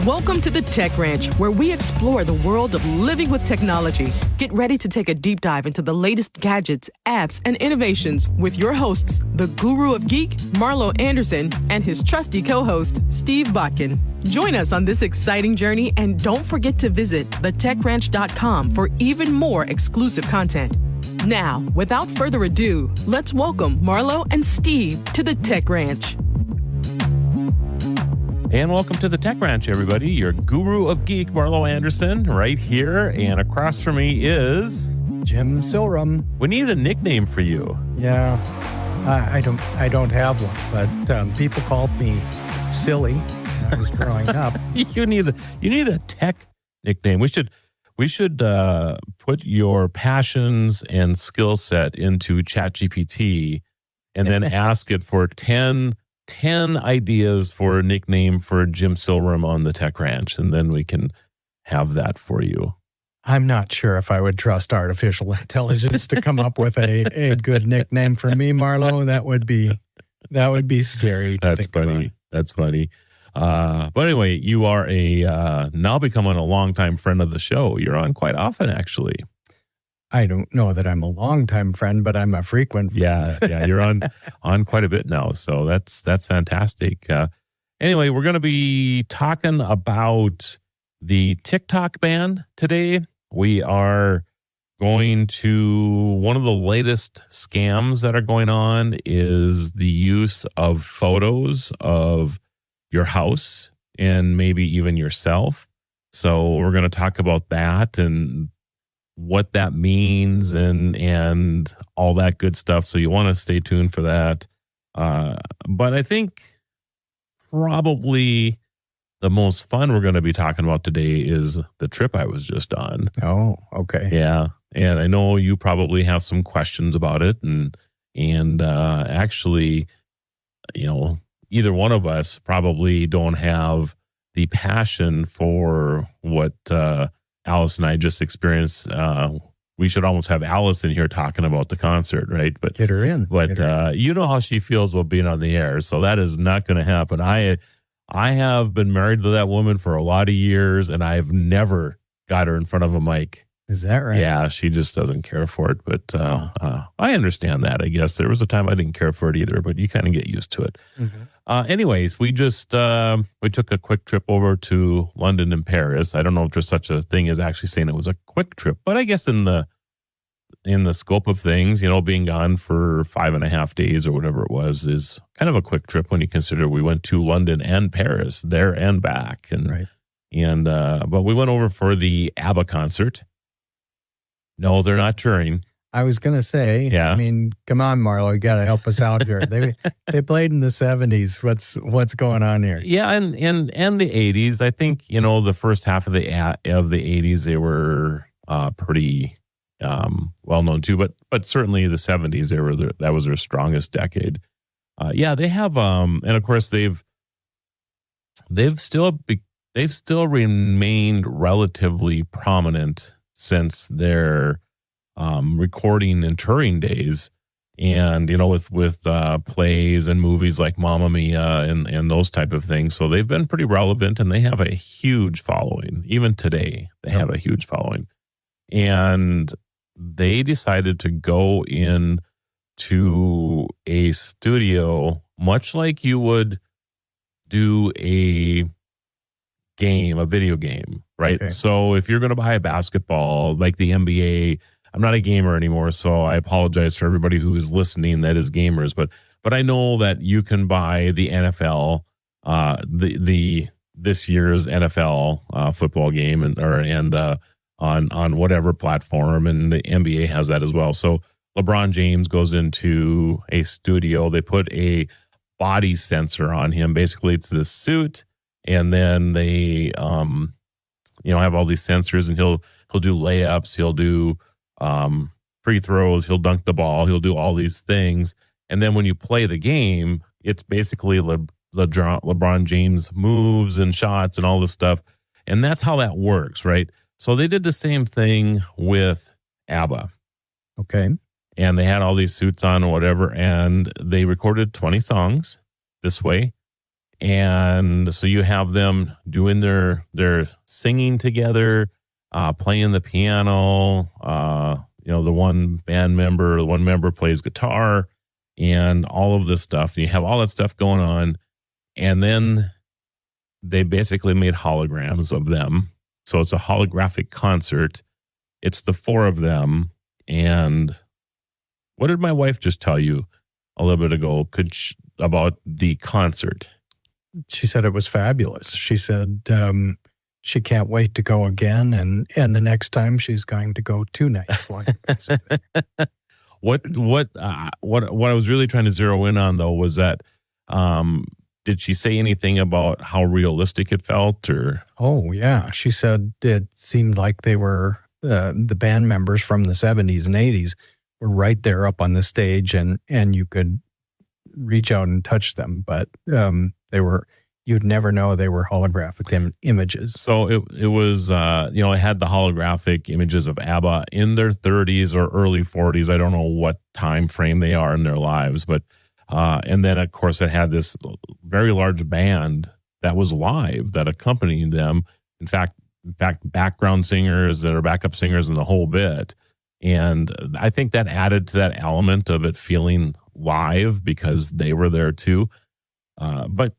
Welcome to the Tech Ranch, where we explore the world of living with technology. Get ready to take a deep dive into the latest gadgets, apps, and innovations with your hosts, the Guru of Geek, Marlo Anderson, and his trusty co-host, Steve Bakken. Join us on this exciting journey, and don't forget to visit thetechranch.com for even more exclusive content. Now, without further ado, let's welcome Marlo and Steve to the Tech Ranch. And welcome to the Tech Ranch, everybody. Your Guru of Geek, Marlo Anderson, right here. And across from me is Jim Silrum. We need a nickname for you. Yeah, I don't have one, but people called me Silly when I was growing up. You need a tech nickname. We should put your passions and skill set into ChatGPT and then ask it for 10 ideas for a nickname for Jim Silrum on the Tech Ranch, and then we can have that for you. I'm not sure if I would trust artificial intelligence to come up with a good nickname for me, Marlo. That would be scary. That's funny. That's funny. But anyway, you are now becoming a longtime friend of the show. You're on quite often, actually. I don't know that I'm a longtime friend, but I'm a frequent friend. Yeah, you're on quite a bit now, so that's fantastic. Anyway, we're going to be talking about the TikTok ban today. We are going to one of the latest scams that are going on is the use of photos of your house and maybe even yourself. So we're going to talk about that and what that means and all that good stuff. So you want to stay tuned for that. But I think probably the most fun we're going to be talking about today is the trip I was just on. Oh, okay. Yeah. And I know you probably have some questions about it. And actually, either one of us probably don't have the passion for what Alice and I just experienced. We should almost have Alice in here talking about the concert, right? But get her in. But you know how she feels about being on the air, so that is not going to happen. I have been married to that woman for a lot of years, and I've never got her in front of a mic. Is that right? Yeah, she just doesn't care for it. But I understand that. I guess there was a time I didn't care for it either, but you kind of get used to it. Mm-hmm. Anyways, we just we took a quick trip over to London and Paris. I don't know if there's such a thing as actually saying it was a quick trip, but I guess in the scope of things, being gone for 5.5 days or whatever it was is kind of a quick trip when you consider we went to London and Paris, there and back, and right. And but we went over for the ABBA concert. No, they're not touring. I was going to say, yeah. I mean, come on, Marlo, you got to help us out here. They played in the 70s. What's going on here? Yeah, and the 80s. I think, the first half of the 80s, they were pretty well known too, but certainly the 70s, that was their strongest decade. They have and of course they've still remained relatively prominent since their recording and touring days, and with plays and movies like Mamma Mia and those type of things. So they've been pretty relevant, and they have a huge following. Even today, they have a huge following. And they decided to go in to a studio, much like you would do a video game, right? Okay. So if you're going to buy a basketball, like the NBA, I'm not a gamer anymore, so I apologize for everybody who is listening that is gamers, but I know that you can buy the NFL, this year's NFL football game and on whatever platform, and the NBA has that as well. So LeBron James goes into a studio, they put a body sensor on him. Basically, it's this suit, and then they have all these sensors, and he'll do layups, he'll do free throws, he'll dunk the ball, he'll do all these things. And then when you play the game, it's basically LeBron James moves and shots and all this stuff. And that's how that works, right? So they did the same thing with ABBA. Okay. And they had all these suits on or whatever, and they recorded 20 songs this way. And so you have them doing their singing together, playing the piano. The one member plays guitar, and all of this stuff. You have all that stuff going on, and then they basically made holograms of them. So it's a holographic concert. It's the four of them. And what did my wife just tell you a little bit ago about the concert? She said it was fabulous. She said she can't wait to go again, and the next time she's going to go 2 nights. What I was really trying to zero in on, though, was that did she say anything about how realistic it felt? Or oh yeah, she said it seemed like they were the band members from the 70s and 80s were right there up on the stage, and you could reach out and touch them, but you'd never know they were holographic images. So it was, it had the holographic images of ABBA in their 30s or early 40s. I don't know what time frame they are in their lives, but, and then of course it had this very large band that was live that accompanied them. In fact, background singers that are backup singers and the whole bit. And I think that added to that element of it feeling live because they were there too. But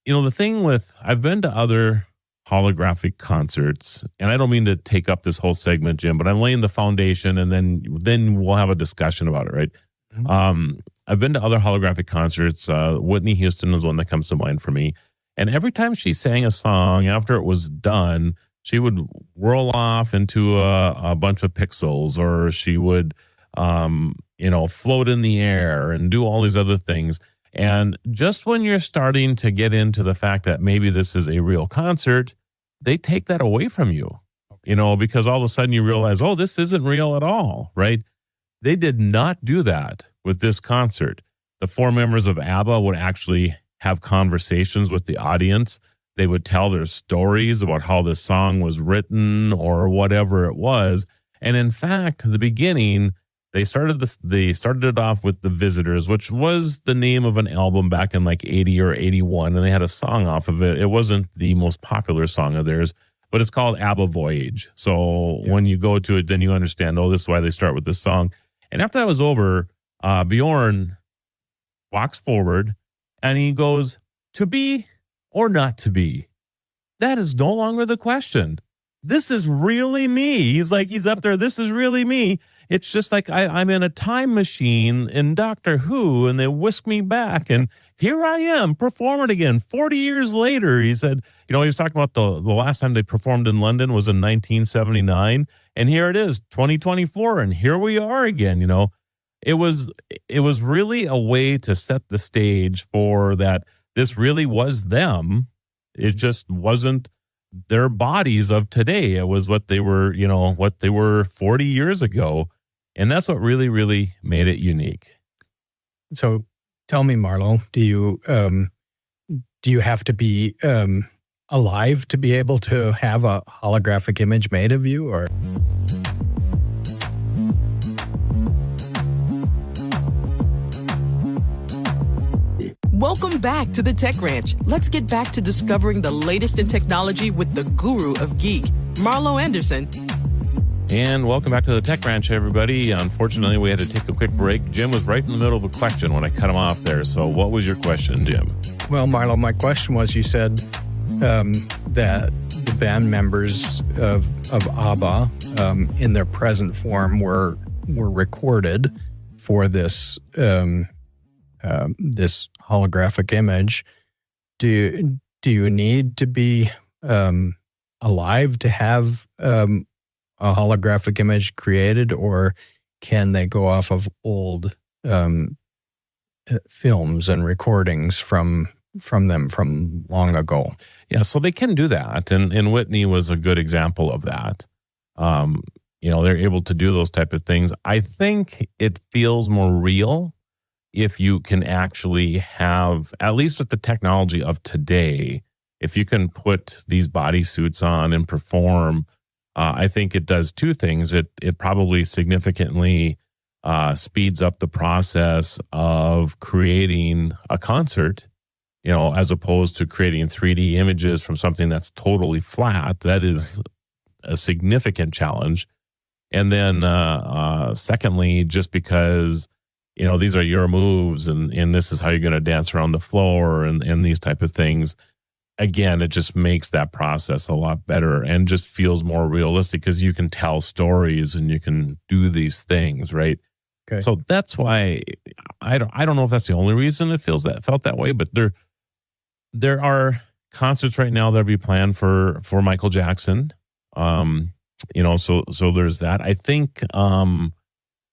the thing I've been to other holographic concerts, and I don't mean to take up this whole segment, Jim, but I'm laying the foundation, and then we'll have a discussion about it, right? Mm-hmm. I've been to other holographic concerts. Whitney Houston is one that comes to mind for me. And every time she sang a song, after it was done, she would whirl off into a bunch of pixels, or she would, float in the air and do all these other things. And just when you're starting to get into the fact that maybe this is a real concert, they take that away from you, because all of a sudden you realize, oh, this isn't real at all, right? They did not do that with this concert. The four members of ABBA would actually have conversations with the audience. They would tell their stories about how this song was written or whatever it was. And in fact, the beginning, They started it off with The Visitors, which was the name of an album back in like 80 or 81, and they had a song off of it. It wasn't the most popular song of theirs, but it's called ABBA Voyage. So when you go to it, then you understand, this is why they start with this song. And after that was over, Bjorn walks forward and he goes, "To be or not to be? That is no longer the question. This is really me." He's up there, "This is really me. It's just like I'm in a time machine in Doctor Who, and they whisk me back, and here I am performing again 40 years later." He said, he was talking about the last time they performed in London was in 1979, and here it is, 2024, and here we are again. It was really a way to set the stage for that. This really was them. It just wasn't their bodies of today. It was what they were, what they were 40 years ago. And that's what really, really made it unique. So tell me, Marlo, do you have to be alive to be able to have a holographic image made of you, or? Welcome back to the Tech Ranch. Let's get back to discovering the latest in technology with the guru of geek, Marlo Anderson. And welcome back to the Tech Ranch, everybody. Unfortunately, we had to take a quick break. Jim was right in the middle of a question when I cut him off there. So what was your question, Jim? Well, Marlo, my question was, you said that the band members of ABBA in their present form were recorded for this this holographic image. Do you need to be alive to have a holographic image created, or can they go off of old films and recordings from them from long ago? Yeah, so they can do that, and Whitney was a good example of that. They're able to do those type of things. I think it feels more real if you can actually have, at least with the technology of today, if you can put these bodysuits on and perform. I think it does two things. It probably significantly speeds up the process of creating a concert, as opposed to creating 3D images from something that's totally flat. That is a significant challenge. And then secondly, just because, these are your moves and this is how you're going to dance around the floor and these type of things. Again, it just makes that process a lot better and just feels more realistic because you can tell stories and you can do these things, right? Okay. So that's why I don't know if that's the only reason it felt that way, but there are concerts right now that will be planned for Michael Jackson. So there's that. I think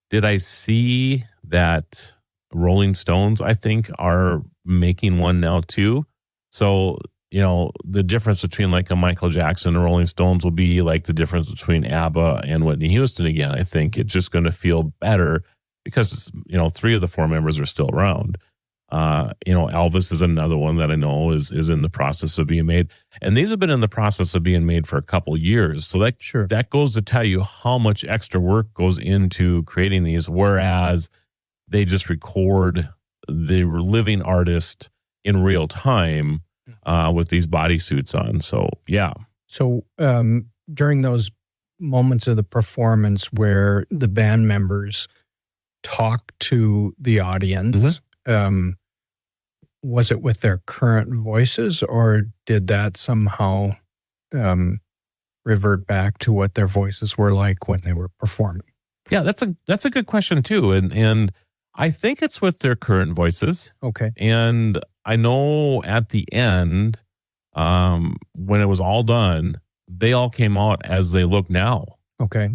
did I see that Rolling Stones, I think, are making one now too. So the difference between like a Michael Jackson and Rolling Stones will be like the difference between ABBA and Whitney Houston again. I think it's just going to feel better because, 3 of the 4 members are still around. Elvis is another one that I know is in the process of being made. And these have been in the process of being made for a couple years. So that goes to tell you how much extra work goes into creating these, whereas they just record the living artist in real time with these bodysuits on. So, yeah. So during those moments of the performance where the band members talk to the audience, was it with their current voices, or did that somehow revert back to what their voices were like when they were performing? Yeah, that's a good question too. And I think it's with their current voices. Okay. And I know at the end, when it was all done, they all came out as they look now. Okay.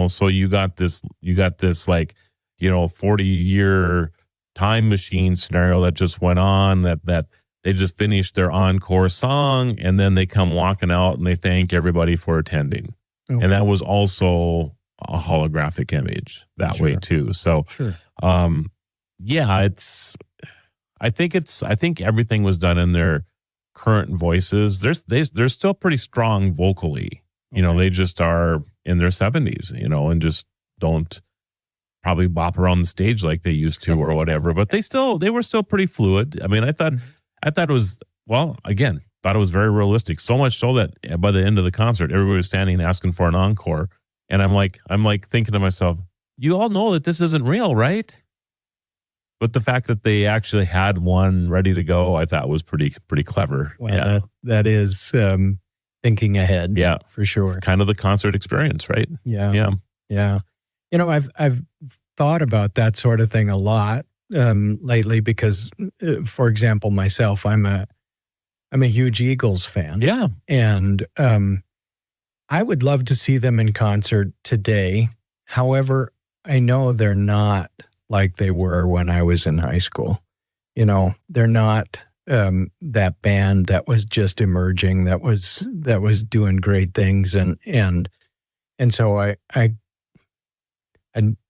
So you got this like, 40-year time machine scenario that just went on, that they just finished their encore song and then they come walking out and they thank everybody for attending. Okay. And that was also a holographic image that way too. So, I think everything was done in their current voices. They're still pretty strong vocally. They just are in their 70s, and just don't probably bop around the stage like they used to or whatever, but they were still pretty fluid. I mean, I thought it was, thought it was very realistic. So much so that by the end of the concert, everybody was standing asking for an encore. And I'm like thinking to myself, you all know that this isn't real, right? But the fact that they actually had one ready to go, I thought was pretty clever. Well, that is thinking ahead. Yeah, for sure. Kind of the concert experience, right? Yeah. I've thought about that sort of thing a lot lately because, for example, myself, I'm a huge Eagles fan. Yeah, and I would love to see them in concert today. However, I know they're not like they were when I was in high school. They're not that band that was just emerging, that was doing great things, and so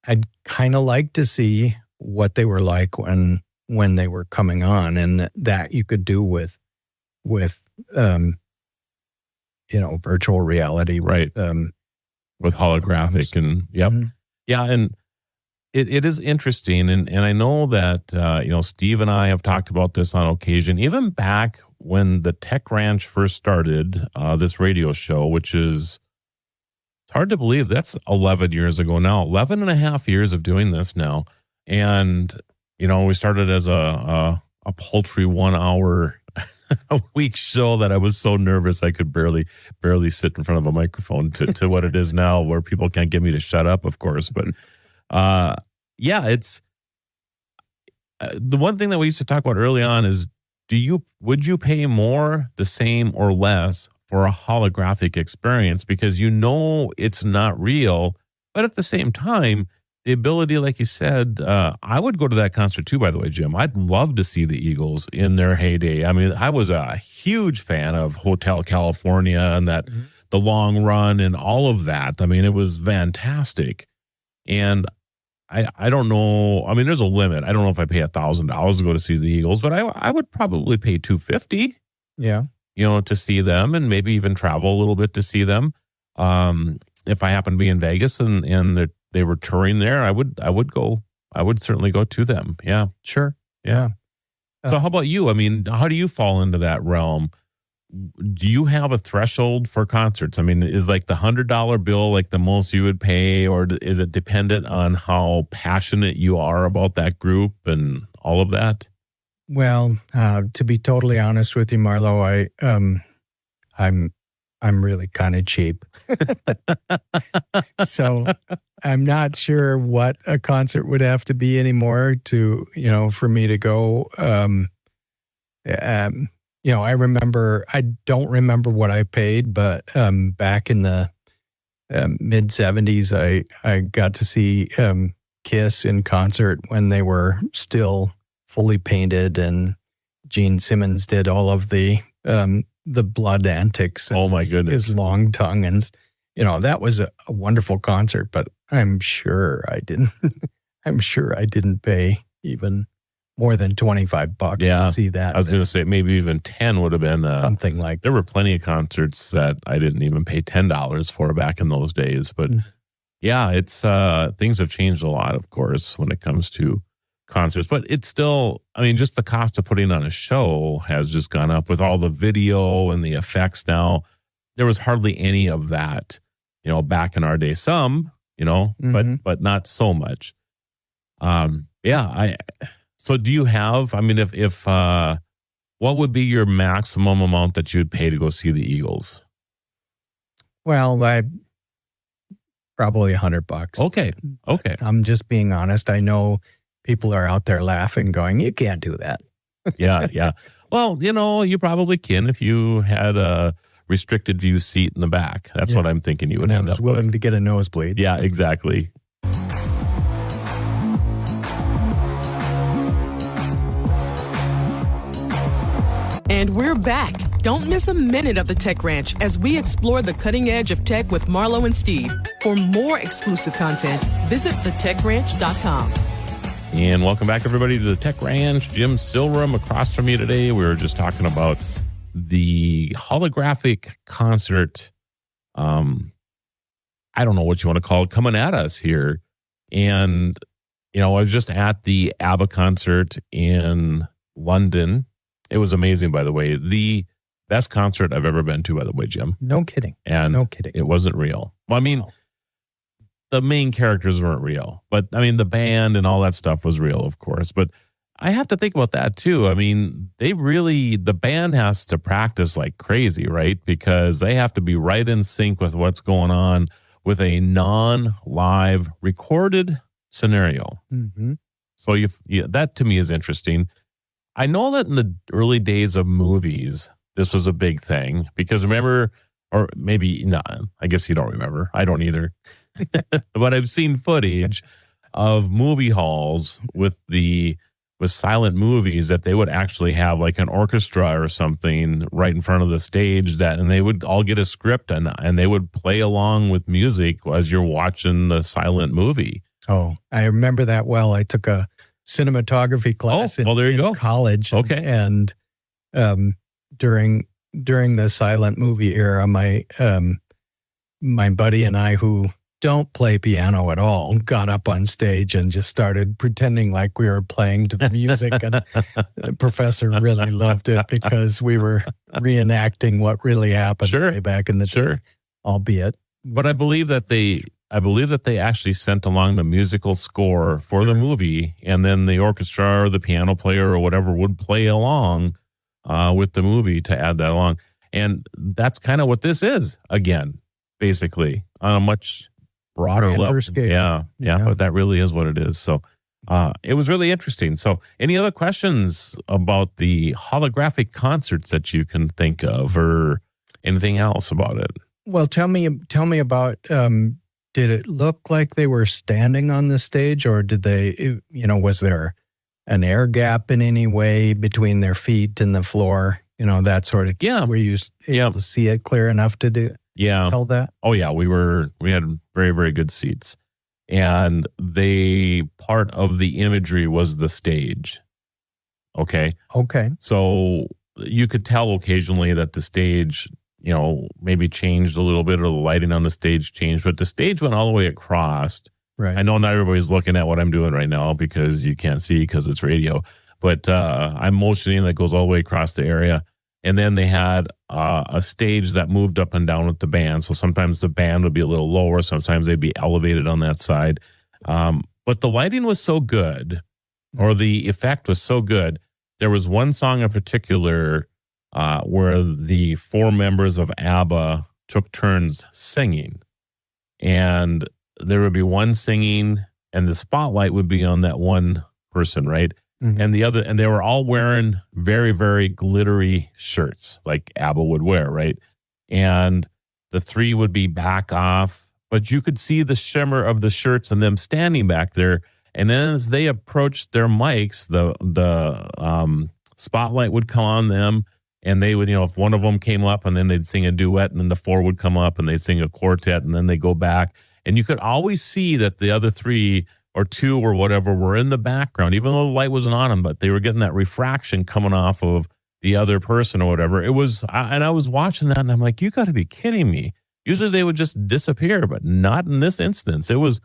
I'd kind of like to see what they were like when they were coming on, and that you could do with virtual reality, right? With holographic and and it is interesting, and I know that Steve and I have talked about this on occasion, even back when the Tech Ranch first started, this radio show, which is. It's hard to believe that's 11 years ago now, 11 and a half years of doing this now. And, we started as a paltry 1 hour a week show that I was so nervous I could barely sit in front of a microphone to what it is now, where people can't get me to shut up, of course. But it's the one thing that we used to talk about early on is would you pay more, the same, or less for a holographic experience, because it's not real, but at the same time, the ability, like you said, I would go to that concert too, by the way, Jim. I'd love to see the Eagles in their heyday. I mean, I was a huge fan of Hotel California and that the long run and all of that. I mean, it was fantastic. And I don't know. I mean, there's a limit. I don't know if I pay $1,000 to go to see the Eagles, but I would probably pay $250. Yeah. To see them, and maybe even travel a little bit to see them. If I happen to be in Vegas and they were touring there, I would go. I would certainly go to them. Yeah, sure. Yeah. So how about you? I mean, how do you fall into that realm? Do you have a threshold for concerts? I mean, is like the $100 bill like the most you would pay, or is it dependent on how passionate you are about that group and all of that? Well, to be totally honest with you, Marlo, I'm really kind of cheap. So I'm not sure what a concert would have to be anymore to, for me to go. I don't remember what I paid, but back in the mid 70s, I got to see Kiss in concert when they were still fully painted, and Gene Simmons did all of the blood antics. Oh my goodness. His long tongue. And, that was a wonderful concert, but I'm sure I didn't pay even more than $25 to see that. I was going to say maybe even 10 would have been something like there were plenty of concerts that I didn't even pay $10 for back in those days. But yeah, it's things have changed a lot, of course, when it comes to concerts. But it's still, I mean, just the cost of putting on a show has just gone up with all the video and the effects now. There was hardly any of that, back in our day. Some, but not so much. So do you have, I mean, if what would be your maximum amount that you'd pay to go see the Eagles? Well, probably $100. Okay. I'm just being honest. I know people are out there laughing, going, "You can't do that." Yeah. Well, you probably can if you had a restricted view seat in the back. That's what I'm thinking you would end up willing with. to get a nosebleed. Yeah, exactly. And we're back. Don't miss a minute of the Tech Ranch as we explore the cutting edge of tech with Marlo and Steve. For more exclusive content, visit thetechranch.com. And welcome back, everybody, to the Tech Ranch. Jim Silverum across from you today. We were just talking about the holographic concert. I don't know what you want to call it, coming at us here. And, I was just at the ABBA concert in London. It was amazing, by the way. The best concert I've ever been to, by the way, Jim. No kidding. And no kidding. It wasn't real. Well, I mean, the main characters weren't real, but I mean, the band and all that stuff was real, of course. But I have to think about that too. I mean, the band has to practice like crazy, right? Because they have to be right in sync with what's going on with a non-live recorded scenario. Mm-hmm. So that to me is interesting. I know that in the early days of movies, this was a big thing because remember, or maybe not, I guess you don't remember. I don't either. But I've seen footage of movie halls with silent movies that they would actually have like an orchestra or something right in front of the stage and they would all get a script and they would play along with music as you're watching the silent movie. Oh, I remember that well. I took a cinematography class in college. Okay. And during the silent movie era, my buddy and I, who don't play piano at all, got up on stage and just started pretending like we were playing to the music. And the professor really loved it because we were reenacting what really happened way back in the day, albeit. But I believe that they actually sent along the musical score for the movie, and then the orchestra or the piano player or whatever would play along with the movie to add that along. And that's kind of what this is, again, basically, on a much broader level. Scale. Yeah, but that really is what it is. So it was really interesting. So any other questions about the holographic concerts that you can think of or anything else about it? Well, tell me about, did it look like they were standing on the stage, or did they, was there an air gap in any way between their feet and the floor? That sort of, were you able to see it clear enough to tell that? Oh yeah, we had very, very good seats, and part of the imagery was the stage. Okay. So you could tell occasionally that the stage, maybe changed a little bit, or the lighting on the stage changed, but the stage went all the way across. Right. I know not everybody's looking at what I'm doing right now because you can't see because it's radio, but I'm motioning that goes all the way across the area. And then they had a stage that moved up and down with the band. So sometimes the band would be a little lower. Sometimes they'd be elevated on that side. But the lighting was so good, or the effect was so good. There was one song in particular where the 4 members of ABBA took turns singing. And there would be one singing, and the spotlight would be on that one person, right? Mm-hmm. And they were all wearing very, very glittery shirts like ABBA would wear, right? And the 3 would be back off, but you could see the shimmer of the shirts and them standing back there. And then as they approached their mics, the spotlight would come on them, and they would, if one of them came up, and then they'd sing a duet, and then the 4 would come up and they'd sing a quartet, and then they go back. And you could always see that the other 3 or 2 or whatever were in the background, even though the light wasn't on them, but they were getting that refraction coming off of the other person or whatever. I was watching that, and I'm like, you got to be kidding me. Usually they would just disappear, but not in this instance. It was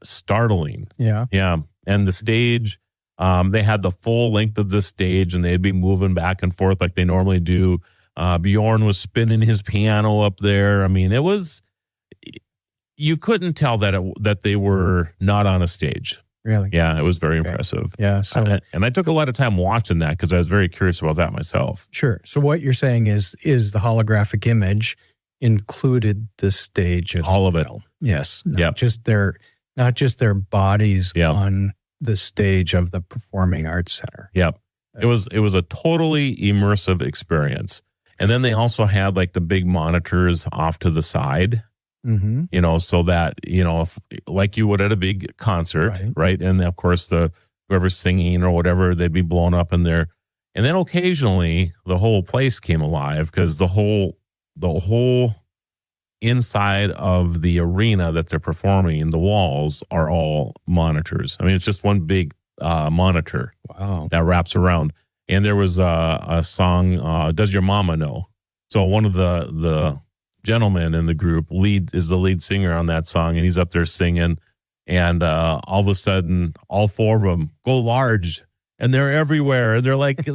startling. Yeah. Yeah. And the stage, they had the full length of the stage, and they'd be moving back and forth like they normally do. Bjorn was spinning his piano up there. I mean, you couldn't tell that they were not on a stage. Really? Yeah, it was very impressive. Yeah. So, and I took a lot of time watching that because I was very curious about that myself. Sure. So what you're saying is the holographic image included the stage as all of it. Yes. Not just their bodies on the stage of the Performing Arts Center. Yep. It was a totally immersive experience. And then they also had like the big monitors off to the side. Mm-hmm. So that, if, like you would at a big concert, right? And of course, whoever's singing or whatever, they'd be blown up in there. And then occasionally the whole place came alive because the whole inside of the arena that they're performing, the walls are all monitors. I mean, it's just one big monitor that wraps around. And there was a song, Does Your Mama Know? So one of the gentleman in the group is the lead singer on that song, and he's up there singing, and all of a sudden all 4 of them go large, and they're everywhere, and they're like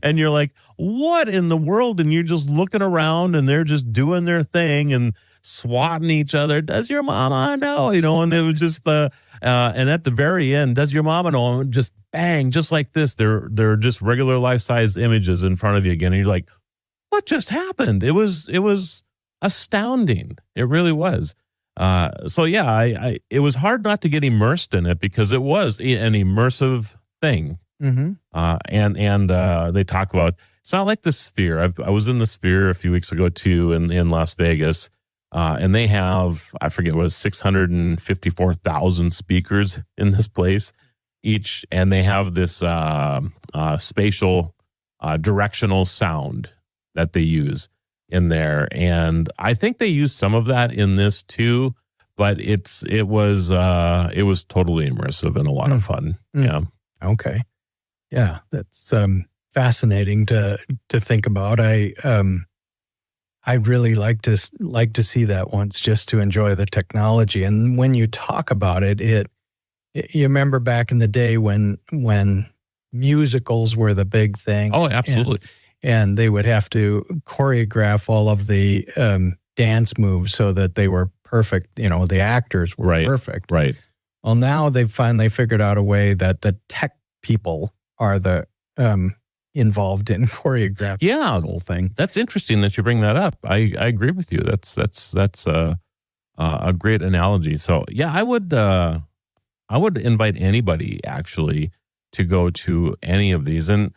and you're like, what in the world? And you're just looking around, and they're just doing their thing and swatting each other. Does your mama know? And it was just and at the very end, does your mama know? And just bang, just like this, they're just regular life-size images in front of you again, and you're like, what just happened? It was astounding. It really was. So yeah, it was hard not to get immersed in it because it was an immersive thing. Mm-hmm. And they talk about, it's not like the Sphere. I was in the Sphere a few weeks ago too in Las Vegas, and they have, I forget what it was, 654,000 speakers in this place each, and they have this spatial directional sound that they use in there. And I think they use some of that in this too, but it was totally immersive and a lot of fun. Yeah. Okay. Yeah. That's fascinating to think about. I really like to see that once just to enjoy the technology. And when you talk about it, you remember back in the day when musicals were the big thing. Oh, absolutely. And they would have to choreograph all of the dance moves so that they were perfect. The actors were perfect. Right. Well, now they've finally figured out a way that the tech people are the involved in choreographing the whole thing. That's interesting that you bring that up. I agree with you. That's a great analogy. So yeah, I would invite anybody actually to go to any of these. And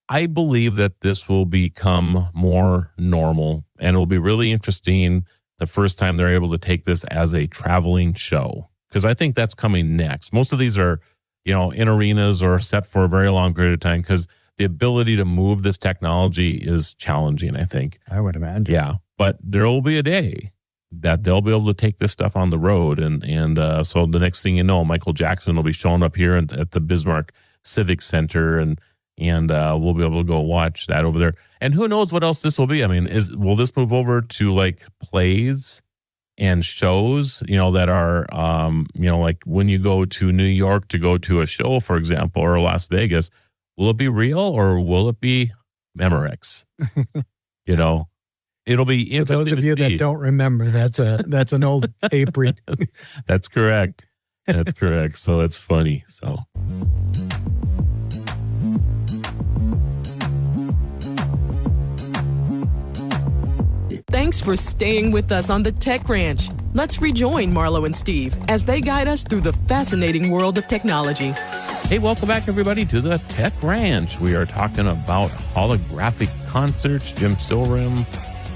I believe that this will become more normal, and it will be really interesting the first time they're able to take this as a traveling show, because I think that's coming next. Most of these are, in arenas or set for a very long period of time because the ability to move this technology is challenging, I think. I would imagine. Yeah, but there will be a day that they'll be able to take this stuff on the road. And so the next thing you know, Michael Jackson will be showing up here at the Bismarck Civic Center, and we'll be able to go watch that over there. And who knows what else this will be? I mean, will this move over to like plays and shows, that are, like when you go to New York to go to a show, for example, or Las Vegas, will it be real or will it be Memorex? It'll be For those of you that don't remember, that's an old tape read. That's correct. That's correct. So it's funny. So. Thanks for staying with us on the Tech Ranch. Let's rejoin Marlo and Steve as they guide us through the fascinating world of technology. Hey, welcome back, everybody, to the Tech Ranch. We are talking about holographic concerts. Jim Silrim,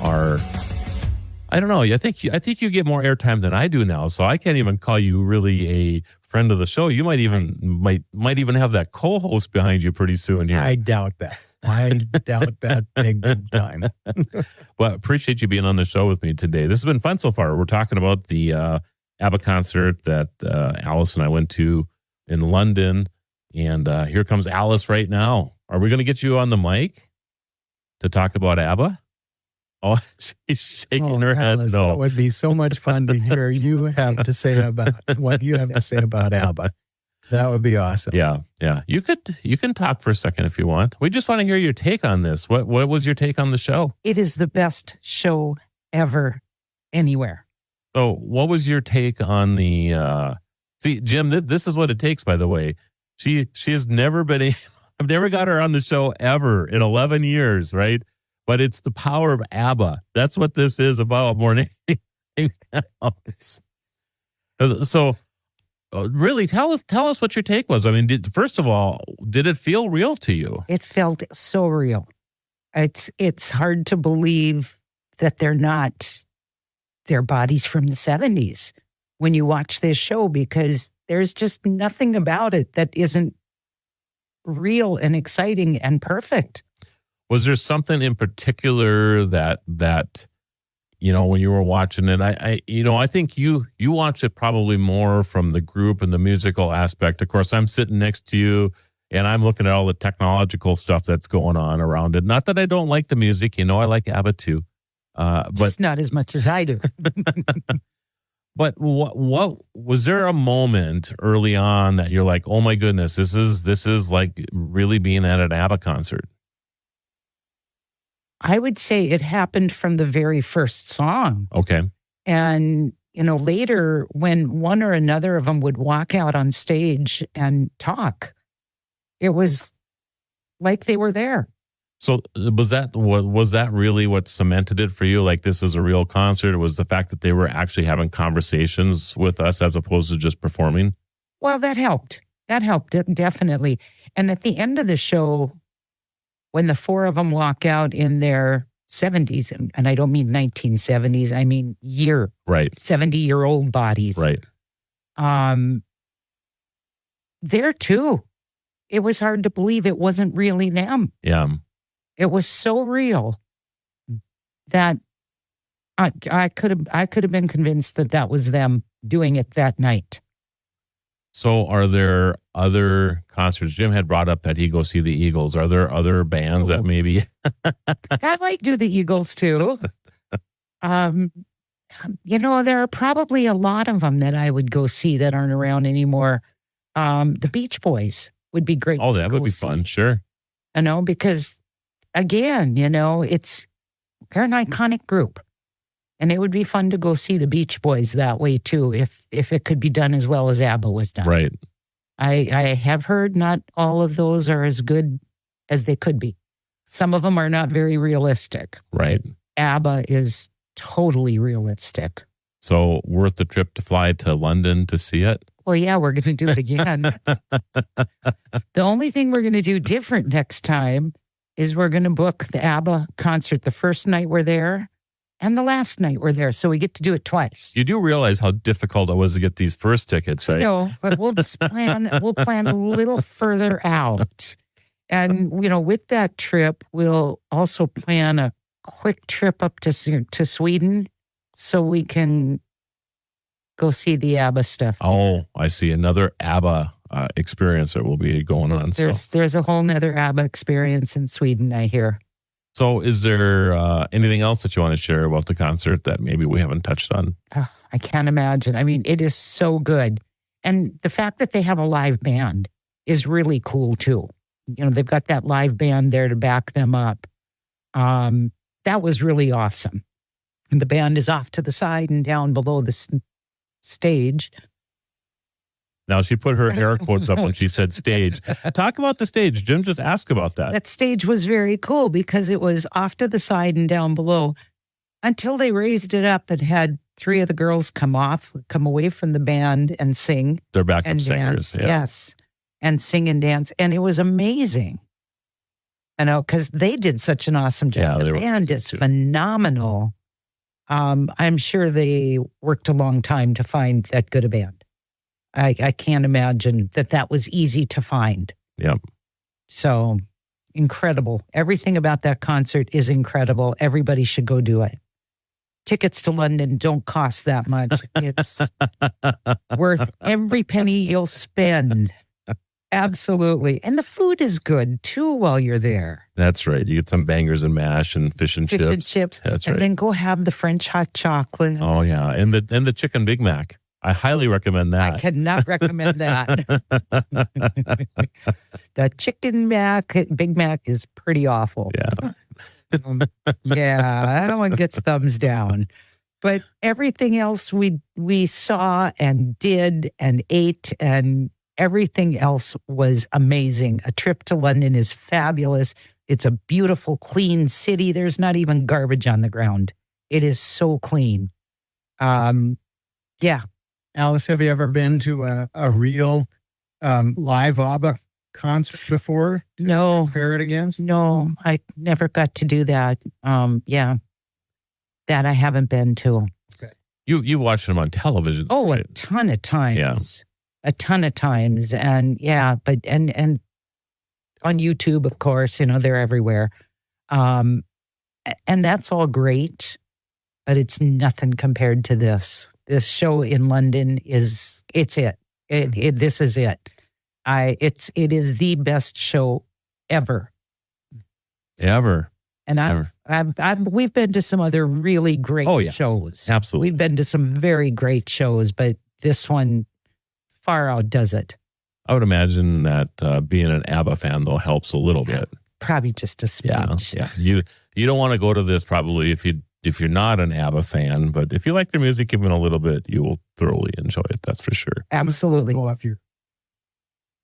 I don't know. I think you get more airtime than I do now, so I can't even call you really a friend of the show. You might even have that co-host behind you pretty soon here. I doubt that. I doubt that big time. Well, appreciate you being on the show with me today. This has been fun so far. We're talking about the ABBA concert that Alice and I went to in London. And here comes Alice right now. Are we going to get you on the mic to talk about ABBA? Oh, she's shaking her head. Alice, No. That would be so much fun to hear you have to say about what you have to say about ABBA. That would be awesome. Yeah. You can talk for a second if you want. We just want to hear your take on this. What was your take on the show? It is the best show ever, anywhere. So what was your take on the, see, Jim, this is what it takes, by the way. She has never been, I've never got her on the show ever in 11 years, right? But it's the power of ABBA. That's what this is about more than anything else. So really, tell us what your take was. I mean, first of all, did it feel real to you? It felt so real. It's hard to believe that they're not their bodies from the 70s when you watch this show, because there's just nothing about it that isn't real and exciting and perfect. Was there something in particular that when you were watching it, I think you watch it probably more from the group and the musical aspect. Of course, I'm sitting next to you and I'm looking at all the technological stuff that's going on around it. Not that I don't like the music, I like ABBA too. Just not as much as I do. But what was there a moment early on that you're like, oh my goodness, this is like really being at an ABBA concert? I would say it happened from the very first song. Okay. And, later when one or another of them would walk out on stage and talk, it was like they were there. So was that really what cemented it for you? Like, this is a real concert? It was the fact that they were actually having conversations with us as opposed to just performing? Well, that helped. That helped, definitely. And at the end of the show, when the four of them walk out in their 70s, and I don't mean 1970s, I mean right, 70-year-old bodies. Right. There too, it was hard to believe it wasn't really them. Yeah. It was so real that I could have been convinced that was them doing it that night. So are there other concerts? Jim had brought up that he go see the Eagles. Are there other bands that maybe? I might do the Eagles too. There are probably a lot of them that I would go see that aren't around anymore. The Beach Boys would be great. Oh, that would be fun. Sure. Because again, they're an iconic group. And it would be fun to go see the Beach Boys that way too, if it could be done as well as ABBA was done. Right. I have heard not all of those are as good as they could be. Some of them are not very realistic. Right. ABBA is totally realistic. So worth the trip to fly to London to see it? Well, yeah, we're going to do it again. The only thing we're going to do different next time is we're going to book the ABBA concert the first night we're there and the last night we're there. So we get to do it twice. You do realize how difficult it was to get these first tickets, right? No, but we'll just plan a little further out. And, with that trip, we'll also plan a quick trip up to Sweden so we can go see the ABBA stuff. Oh, I see. Another ABBA experience that will be going on. There's a whole nother ABBA experience in Sweden, I hear. So is there anything else that you want to share about the concert that maybe we haven't touched on? I can't imagine. I mean, it is so good. And the fact that they have a live band is really cool too. They've got that live band there to back them up. That was really awesome. And the band is off to the side and down below the stage. Now, she put her air quotes up when she said stage. Talk about the stage. Jim just asked about that. That stage was very cool because it was off to the side and down below until they raised it up and had 3 of the girls come away from the band and sing. They're backup and singers. Dance. Yes. And sing and dance. And it was amazing. Because they did such an awesome job. The band is phenomenal. I'm sure they worked a long time to find that good a band. I can't imagine that was easy to find. Yep. So incredible. Everything about that concert is incredible. Everybody should go do it. Tickets to London don't cost that much. It's worth every penny you'll spend. Absolutely. And the food is good too while you're there. That's right. You get some bangers and mash and fish and chips. That's right. And then go have the French hot chocolate. Oh yeah. And the chicken Big Mac. I highly recommend that. I cannot recommend that. The chicken Big Mac is pretty awful. Yeah. Yeah, that one gets thumbs down. But everything else we saw and did and ate and everything else was amazing. A trip to London is fabulous. It's a beautiful, clean city. There's not even garbage on the ground. It is so clean. Yeah. Alice, have you ever been to a real live ABBA concert before? No. Compare it against? No, I never got to do that. Yeah. That I haven't been to. Okay. You watched them on television. Oh, right? a ton of times. Yeah. A ton of times. And yeah, but and on YouTube, of course, they're everywhere. And that's all great, but it's nothing compared to this. This show in London this is it. It is the best show ever. Ever. And we've been to some other really great shows. Absolutely. We've been to some very great shows, but this one far outdoes it. I would imagine that being an ABBA fan though helps a little bit. Probably just a smidge. Yeah. You don't want to go to this probably if you're not an ABBA fan, but if you like their music even a little bit, you will thoroughly enjoy it. That's for sure. Absolutely. Well, if you're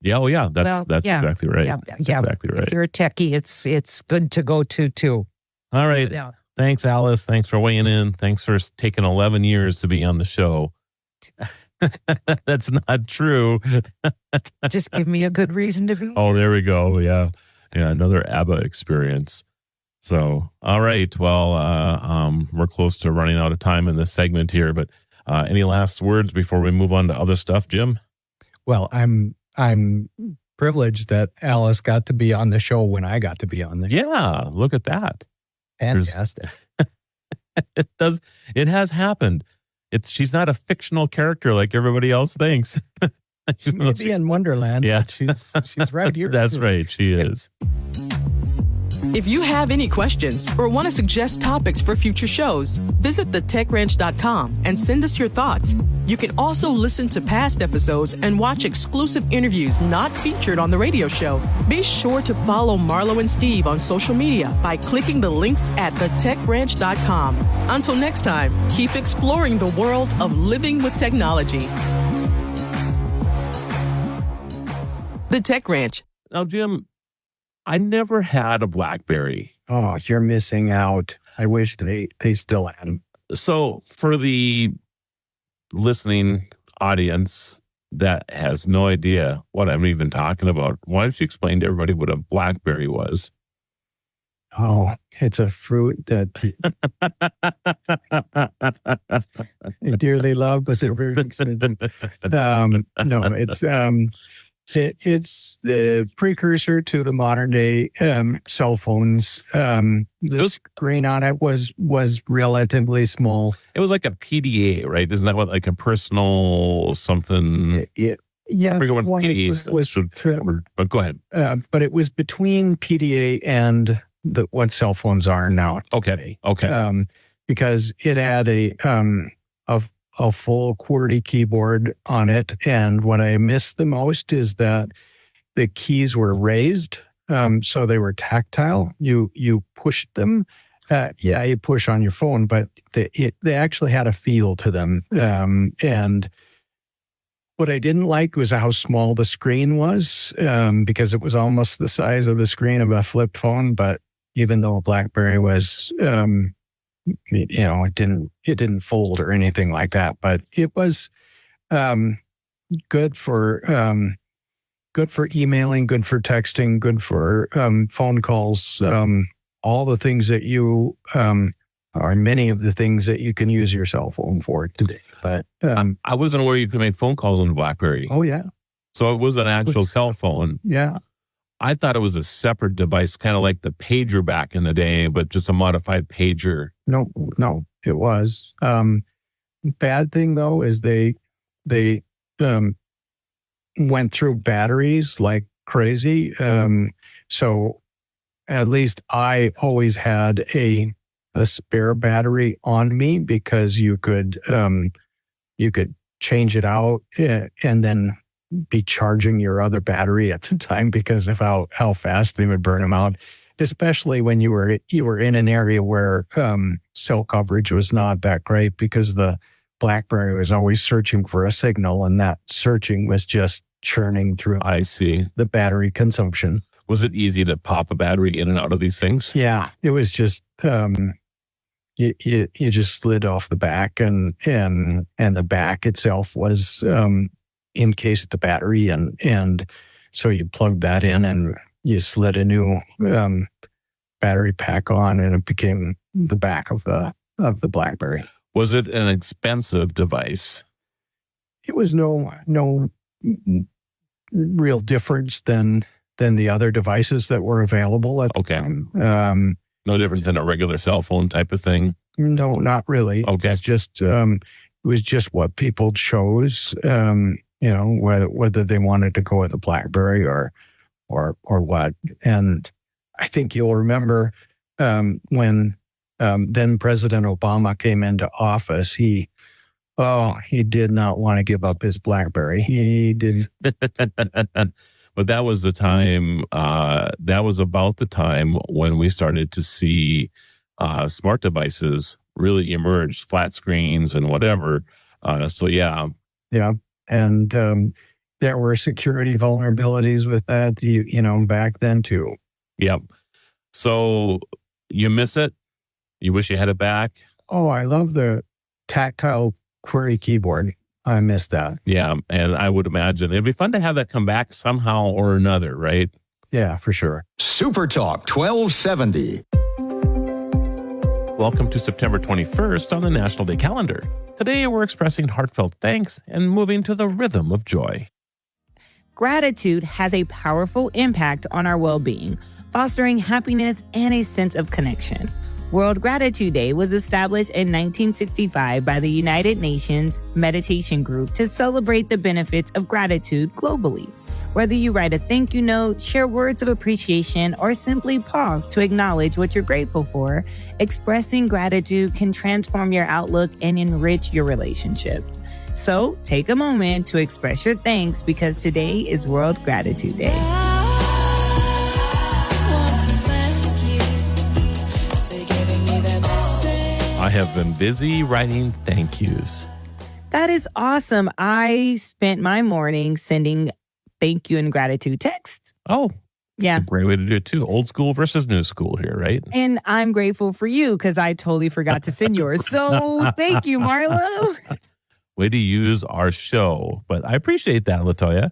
That's exactly right. Yeah. Exactly right. If you're a techie, it's good to go to too. All right. Yeah. Thanks, Alice. Thanks for weighing in. Thanks for taking 11 years to be on the show. That's not true. Just give me a good reason to be. Oh, there we go. Yeah. Another ABBA experience. So, all right. Well, we're close to running out of time in this segment here, but any last words before we move on to other stuff, Jim? Well, I'm privileged that Alice got to be on the show when I got to be on the show. Yeah, look at that. Fantastic. It has happened. She's not a fictional character like everybody else thinks. She may be in Wonderland. Yeah. But she's right here. That's right. She is. If you have any questions or want to suggest topics for future shows, visit thetechranch.com and send us your thoughts. You can also listen to past episodes and watch exclusive interviews not featured on the radio show. Be sure to follow Marlo and Steve on social media by clicking the links at thetechranch.com. Until next time, keep exploring the world of living with technology. The Tech Ranch. Now, Jim, I never had a BlackBerry. Oh, you're missing out. I wish they still had them. So for the listening audience that has no idea what I'm even talking about, why don't you explain to everybody what a BlackBerry was? Oh, it's a fruit that I dearly love, but they're very expensive. No, it's the precursor to the modern day cell phones. The screen on it was relatively small. It was like a PDA, right? Isn't that what, like a personal something? Yeah, I forget what PDA was, but go ahead. But it was between PDA and what cell phones are now. Okay. Because it had a full QWERTY keyboard on it, and what I missed the most is that the keys were raised, so they were tactile. You pushed them. You push on your phone, but they actually had a feel to them. And what I didn't like was how small the screen was, because it was almost the size of the screen of a flip phone. But even though a BlackBerry was, it didn't fold or anything like that. But it was good for emailing, good for texting, good for phone calls. All the things that you are many of the things that you can use your cell phone for today. But I wasn't aware you could make phone calls on the BlackBerry. Oh yeah. So it was an actual cell phone. Yeah. I thought it was a separate device, kind of like the pager back in the day, but just a modified pager. No, it was. Bad thing though is they went through batteries like crazy. So at least I always had a spare battery on me, because you could change it out and then be charging your other battery at the time because of how fast they would burn them out. Especially when you were in an area where cell coverage was not that great, because the BlackBerry was always searching for a signal, and that searching was just churning through. I see. The battery consumption. Was it easy to pop a battery in and out of these things? Yeah, it was just you just slid off the back, and the back itself was encased the battery, and so you plugged that in and you slid a new battery pack on, and it became the back of the BlackBerry. Was it an expensive device? It was no real difference than the other devices that were available at the time. No difference than a regular cell phone type of thing? No, not really. Okay. It's just, it was just what people chose, whether they wanted to go with a BlackBerry or what. And I think you'll remember when then President Obama came into office, he did not want to give up his BlackBerry. He did. But that was the time, that was about the time when we started to see smart devices really emerge, flat screens and whatever. So, yeah. Yeah. And there were security vulnerabilities with that, back then, too. Yep. So you miss it? You wish you had it back? Oh, I love the tactile QWERTY keyboard. I miss that. Yeah, and I would imagine it'd be fun to have that come back somehow or another, right? Yeah, for sure. Supertalk 1270. Welcome to September 21st on the National Day calendar. Today we're expressing heartfelt thanks and moving to the rhythm of joy. Gratitude has a powerful impact on our well-being, fostering happiness and a sense of connection. World Gratitude Day was established in 1965 by the United Nations Meditation Group to celebrate the benefits of gratitude globally. Whether you write a thank you note, share words of appreciation, or simply pause to acknowledge what you're grateful for, expressing gratitude can transform your outlook and enrich your relationships. So take a moment to express your thanks, because today is World Gratitude Day. I have been busy writing thank yous. That is awesome. I spent my morning sending thank you and gratitude texts. Oh, yeah. It's a great way to do it too. Old school versus new school here, right? And I'm grateful for you because I totally forgot to send yours. So thank you, Marlo. Way to use our show. But I appreciate that, LaToya.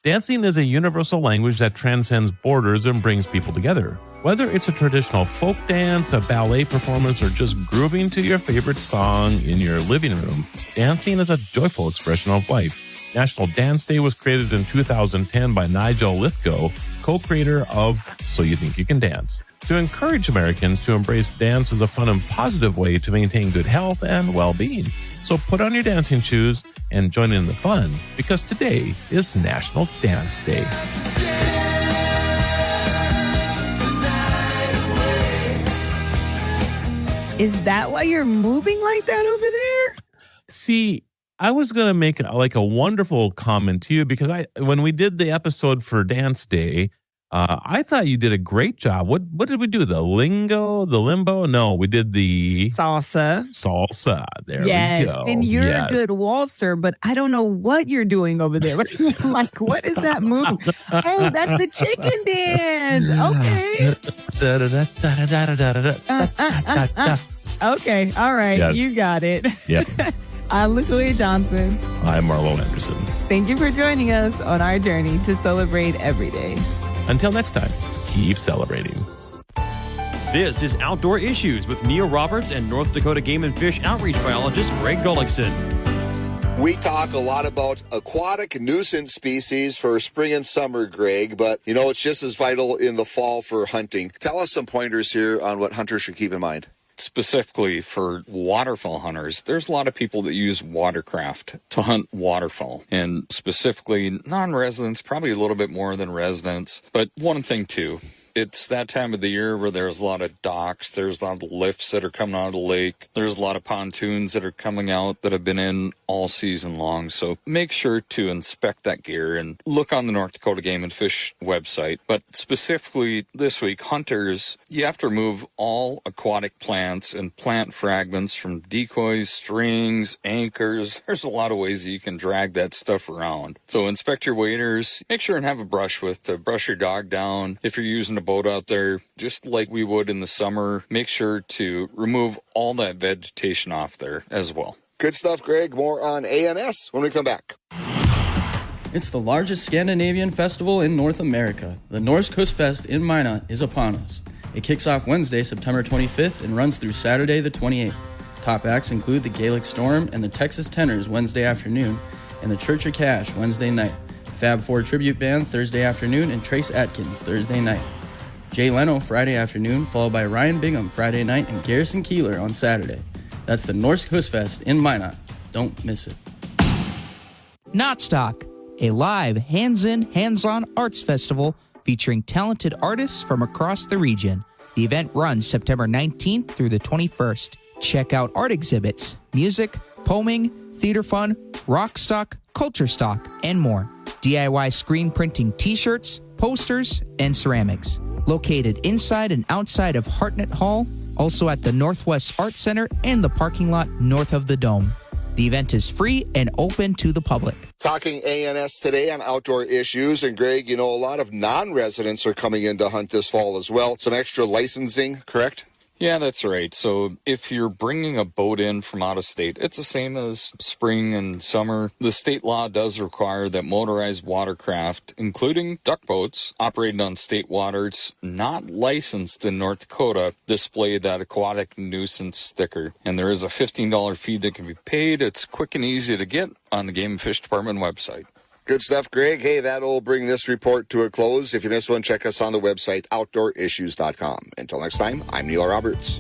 Dancing is a universal language that transcends borders and brings people together. Whether it's a traditional folk dance, a ballet performance, or just grooving to your favorite song in your living room, dancing is a joyful expression of life. National Dance Day was created in 2010 by Nigel Lithgow, co-creator of So You Think You Can Dance, to encourage Americans to embrace dance as a fun and positive way to maintain good health and well-being. So put on your dancing shoes and join in the fun, because today is National Dance Day. Is that why you're moving like that over there? See, I was going to make like a wonderful comment to you because when we did the episode for Dance Day, I thought you did a great job. What did we do? The limbo? No, we did the salsa. There we go. And you're a good waltzer, but I don't know what you're doing over there. Like, what is that move? Oh, that's the chicken dance. Okay. Okay. All right. Yes. You got it. Yeah. I'm Latoya Johnson. I'm Marlo Anderson. Thank you for joining us on our journey to celebrate every day. Until next time, keep celebrating. This is Outdoor Issues with Neil Roberts and North Dakota Game and Fish Outreach Biologist Greg KLXX. We talk a lot about aquatic nuisance species for spring and summer, Greg, but it's just as vital in the fall for hunting. Tell us some pointers here on what hunters should keep in mind. Specifically for waterfowl hunters, there's a lot of people that use watercraft to hunt waterfowl, and specifically non-residents, probably a little bit more than residents. But one thing too, it's that time of the year where there's a lot of docks, there's a lot of lifts that are coming out of the lake, there's a lot of pontoons that are coming out that have been in all season long. So make sure to inspect that gear and look on the North Dakota Game and Fish website. But specifically this week, hunters, you have to remove all aquatic plants and plant fragments from decoys, strings, anchors. There's a lot of ways that you can drag that stuff around. So inspect your waders, make sure and have a brush to brush your dog down. If you're using a boat out there, just like we would in the summer, make sure to remove all that vegetation off there as well. Good stuff, Greg. More on ANS when we come back. It's the largest Scandinavian festival in North America. The Norse Kustfest in Minot is upon us. It kicks off Wednesday, September 25th and runs through Saturday the 28th. Top acts include the Gaelic Storm and the Texas Tenors Wednesday afternoon and the Church of Cash Wednesday night. Fab Four Tribute Band Thursday afternoon and Trace Atkins Thursday night. Jay Leno Friday afternoon, followed by Ryan Bingham Friday night and Garrison Keeler on Saturday. That's the Norse Kustfest in Minot. Don't miss it. Not Stock, a live, hands-in, hands-on arts festival featuring talented artists from across the region. The event runs September 19th through the 21st. Check out art exhibits, music, poeming, theater fun, rock stock, culture stock, and more. DIY screen printing t-shirts, posters, and ceramics. Located inside and outside of Hartnett Hall, also at the Northwest Art Center and the parking lot north of the Dome. The event is free and open to the public. Talking ANS today on Outdoor Issues. And Greg, a lot of non-residents are coming in to hunt this fall as well. Some extra licensing, correct? Yeah, that's right. So if you're bringing a boat in from out of state, it's the same as spring and summer. The state law does require that motorized watercraft, including duck boats, operated on state waters, not licensed in North Dakota, display that aquatic nuisance sticker. And there is a $15 fee that can be paid. It's quick and easy to get on the Game and Fish Department website. Good stuff, Greg. Hey, that'll bring this report to a close. If you missed one, check us on the website, outdoorissues.com. Until next time, I'm Neil Roberts.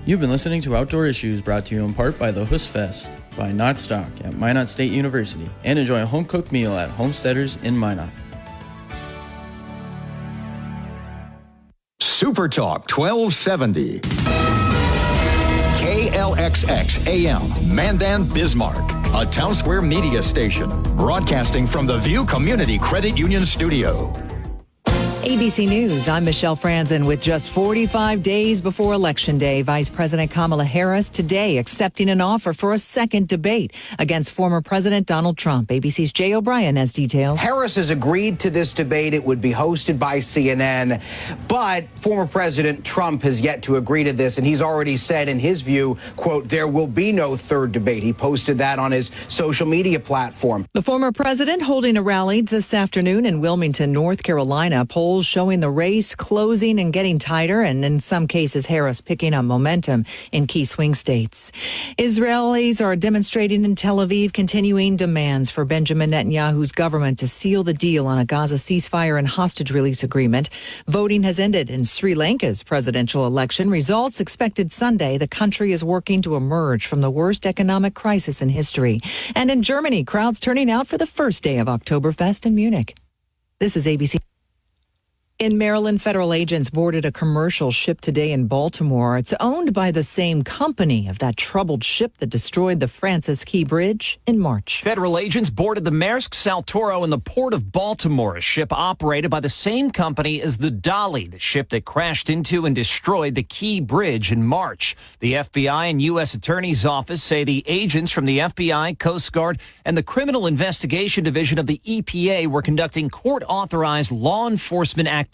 You've been listening to Outdoor Issues, brought to you in part by the Husfest by Not Stock at Minot State University, and enjoy a home-cooked meal at Homesteaders in Minot. Supertalk 1270. KLXX AM, Mandan, Bismarck. A Town Square media station, broadcasting from the View Community Credit Union Studio. ABC News, I'm Michelle Franzen. With just 45 days before Election Day, Vice President Kamala Harris today accepting an offer for a second debate against former President Donald Trump. ABC's Jay O'Brien has details. Harris has agreed to this debate. It would be hosted by CNN, but former President Trump has yet to agree to this, and he's already said in his view, quote, there will be no third debate. He posted that on his social media platform. The former president holding a rally this afternoon in Wilmington, North Carolina. Polls showing the race closing and getting tighter, and in some cases, Harris picking up momentum in key swing states. Israelis are demonstrating in Tel Aviv, continuing demands for Benjamin Netanyahu's government to seal the deal on a Gaza ceasefire and hostage release agreement. Voting has ended in Sri Lanka's presidential election. Results expected Sunday. The country is working to emerge from the worst economic crisis in history. And in Germany, crowds turning out for the first day of Oktoberfest in Munich. This is ABC. In Maryland, federal agents boarded a commercial ship today in Baltimore. It's owned by the same company of that troubled ship that destroyed the Francis Key Bridge in March. Federal agents boarded the Maersk Saltoro in the port of Baltimore, a ship operated by the same company as the Dolly, the ship that crashed into and destroyed the Key Bridge in March. The FBI and U.S. Attorney's Office say the agents from the FBI, Coast Guard, and the Criminal Investigation Division of the EPA were conducting court-authorized law enforcement activity.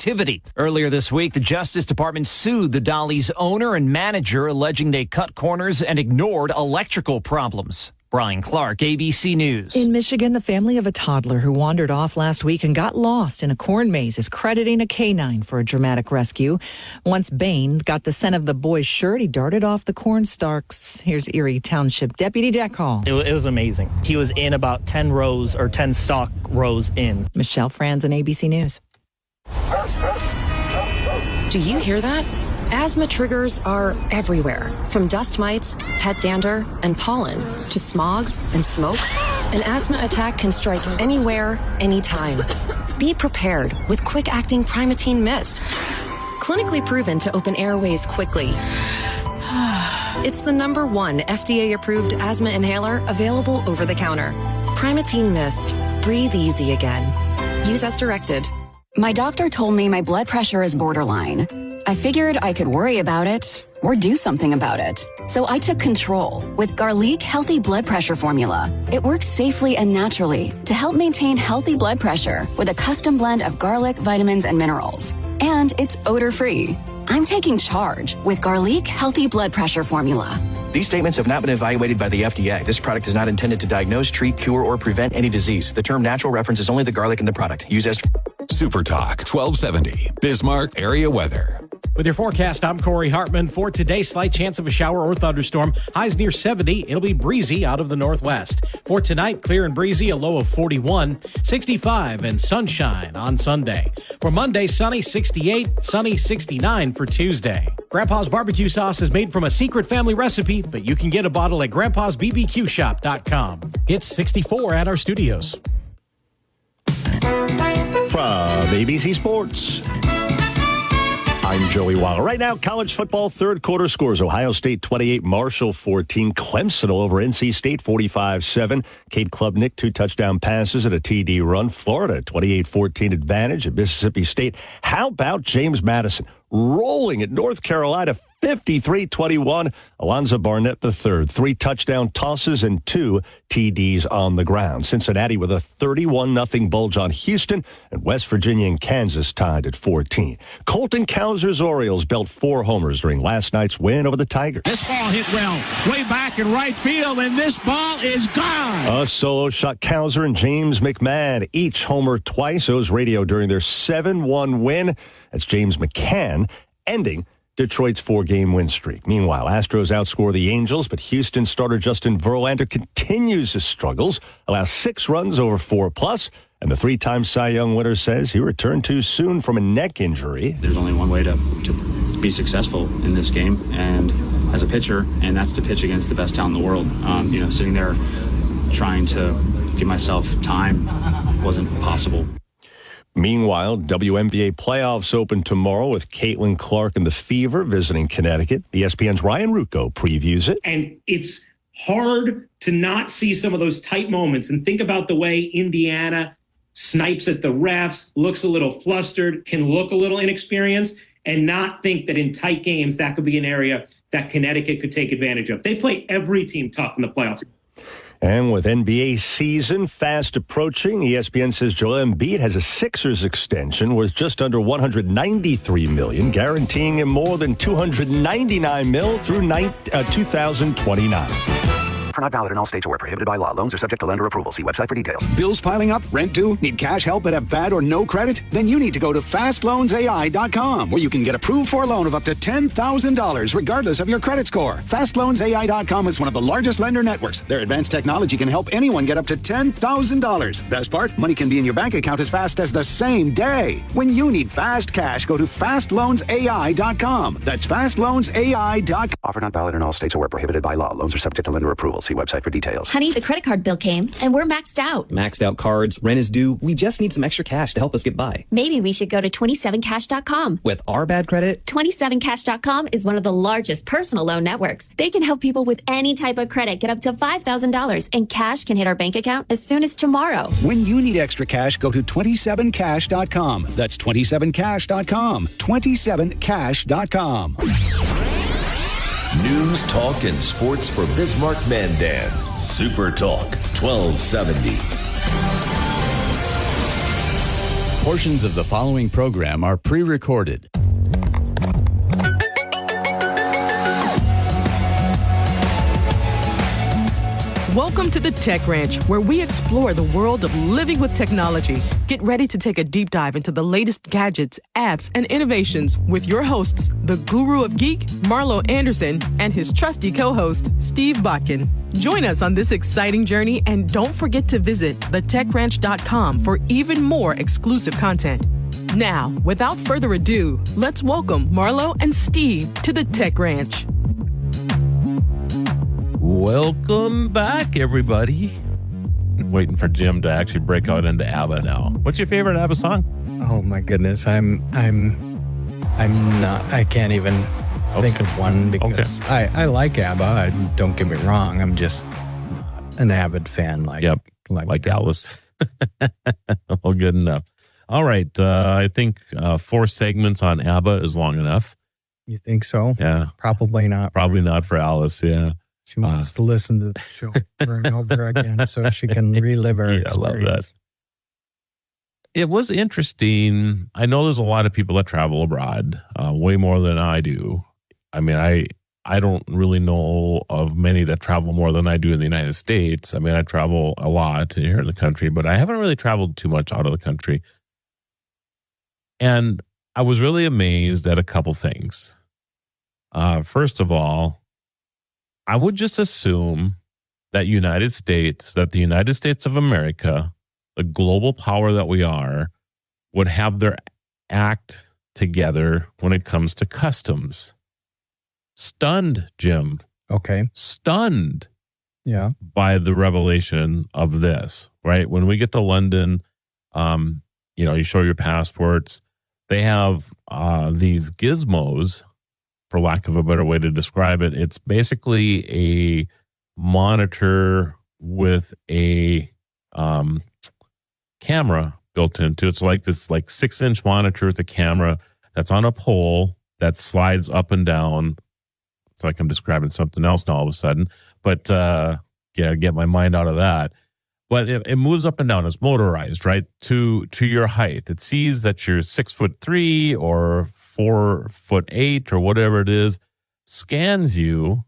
Earlier this week, the Justice Department sued the Dolly's owner and manager, alleging they cut corners and ignored electrical problems. Brian Clark, ABC News. In Michigan, the family of a toddler who wandered off last week and got lost in a corn maze is crediting a canine for a dramatic rescue. Once Bain got the scent of the boy's shirt, he darted off the corn stalks. Here's Erie Township Deputy Jack Hall. It was amazing. He was in about 10 rows or 10 stalk rows in. Michelle Franz and ABC News. Do you hear that? Asthma triggers are everywhere, from dust mites, pet dander, and pollen, to smog and smoke. An asthma attack can strike anywhere, anytime. Be prepared with quick-acting Primatene Mist. Clinically proven to open airways quickly. It's the #1 FDA-approved asthma inhaler available over the counter. Primatene Mist. Breathe easy again. Use as directed. My doctor told me my blood pressure is borderline. I figured I could worry about it or do something about it. So I took control with Garlic Healthy Blood Pressure Formula. It works safely and naturally to help maintain healthy blood pressure with a custom blend of garlic, vitamins, and minerals. And it's odor-free. I'm taking charge with Garlic Healthy Blood Pressure Formula. These statements have not been evaluated by the FDA. This product is not intended to diagnose, treat, cure, or prevent any disease. The term natural references only the garlic in the product. Use as Supertalk 1270, Bismarck area weather. With your forecast, I'm Corey Hartman. For today, slight chance of a shower or thunderstorm. Highs near 70. It'll be breezy out of the northwest. For tonight, clear and breezy, a low of 41, 65, and sunshine on Sunday. For Monday, sunny 68, sunny 69 for Tuesday. Grandpa's barbecue sauce is made from a secret family recipe, but you can get a bottle at grandpa'sbbqshop.com. It's 64 at our studios. From ABC Sports, I'm Joey Waller. Right now, college football third quarter scores. Ohio State 28, Marshall 14. Clemson over NC State 45-7. Cade Klubnik 2 touchdown passes and a TD run. Florida 28-14 advantage at Mississippi State. How about James Madison rolling at North Carolina 53-21. Alonzo Barnett III, 3 touchdown tosses and 2 TDs on the ground. Cincinnati with a 31-0 bulge on Houston, and West Virginia and Kansas tied at 14. Colton Cowser's Orioles built 4 homers during last night's win over the Tigers. This ball hit well, way back in right field, and this ball is gone. A solo shot. Cowser and James McMahon each homer twice. O's radio during their 7-1 win. That's James McCann ending Detroit's 4-game win streak. Meanwhile, Astros outscore the Angels, but Houston starter Justin Verlander continues his struggles, allows 6 runs over 4+, and the 3-time Cy Young winner says he returned too soon from a neck injury. There's only one way to be successful in this game, and as a pitcher, and that's to pitch against the best talent in the world. Sitting there trying to give myself time wasn't possible. Meanwhile, WNBA playoffs open tomorrow with Caitlin Clark and the Fever visiting Connecticut. ESPN's Ryan Rucco previews it. And it's hard to not see some of those tight moments and think about the way Indiana snipes at the refs, looks a little flustered, can look a little inexperienced, and not think that in tight games that could be an area that Connecticut could take advantage of. They play every team tough in the playoffs. And with NBA season fast approaching, ESPN says Joel Embiid has a Sixers extension worth just under $193 million, guaranteeing him more than $299 million through 2029. Offer not valid in all states or where prohibited by law. Loans are subject to lender approval. See website for details. Bills piling up? Rent due? Need cash help but have bad or no credit? Then you need to go to FastLoansAI.com, where you can get approved for a loan of up to $10,000 regardless of your credit score. FastLoansAI.com is one of the largest lender networks. Their advanced technology can help anyone get up to $10,000. Best part? Money can be in your bank account as fast as the same day. When you need fast cash, go to FastLoansAI.com. That's FastLoansAI.com. Offer not valid in all states or where prohibited by law. Loans are subject to lender approval. See website for details. Honey, the credit card bill came, and we're maxed out. Maxed out cards, rent is due. We just need some extra cash to help us get by. Maybe we should go to 27cash.com. With our bad credit, 27cash.com is one of the largest personal loan networks. They can help people with any type of credit get up to $5,000, and cash can hit our bank account as soon as tomorrow. When you need extra cash, go to 27cash.com. That's 27cash.com. 27cash.com. News, talk, and sports for Bismarck, Mandan. Super Talk 1270. Portions of the following program are pre-recorded. Welcome to the Tech Ranch, where we explore the world of living with technology. Get ready to take a deep dive into the latest gadgets, apps, and innovations with your hosts, the Guru of Geek, Marlo Anderson, and his trusty co-host, Steve Bakken. Join us on this exciting journey, and don't forget to visit thetechranch.com for even more exclusive content. Now, without further ado, let's welcome Marlo and Steve to the Tech Ranch. Welcome back, everybody. Waiting for Jim to actually break out into ABBA now. What's your favorite ABBA song? Oh my goodness, I'm not. I can't even think of one because I like ABBA. Don't get me wrong. I'm just an avid fan. Like Alice. Well, good enough. All right, I think 4 segments on ABBA is long enough. You think so? Yeah, probably not. Probably not for Alice. Yeah. She wants to listen to the show over and over again so she can relive her experience. I love that. It was interesting. I know there's a lot of people that travel abroad, way more than I do. I mean, I don't really know of many that travel more than I do in the United States. I mean, I travel a lot here in the country, but I haven't really traveled too much out of the country. And I was really amazed at a couple things. First of all, I would just assume that the United States of America, the global power that we are, would have their act together when it comes to customs. Stunned, Jim. Okay. Stunned. Yeah. By the revelation of this, right? When we get to London, you show your passports. They have these gizmos, for lack of a better way to describe it. It's basically a monitor with a camera built into it. It's like this 6-inch monitor with a camera that's on a pole that slides up and down. It's like I'm describing something else now all of a sudden. But get my mind out of that. But it moves up and down. It's motorized, right, to your height. It sees that you're 6'3" or 4'8" or whatever it is, scans you,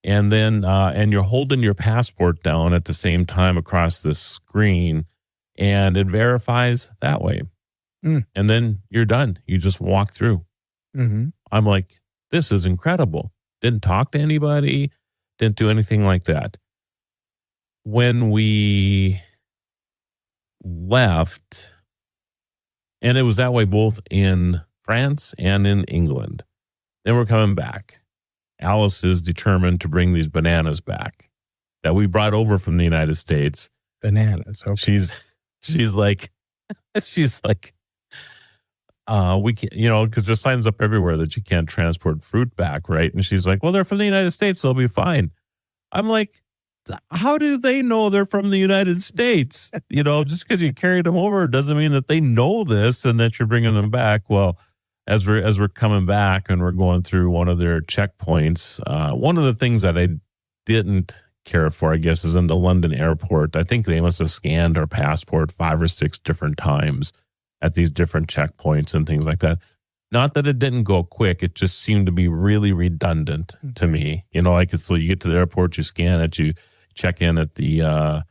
and then and you're holding your passport down at the same time across the screen, and it verifies that way. And then you're done. You just walk through. Mm-hmm. I'm like, this is incredible. Didn't talk to anybody, didn't do anything like that. When we left, and it was that way both in France and in England. Then we're coming back. Alice is determined to bring these bananas back that we brought over from the United States. Bananas. Okay. She's like, we can't, because there's signs up everywhere that you can't transport fruit back, right? And she's like, well, they're from the United States, so they'll be fine. I'm like, how do they know they're from the United States? Just because you carried them over doesn't mean that they know this and that you're bringing them back. Well, as we're coming back and we're going through one of their checkpoints, one of the things that I didn't care for, I guess, is in the London airport. I think they must have scanned our passport 5 or 6 different times at these different checkpoints and things like that. Not that it didn't go quick. It just seemed to be really redundant to me. So you get to the airport, you scan it, you check in at the,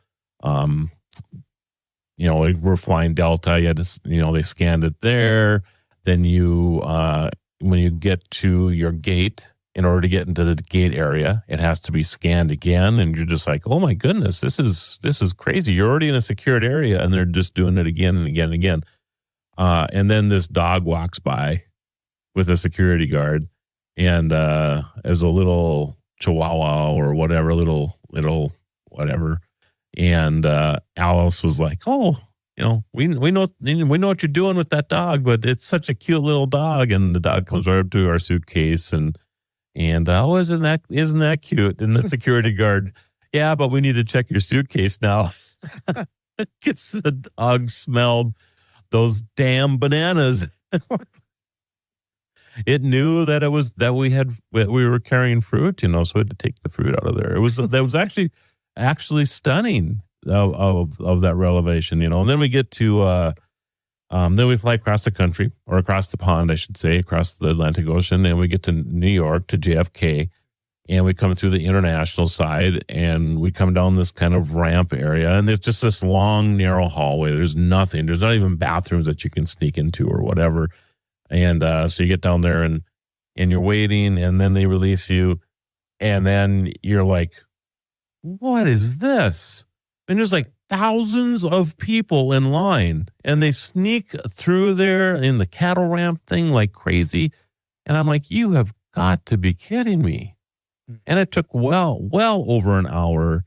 we're flying Delta. You had to, they scanned it there. Then when you get to your gate, in order to get into the gate area, it has to be scanned again. And you're just like, oh my goodness, this is crazy. You're already in a secured area and they're just doing it again and again and again. And then this dog walks by with a security guard, and as a little chihuahua or whatever, little little whatever. And Alice was like, "Oh, we know what you're doing with that dog, but it's such a cute little dog." And the dog comes right up to our suitcase and oh, isn't that cute? And the security guard, "Yeah, but we need to check your suitcase now." Because the dog smelled those damn bananas. It knew that we were carrying fruit, so we had to take the fruit out of there. That was actually stunning of that revelation, and then we get to then we fly across the country, or across the pond, I should say, across the Atlantic Ocean, and we get to New York, to JFK, and we come through the international side, and we come down this kind of ramp area, and there's just this long, narrow hallway. There's nothing. There's not even bathrooms that you can sneak into or whatever. And so you get down there and you're waiting, and then they release you, and then you're like, "What is this?" And there's like thousands of people in line, and they sneak through there in the cattle ramp thing like crazy. And I'm like, "You have got to be kidding me." And it took well over an hour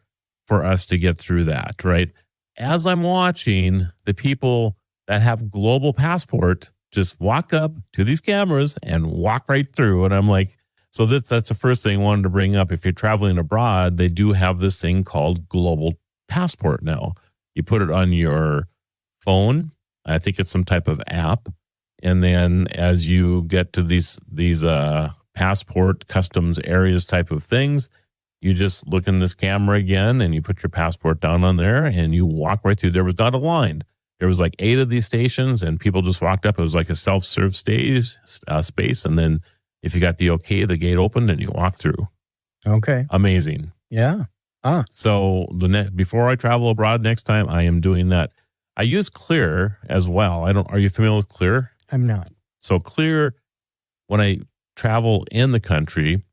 for us to get through that, right? As I'm watching, the people that have global passport just walk up to these cameras and walk right through. And I'm like, so that's the first thing I wanted to bring up. If you're traveling abroad, they do have this thing called global passport now. You put it on your phone. I think it's some type of app. And then as you get to these passport customs areas type of things, you just look in this camera again and you put your passport down on there and you walk right through. There was not a line. There was like 8 of these stations, and people just walked up. It was like a self-serve space. And then if you got the okay, the gate opened and you walk through. Okay. Amazing. Yeah. So before I travel abroad next time, I am doing that. I use Clear as well. Are you familiar with Clear? I'm not. So Clear, when I travel in the country,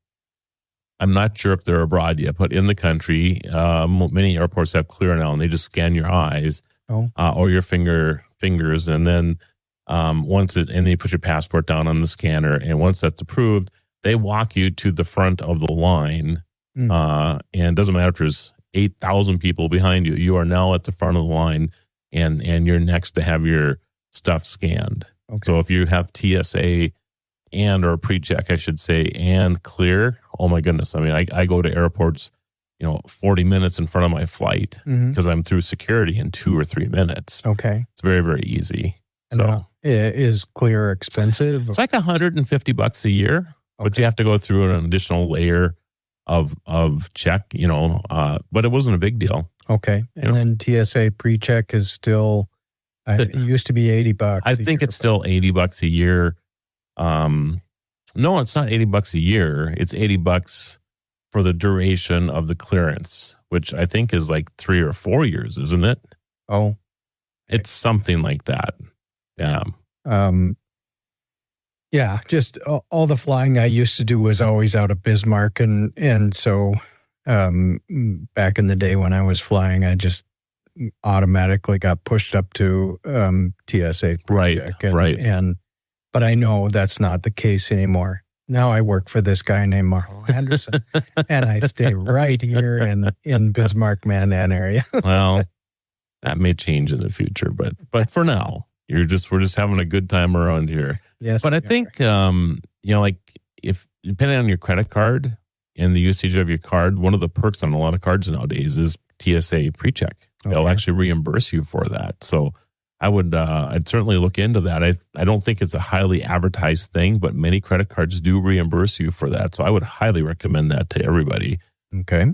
I'm not sure if they're abroad yet, but in the country, many airports have Clear now, and they just scan your eyes or your fingers, and then and you put your passport down on the scanner, and once that's approved, they walk you to the front of the line, and it doesn't matter if there's 8,000 people behind you. You are now at the front of the line, and you're next to have your stuff scanned. Okay. So if you have TSA or pre-check, I should say, and Clear, oh my goodness. I mean, I go to airports, 40 minutes in front of my flight because I'm through security in 2 or 3 minutes. Okay. It's very, very easy. So is Clear expensive? It's like $150 a year, but you have to go through an additional layer of check, but it wasn't a big deal. Okay. And then TSA pre-check is still, it used to be $80. I think it's still $80 a year. No, it's not $80 a year. It's $80 for the duration of the clearance, which I think is like 3 or 4 years, isn't it? Oh, it's something like that. Yeah. Yeah. Just all the flying I used to do was always out of Bismarck. And so, back in the day when I was flying, I just automatically got pushed up to, TSA. Right. But I know that's not the case anymore. Now I work for this guy named Marlo Anderson, and I stay right here in Bismarck, Mandan area. Well, that may change in the future, but for now, we're just having a good time around here. Yes, but I think like if depending on your credit card and the usage of your card, one of the perks on a lot of cards nowadays is TSA pre-check. They'll actually reimburse you for that. So I'd certainly look into that. I don't think it's a highly advertised thing, but many credit cards do reimburse you for that. So I would highly recommend that to everybody. Okay.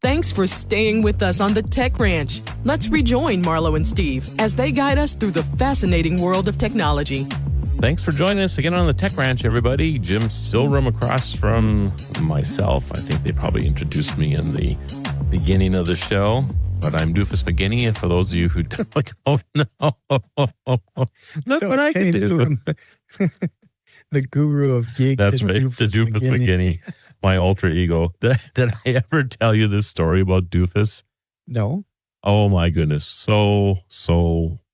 Thanks for staying with us on the Tech Ranch. Let's rejoin Marlo and Steve as they guide us through the fascinating world of technology. Thanks for joining us again on the Tech Ranch, everybody. Jim Stillroom across from myself. I think they probably introduced me in the beginning of the show, but I'm Doofus McGinney. And for those of you who don't know, look what I can do. The guru of geek. That's right, the Doofus McGinney, my alter ego. Did I ever tell you this story about Doofus? No. Oh my goodness, so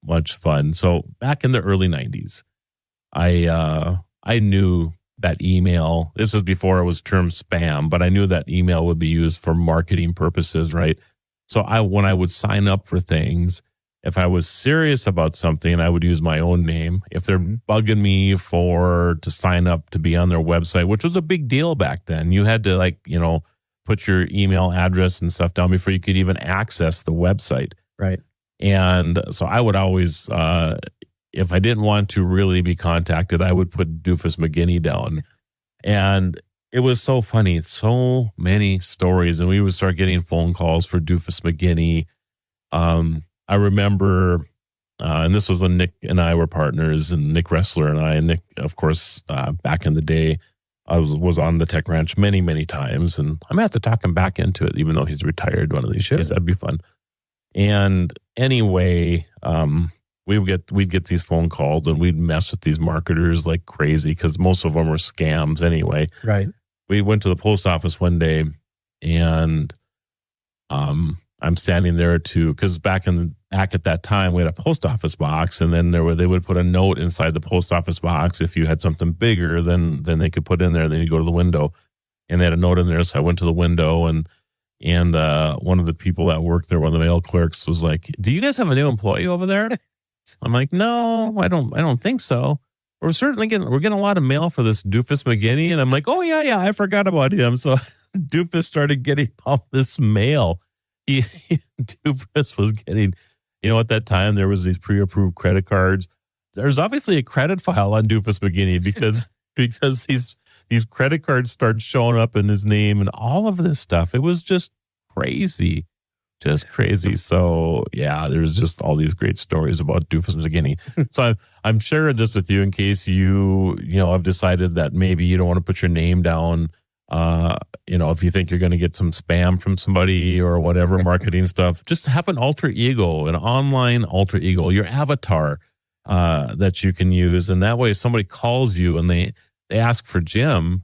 much fun. So back in the early 90s, I knew that email, this was before it was termed spam, but I knew that email would be used for marketing purposes, right? So when I would sign up for things, if I was serious about something, I would use my own name. If they're bugging me to sign up to be on their website, which was a big deal back then, you had to put your email address and stuff down before you could even access the website. Right. And so I would always, if I didn't want to really be contacted, I would put Doofus McGinney down. And it was so funny. So many stories. And we would start getting phone calls for Doofus McGinney. I remember, and this was when Nick and I were partners, and Nick Ressler and I. And Nick, of course, back in the day, I was on the Tech Ranch many, many times. And I'm going to have to talk him back into it, even though he's retired one of these days. That'd be fun. And anyway, we'd get these phone calls, and we'd mess with these marketers like crazy because most of them were scams anyway. Right. We went to the post office one day, and I'm standing there because back at that time we had a post office box, and then they would put a note inside the post office box if you had something bigger than they could put in there. Then you go to the window, and they had a note in there. So I went to the window, and one of the people that worked there, one of the mail clerks, was like, "Do you guys have a new employee over there?" I'm like, "No, I don't think so. We're getting a lot of mail for this Doofus McGinney." And I'm like, "Oh yeah, I forgot about him." So Doofus started getting all this mail. Doofus was getting, at that time there was these pre-approved credit cards. There's obviously a credit file on Doofus McGinney because these credit cards started showing up in his name and all of this stuff. It was just crazy. Just crazy. So yeah, there's just all these great stories about Doofus McGinney. So I'm sharing this with you in case you have decided that maybe you don't want to put your name down. If you think you're going to get some spam from somebody or whatever marketing stuff, just have an alter ego, an online alter ego, your avatar that you can use. And that way, if somebody calls you and they ask for Jim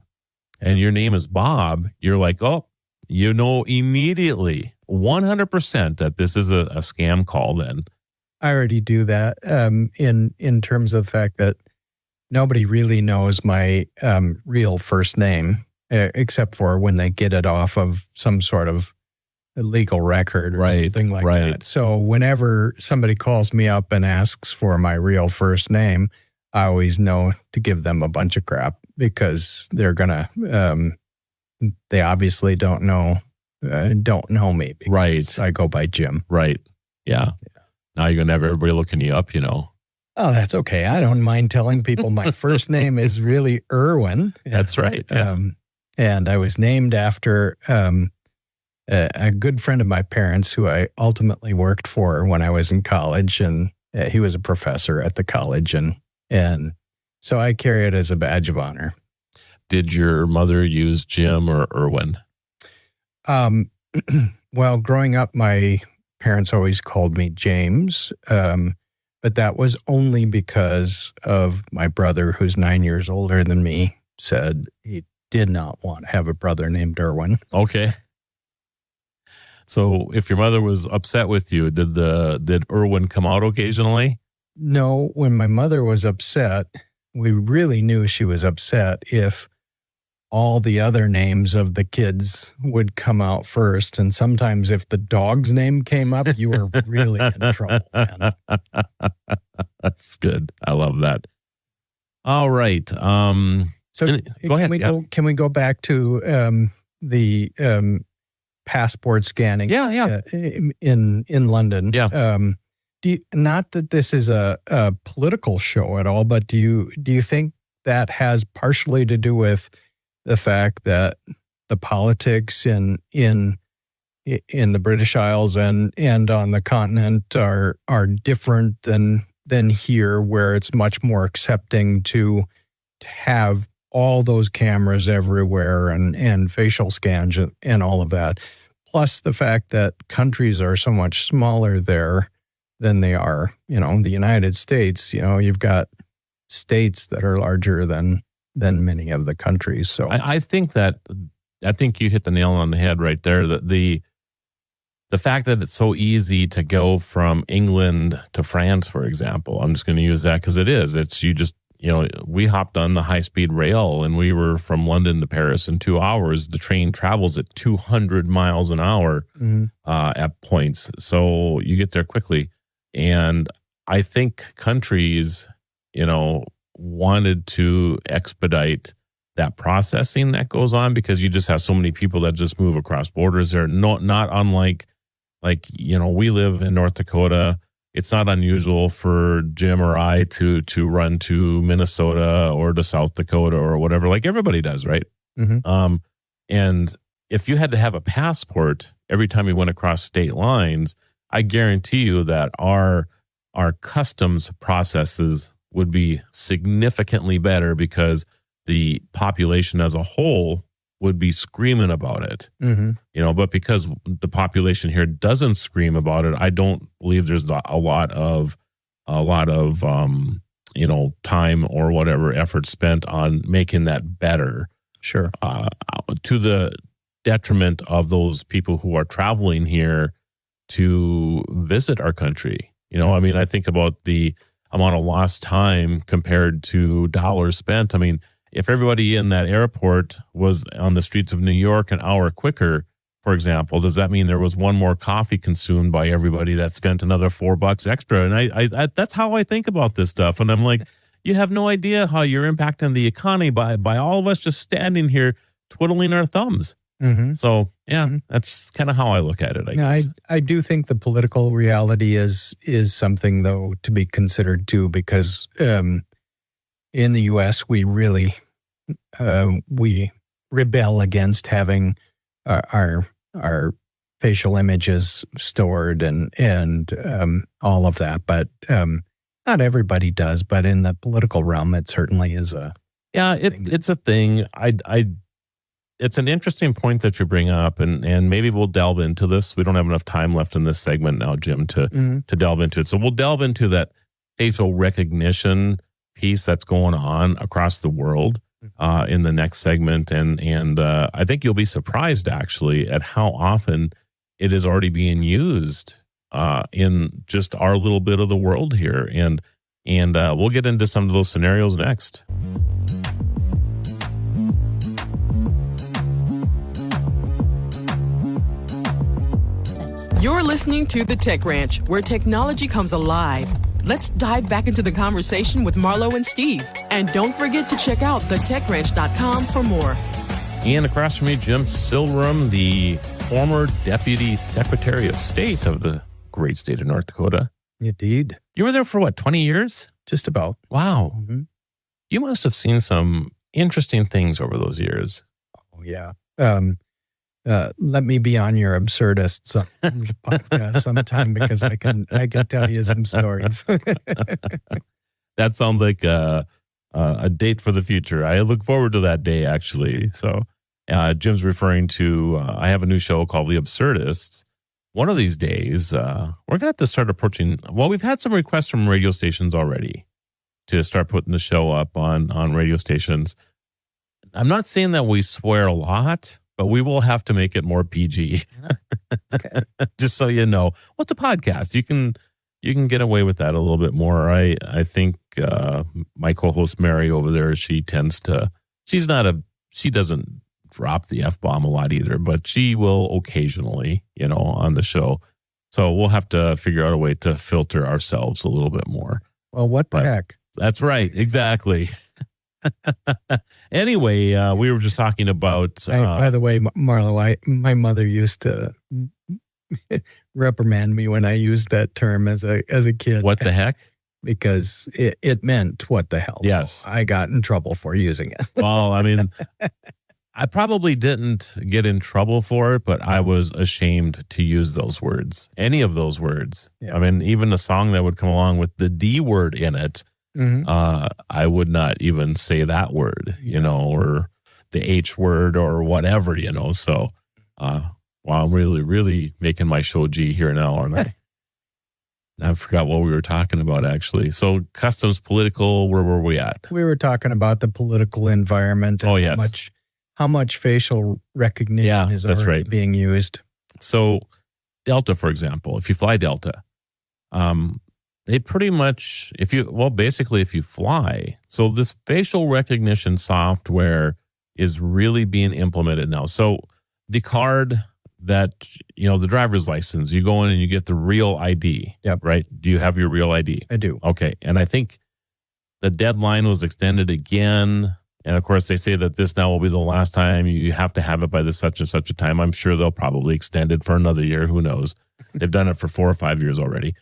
and your name is Bob, you're like, oh, immediately 100% that this is a scam call. Then I already do that in terms of the fact that nobody really knows my real first name except for when they get it off of some sort of legal record or something like that. So whenever somebody calls me up and asks for my real first name, I always know to give them a bunch of crap because they're gonna they obviously don't know me because I go by Jim. Right. Yeah. Now you're gonna have everybody looking you up, Oh, that's okay. I don't mind telling people my first name is really Irwin. That's right. Yeah. And I was named after a good friend of my parents who I ultimately worked for when I was in college. And he was a professor at the college. And so I carry it as a badge of honor. Did your mother use Jim or Irwin? Well, growing up, my parents always called me James. But that was only because of my brother, who's 9 years older than me, said he did not want to have a brother named Irwin. Okay. So if your mother was upset with you, did Irwin come out occasionally? No, when my mother was upset, we really knew she was upset if all the other names of the kids would come out first. And sometimes if the dog's name came up, you were really in trouble, man. That's good. I love that. All right. So go ahead. Can we go back to the passport scanning? Yeah. In London. Yeah. Not that this is a political show at all, but do you think that has partially to do with the fact that the politics in the British Isles and on the continent are different than here, where it's much more accepting to have all those cameras everywhere and facial scans and all of that. Plus the fact that countries are so much smaller there than they are, the United States. You've got states that are larger than many of the countries. So I think you hit the nail on the head right there. The fact that it's so easy to go from England to France, for example, I'm just going to use that because it is. It's you just we hopped on the high-speed rail and we were from London to Paris in 2 hours. The train travels at 200 miles an hour at points. So you get there quickly. And I think countries, wanted to expedite that processing that goes on because you just have so many people that just move across borders. They're not unlike, we live in North Dakota. It's not unusual for Jim or I to run to Minnesota or to South Dakota or whatever, like everybody does, right? And if you had to have a passport every time you went across state lines, I guarantee you that our customs processes would be significantly better because the population as a whole would be screaming about it, but because the population here doesn't scream about it, I don't believe there's a lot of time or whatever effort spent on making that better. Sure. To the detriment of those people who are traveling here to visit our country. I think about the amount of lost time compared to dollars spent. If everybody in that airport was on the streets of New York an hour quicker, for example, does that mean there was one more coffee consumed by everybody that spent another $4 extra? And I that's how I think about this stuff. And I'm like, you have no idea how you're impacting the economy by all of us just standing here twiddling our thumbs. So that's kind of how I look at it. I guess. I do think the political reality is something though to be considered too, because in the U.S., we really we rebel against having our facial images stored and all of that. But not everybody does. But in the political realm, it certainly is a it's a thing. It's an interesting point that you bring up, and maybe we'll delve into this. We don't have enough time left in this segment now, Jim, to delve into it. So we'll delve into that facial recognition piece that's going on across the world in the next segment. And I think you'll be surprised actually at how often it is already being used in just our little bit of the world here. And we'll get into some of those scenarios next. You're listening to The Tech Ranch, where technology comes alive. Let's dive back into the conversation with Marlo and Steve. And don't forget to check out thetechranch.com for more. And across from me, Jim Silverum, the former Deputy Secretary of State of the great state of North Dakota. Indeed. You were there for what, 20 years? Just about. Wow. You must have seen some interesting things over those years. Oh, yeah. Let me be on your Absurdists podcast sometime because I can tell you some stories. That sounds like a date for the future. I look forward to that day, actually. So Jim's referring to, I have a new show called The Absurdists. One of these days, we're going to have to start approaching, well, we've had some requests from radio stations already to start putting the show up on radio stations. I'm not saying that we swear a lot, but we will have to make it more PG. Okay. Just so you know. What's a podcast? You can get away with that a little bit more. I think my co-host Mary over there, she doesn't drop the F-bomb a lot either, but she will occasionally, on the show. So we'll have to figure out a way to filter ourselves a little bit more. Well, what the heck? That's right. Exactly. Anyway, we were just talking about. By the way, Marlo, my mother used to reprimand me when I used that term as a kid. What the heck? Because it meant what the hell. Yes, so I got in trouble for using it. Well, I mean, I probably didn't get in trouble for it, but I was ashamed to use those words, any of those words. Yeah. I mean, even a song that would come along with the D word in it. I would not even say that word, or the H word or whatever, So, well, I'm really, really making my show G here now, aren't I? I forgot what we were talking about, actually. So, customs, political, where were we at? We were talking about the political environment. And how much facial recognition is already being used. So, Delta, for example, if you fly Delta, they pretty much, if you fly, so this facial recognition software is really being implemented now. So the card that, the driver's license, you go in and you get the real ID, right? Do you have your real ID? I do. Okay. And I think the deadline was extended again. And of course, they say that this now will be the last time you have to have it by this such and such a time. I'm sure they'll probably extend it for another year. Who knows? They've done it for 4 or 5 years already.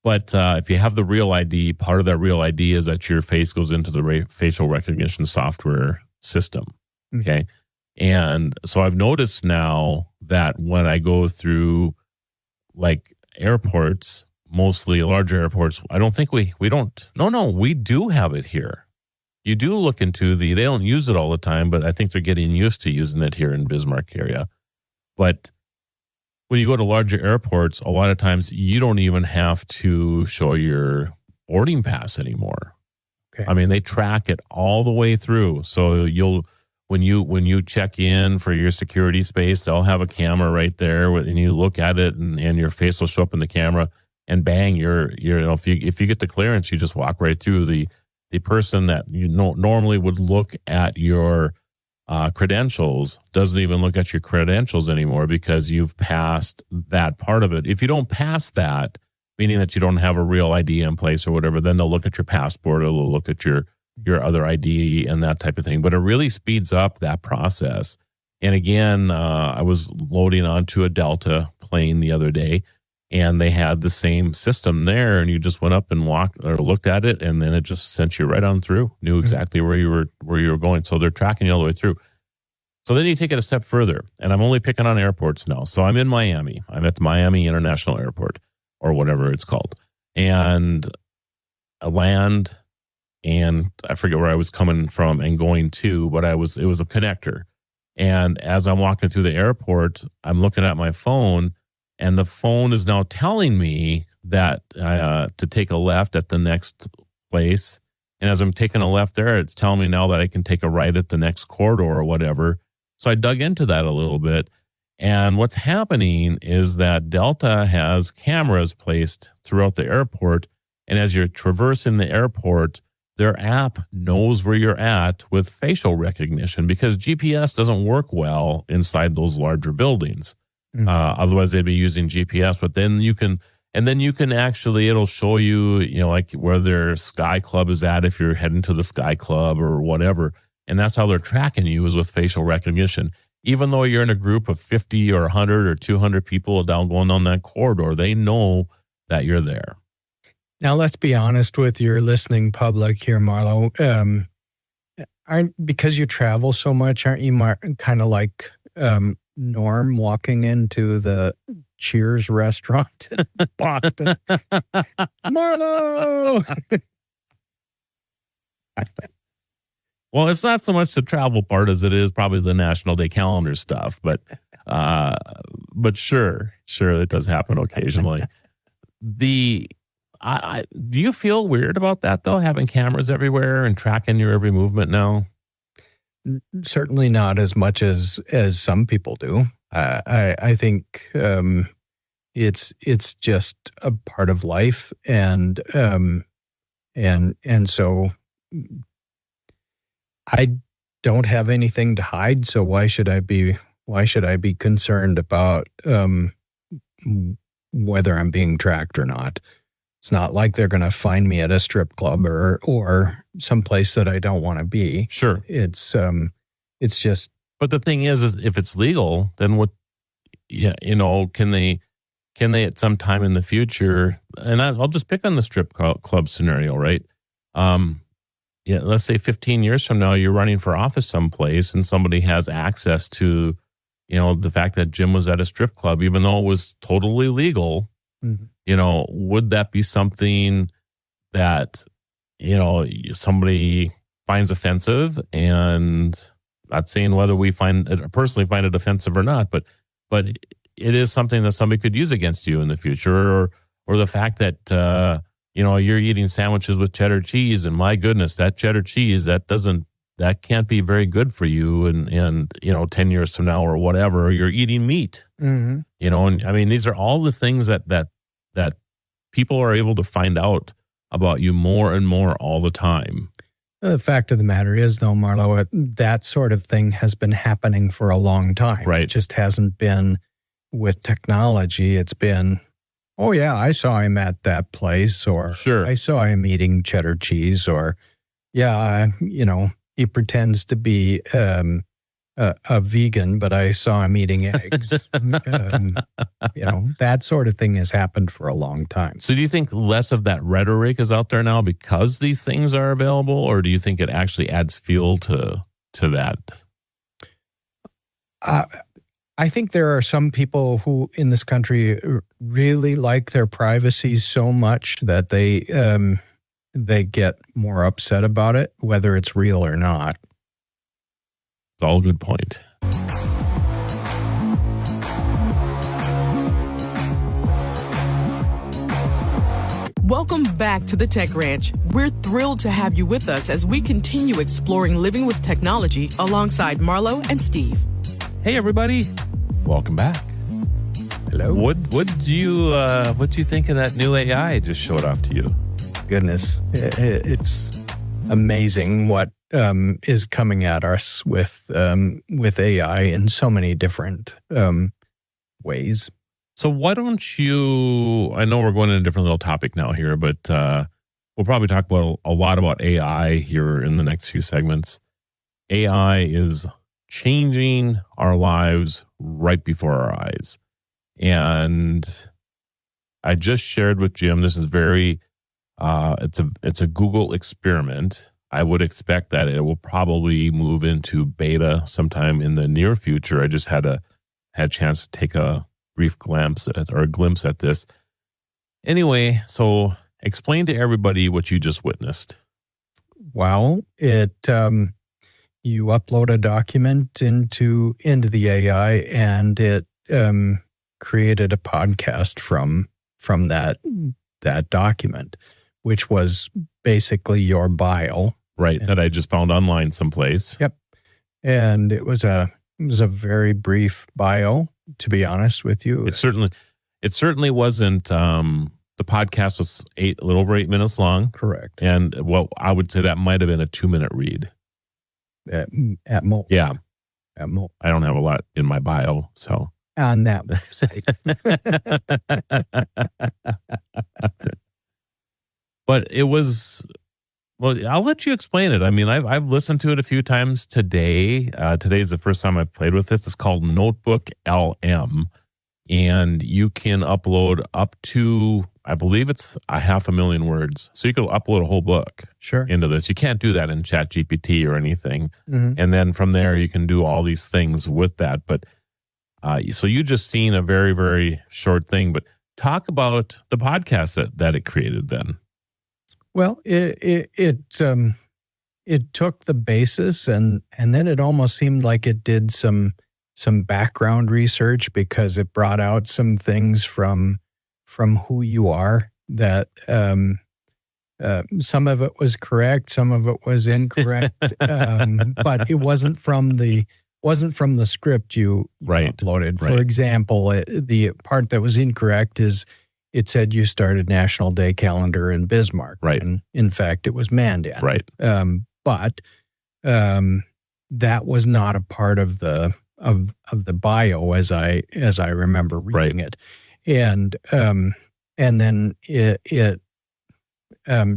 But if you have the real ID, part of that real ID is that your face goes into the facial recognition software system. Okay. And so I've noticed now that when I go through like airports, mostly larger airports, I don't think we do have it here. You do look into they don't use it all the time, but I think they're getting used to using it here in Bismarck area. But when you go to larger airports, a lot of times you don't even have to show your boarding pass anymore. Okay. I mean, they track it all the way through. So when you check in for your security space, they'll have a camera right there, and you look at it, and your face will show up in the camera, and bang, if you get the clearance, you just walk right through. The person that normally would look at your credentials doesn't even look at your credentials anymore because you've passed that part of it. If you don't pass that, meaning that you don't have a real ID in place or whatever, then they'll look at your passport, or they'll look at your other ID and that type of thing. But it really speeds up that process. And again, I was loading onto a Delta plane the other day, and they had the same system there, and you just went up and walked or looked at it, and then it just sent you right on through, knew exactly where you were going. So they're tracking you all the way through. So then you take it a step further, and I'm only picking on airports now. So I'm in Miami. I'm at the Miami International Airport, or whatever it's called. And I land, and I forget where I was coming from and going to, but it was a connector. And as I'm walking through the airport, I'm looking at my phone, and the phone is now telling me that to take a left at the next place. And as I'm taking a left there, it's telling me now that I can take a right at the next corridor or whatever. So I dug into that a little bit. And what's happening is that Delta has cameras placed throughout the airport. And as you're traversing the airport, their app knows where you're at with facial recognition, because GPS doesn't work well inside those larger buildings. Otherwise they'd be using GPS, but then you can actually, it'll show you, like where their Sky Club is at if you're heading to the Sky Club or whatever. And that's how they're tracking you, is with facial recognition. Even though you're in a group of 50 or 100 or 200 people going on that corridor, they know that you're there. Now, let's be honest with your listening public here, Marlo. Because you travel so much, aren't you kind of like Norm walking into the Cheers restaurant in Boston? Marlo! Well, it's not so much the travel part as it is probably the National Day calendar stuff, but sure, it does happen occasionally. Do you feel weird about that, though, having cameras everywhere and tracking your every movement now? Certainly not as much as some people do. I think it's just a part of life, and so I don't have anything to hide. So why should I be concerned about whether I'm being tracked or not? It's not like they're going to find me at a strip club or someplace that I don't want to be. Sure. It's just. But the thing is if it's legal, then what? Yeah, can they at some time in the future? And I'll just pick on the strip club scenario, right? Let's say 15 years from now, you're running for office someplace, and somebody has access to, the fact that Jim was at a strip club, even though it was totally legal. Mm-hmm. Would that be something that, somebody finds offensive? And not saying whether we personally find it offensive or not, but it is something that somebody could use against you in the future, or the fact that, you're eating sandwiches with cheddar cheese, and my goodness, that cheddar cheese, that can't be very good for you. And 10 years from now or whatever, you're eating meat, mm-hmm. And I mean, these are all the things that people are able to find out about you more and more all the time. The fact of the matter is, though, Marlo, that sort of thing has been happening for a long time. Right. It just hasn't been with technology. It's been, oh, yeah, I saw him at that place, or sure, I saw him eating cheddar cheese, or, yeah, he pretends to be a vegan, but I saw him eating eggs. That sort of thing has happened for a long time. So do you think less of that rhetoric is out there now because these things are available, or do you think it actually adds fuel to that? I think there are some people who in this country really like their privacy so much that they get more upset about it, whether it's real or not. It's all a good point. Welcome back to the Tech Ranch. We're thrilled to have you with us as we continue exploring living with technology alongside Marlo and Steve. Hey, everybody. Welcome back. Hello. What'd you think of that new AI I just showed off to you? Goodness, it's amazing what is coming at us with AI in so many different ways. So why don't you, I know we're going in a different little topic now here, but we'll probably talk about a lot about AI here in the next few segments. AI is changing our lives right before our eyes. And I just shared with Jim, this is very, it's a Google experiment. I would expect that it will probably move into beta sometime in the near future. I just had a chance to take a brief glimpse at this. Anyway, so explain to everybody what you just witnessed. Well, you upload a document into the AI, and it created a podcast from that document, which was basically your bio. Right, that I just found online someplace. Yep. And it was a very brief bio, to be honest with you. It certainly wasn't. The podcast was a little over 8 minutes long. Correct. And I would say that might have been a 2-minute read. At most. Yeah. At most. I don't have a lot in my bio, so. On that website. But it was, well, I'll let you explain it. I mean, I've listened to it a few times today. Today is the first time I've played with this. It's called Notebook LM, and you can upload up to, I believe it's 500,000 words. So you could upload a whole book into this. You can't do that in ChatGPT or anything. Mm-hmm. And then from there, you can do all these things with that. But so you just seen a very, very short thing. But talk about the podcast that it created then. Well, it took the basis and then it almost seemed like it did some background research, because it brought out some things from who you are that some of it was correct, some of it was incorrect, but it wasn't from the script you uploaded. Right. For example, the part that was incorrect is it said you started National Day Calendar in Bismarck. Right. And in fact, it was Mandan. Right. But that was not a part of the bio as I remember reading it. And then it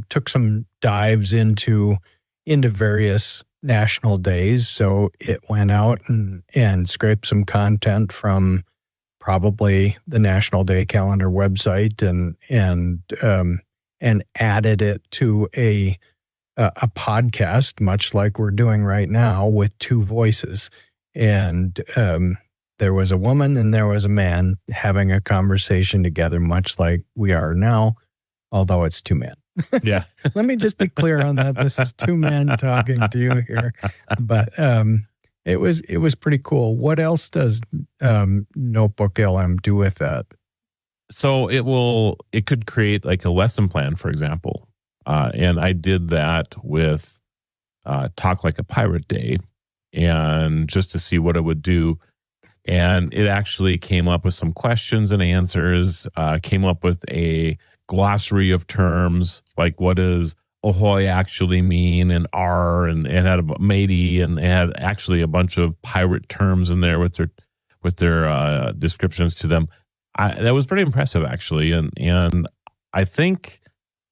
took some dives into various national days. So it went out and scraped some content from probably the National Day Calendar website and added it to a podcast, much like we're doing right now, with two voices. And there was a woman and there was a man having a conversation together, much like we are now, although it's two men. Yeah. Let me just be clear on that. This is two men talking to you here. But it was pretty cool. What else does Notebook LM do with that? So it could create like a lesson plan, for example. And I did that with Talk Like a Pirate Day, and just to see what it would do. And it actually came up with some questions and answers, came up with a glossary of terms, like what does ahoy actually mean, and R, and it had a matey, and it had actually a bunch of pirate terms in there with their descriptions to them. That was pretty impressive, actually, and I think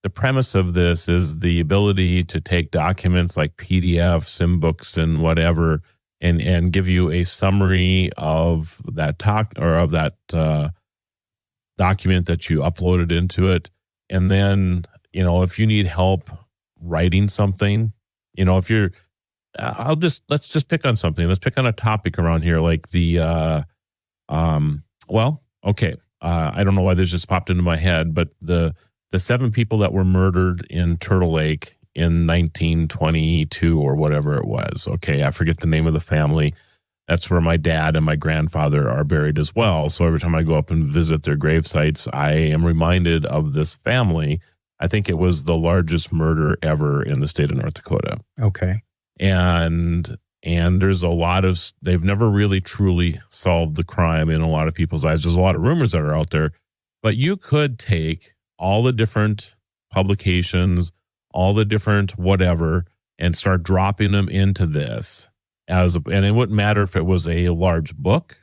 the premise of this is the ability to take documents like PDFs, SimBooks, and whatever, and give you a summary of that document that you uploaded into it. And then, if you need help writing something, if you're, let's just pick on something. Let's pick on a topic around here, like I don't know why this just popped into my head, but the 7 people that were murdered in Turtle Lake in 1922 or whatever it was. Okay, I forget the name of the family. That's where my dad and my grandfather are buried as well. So every time I go up and visit their grave sites, I am reminded of this family. I think it was the largest murder ever in the state of North Dakota. Okay. And there's a lot of, they've never really truly solved the crime in a lot of people's eyes. There's a lot of rumors that are out there, but you could take all the different publications, all the different whatever, and start dropping them into this and it wouldn't matter if it was a large book,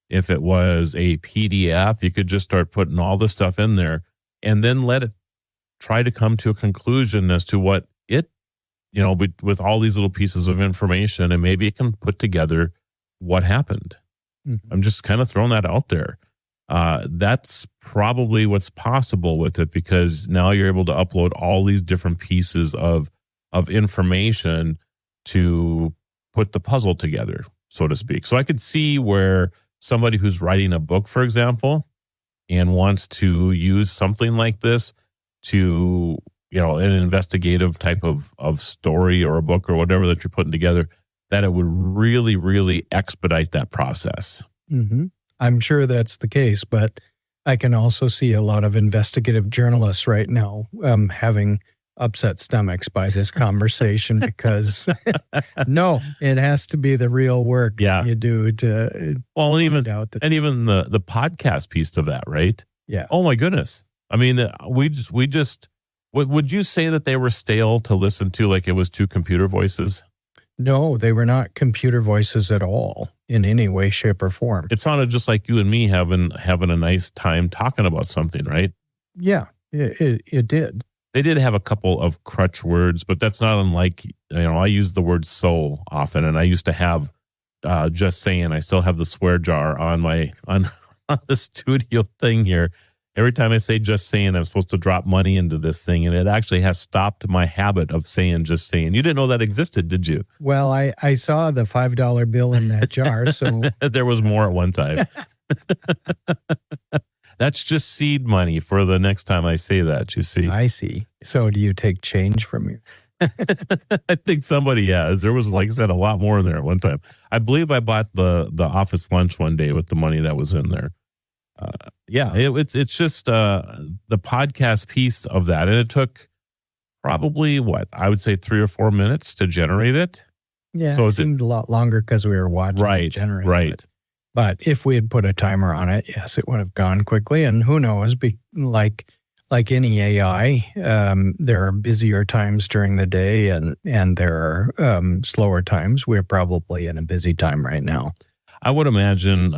if it was a PDF, you could just start putting all the stuff in there and then let it try to come to a conclusion as to what it, with all these little pieces of information, and maybe it can put together what happened. Mm-hmm. I'm just kind of throwing that out there. That's probably what's possible with it, because now you're able to upload all these different pieces of information to put the puzzle together, so to speak. So I could see where somebody who's writing a book, for example, and wants to use something like this to, an investigative type of story or a book or whatever that you're putting together, that it would really, really expedite that process. Mm-hmm. I'm sure that's the case, but I can also see a lot of investigative journalists right now having upset stomachs by this conversation because no, it has to be the real work that you do to even the podcast piece of that, right? Yeah. Oh my goodness. I mean, we just would you say that they were stale to listen to, like it was two computer voices? No, they were not computer voices at all in any way, shape, or form. It sounded just like you and me having a nice time talking about something, right? Yeah, it did. They did have a couple of crutch words, but that's not unlike, I use the word so often, and I used to have just saying, I still have the swear jar on the studio thing here. Every time I say just saying, I'm supposed to drop money into this thing, and it actually has stopped my habit of saying just saying. You didn't know that existed, did you? Well, I saw the $5 bill in that jar, so there was more at one time. That's just seed money for the next time I say that, you see. I see. So do you take change from you? I think somebody has. There was, like I said, a lot more in there at one time. I believe I bought the office lunch one day with the money that was in there. It's just the podcast piece of that. And it took probably, I would say 3 or 4 minutes to generate it. Yeah, so it seemed a lot longer because we were watching it generate. Right. But if we had put a timer on it, yes, it would have gone quickly. And who knows, like any AI, there are busier times during the day and there are slower times. We're probably in a busy time right now. I would imagine,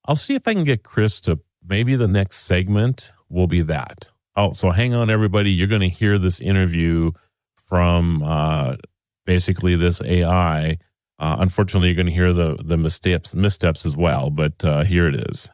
I'll see if I can get Chris to, maybe the next segment will be that. Oh, so hang on, everybody. You're going to hear this interview from basically this AI. Unfortunately, you're going to hear the missteps as well, but here it is.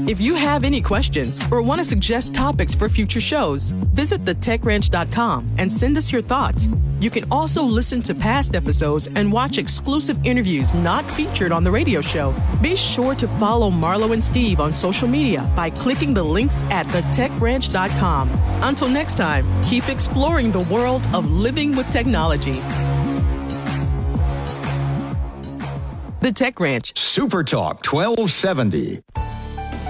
If you have any questions or want to suggest topics for future shows, visit thetechranch.com and send us your thoughts. You can also listen to past episodes and watch exclusive interviews not featured on the radio show. Be sure to follow Marlo and Steve on social media by clicking the links at thetechranch.com. Until next time, keep exploring the world of living with technology. The Tech Ranch. Supertalk 1270.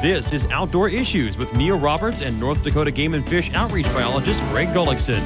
This is Outdoor Issues with Neil Roberts and North Dakota Game and Fish outreach biologist Greg Gullickson.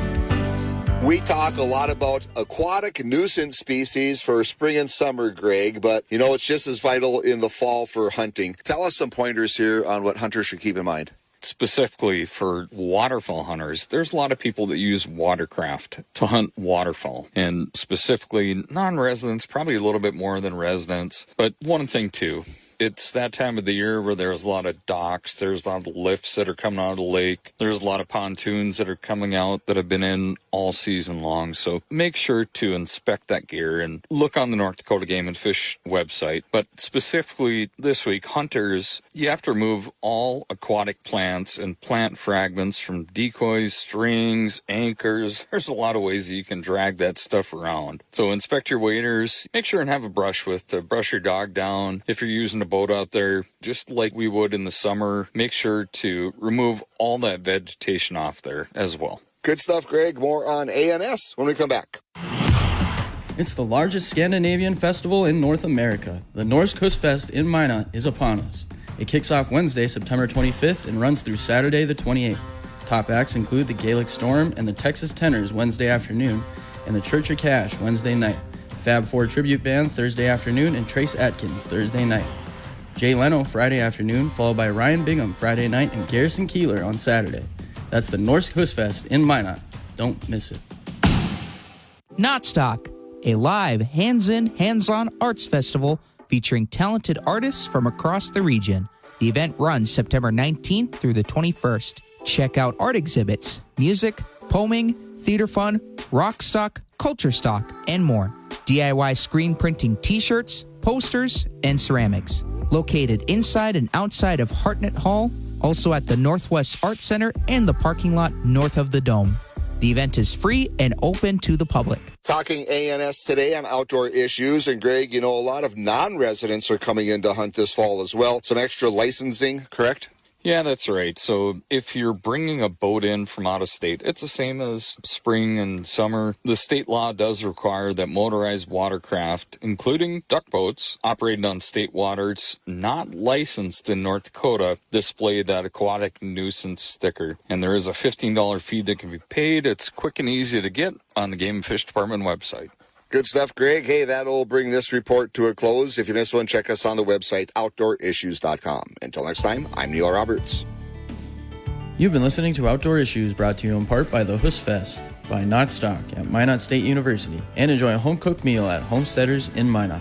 We talk a lot about aquatic nuisance species for spring and summer, Greg, but it's just as vital in the fall for hunting. Tell us some pointers here on what hunters should keep in mind. specifically for waterfowl hunters, there's a lot of people that use watercraft to hunt waterfowl, and specifically non-residents, probably a little bit more than residents. But one thing too, it's that time of the year where there's a lot of docks, there's a lot of lifts that are coming out of the lake, there's a lot of pontoons that are coming out that have been in all season long. So make sure to inspect that gear and look on the North Dakota Game and Fish website. But specifically this week, hunters, you have to remove all aquatic plants and plant fragments from decoys, strings, anchors. There's a lot of ways that you can drag that stuff around. So inspect your waders, make sure and have a brush to brush your dog down. If you're using a boat out there, just like we would in the summer, make sure to remove all that vegetation off there as well. Good stuff, Greg. More on ANS when we come back. It's the largest Scandinavian festival in North America. The Norse Kustfest in Minot is upon us. It kicks off Wednesday, September 25th and runs through Saturday the 28th. Top acts include the Gaelic Storm and the Texas Tenors Wednesday afternoon and the Church of Cash Wednesday night. Fab Four Tribute Band Thursday afternoon and Trace Atkins Thursday night. Jay Leno Friday afternoon, followed by Ryan Bingham Friday night and Garrison Keeler on Saturday. That's the Norse Kustfest in Minot. Don't miss it. Knotstock, a live, hands-in, hands-on arts festival featuring talented artists from across the region. The event runs September 19th through the 21st. Check out art exhibits, music, poeming, theater fun, rock stock, culture stock, and more. DIY screen printing t-shirts, posters, and ceramics. Located inside and outside of Hartnett Hall, also at the Northwest Art Center and the parking lot north of the Dome. The event is free and open to the public. Talking ANS today on outdoor issues. And Greg, a lot of non-residents are coming in to hunt this fall as well. Some extra licensing, correct? Yeah, that's right. So if you're bringing a boat in from out of state, it's the same as spring and summer. The state law does require that motorized watercraft, including duck boats, operated on state waters, not licensed in North Dakota, display that aquatic nuisance sticker. And there is a $15 fee that can be paid. It's quick and easy to get on the Game and Fish Department website. Good stuff, Greg. Hey, that'll bring this report to a close. If you missed one, check us on the website, outdoorissues.com. Until next time, I'm Neil Roberts. You've been listening to Outdoor Issues, brought to you in part by the Husfest by Knotstock at Minot State University, and enjoy a home-cooked meal at Homesteaders in Minot.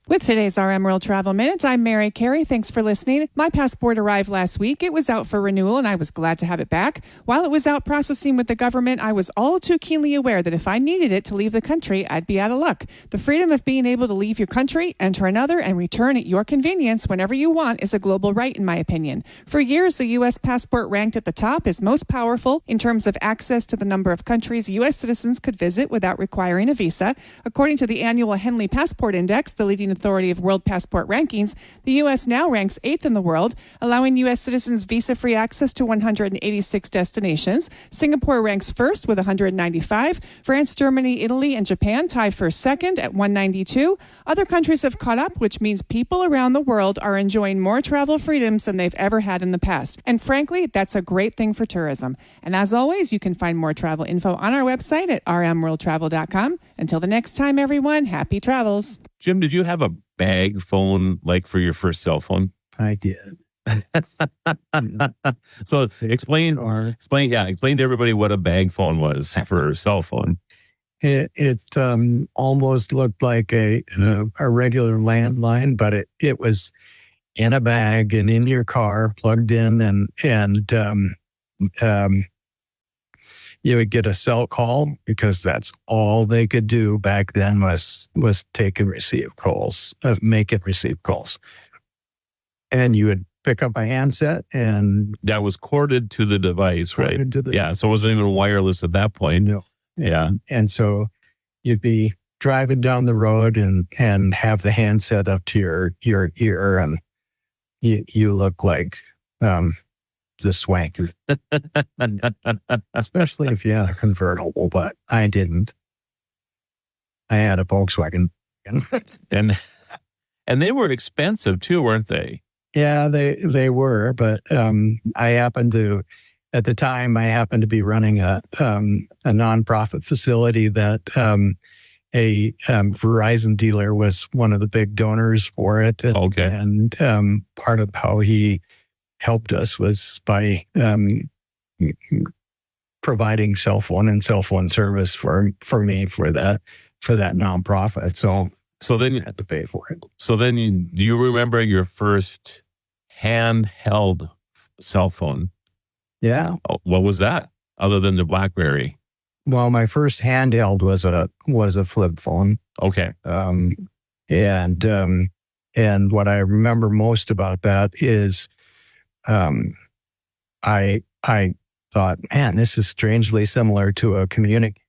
With today's RM World Travel Minute, I'm Mary Carey. Thanks for listening. My passport arrived last week. It was out for renewal, and I was glad to have it back. While it was out processing with the government, I was all too keenly aware that if I needed it to leave the country, I'd be out of luck. The freedom of being able to leave your country, enter another, and return at your convenience whenever you want is a global right, in my opinion. For years, the U.S. passport ranked at the top as most powerful in terms of access to the number of countries U.S. citizens could visit without requiring a visa. According to the annual Henley Passport Index, the leading authority of world passport rankings, the U.S. now ranks 8th in the world, allowing U.S. citizens visa-free access to 186 destinations. Singapore ranks first with 195. France, Germany, Italy, and Japan tie for second at 192. Other countries have caught up, which means people around the world are enjoying more travel freedoms than they've ever had in the past. And frankly, that's a great thing for tourism. And as always, you can find more travel info on our website at rmworldtravel.com. Until the next time, everyone, happy travels. Jim, did you have a bag phone like for your first cell phone? I did. So explain to everybody what a bag phone was for a cell phone. It almost looked like a regular landline, but it was in a bag and in your car, plugged in, and you would get a cell call because that's all they could do back then was take and receive calls, make and receive calls. And you would pick up a handset, and that was corded to the device, right? Yeah, so it wasn't even wireless at that point. No. Yeah. And so you'd be driving down the road and have the handset up to your ear, and you look like the swank, especially if you had a convertible, but I didn't. I had a Volkswagen. and they were expensive too, weren't they? Yeah, they were, but at the time I happened to be running a nonprofit facility that Verizon dealer was one of the big donors for it. And part of how he helped us was by providing cell phone service for me for that nonprofit. So then you had to pay for it. So then do you remember your first handheld cell phone? Yeah. Oh, what was that other than the BlackBerry? Well, my first handheld was a flip phone. Okay. And what I remember most about that is, I thought, man, this is strangely similar to a communicator.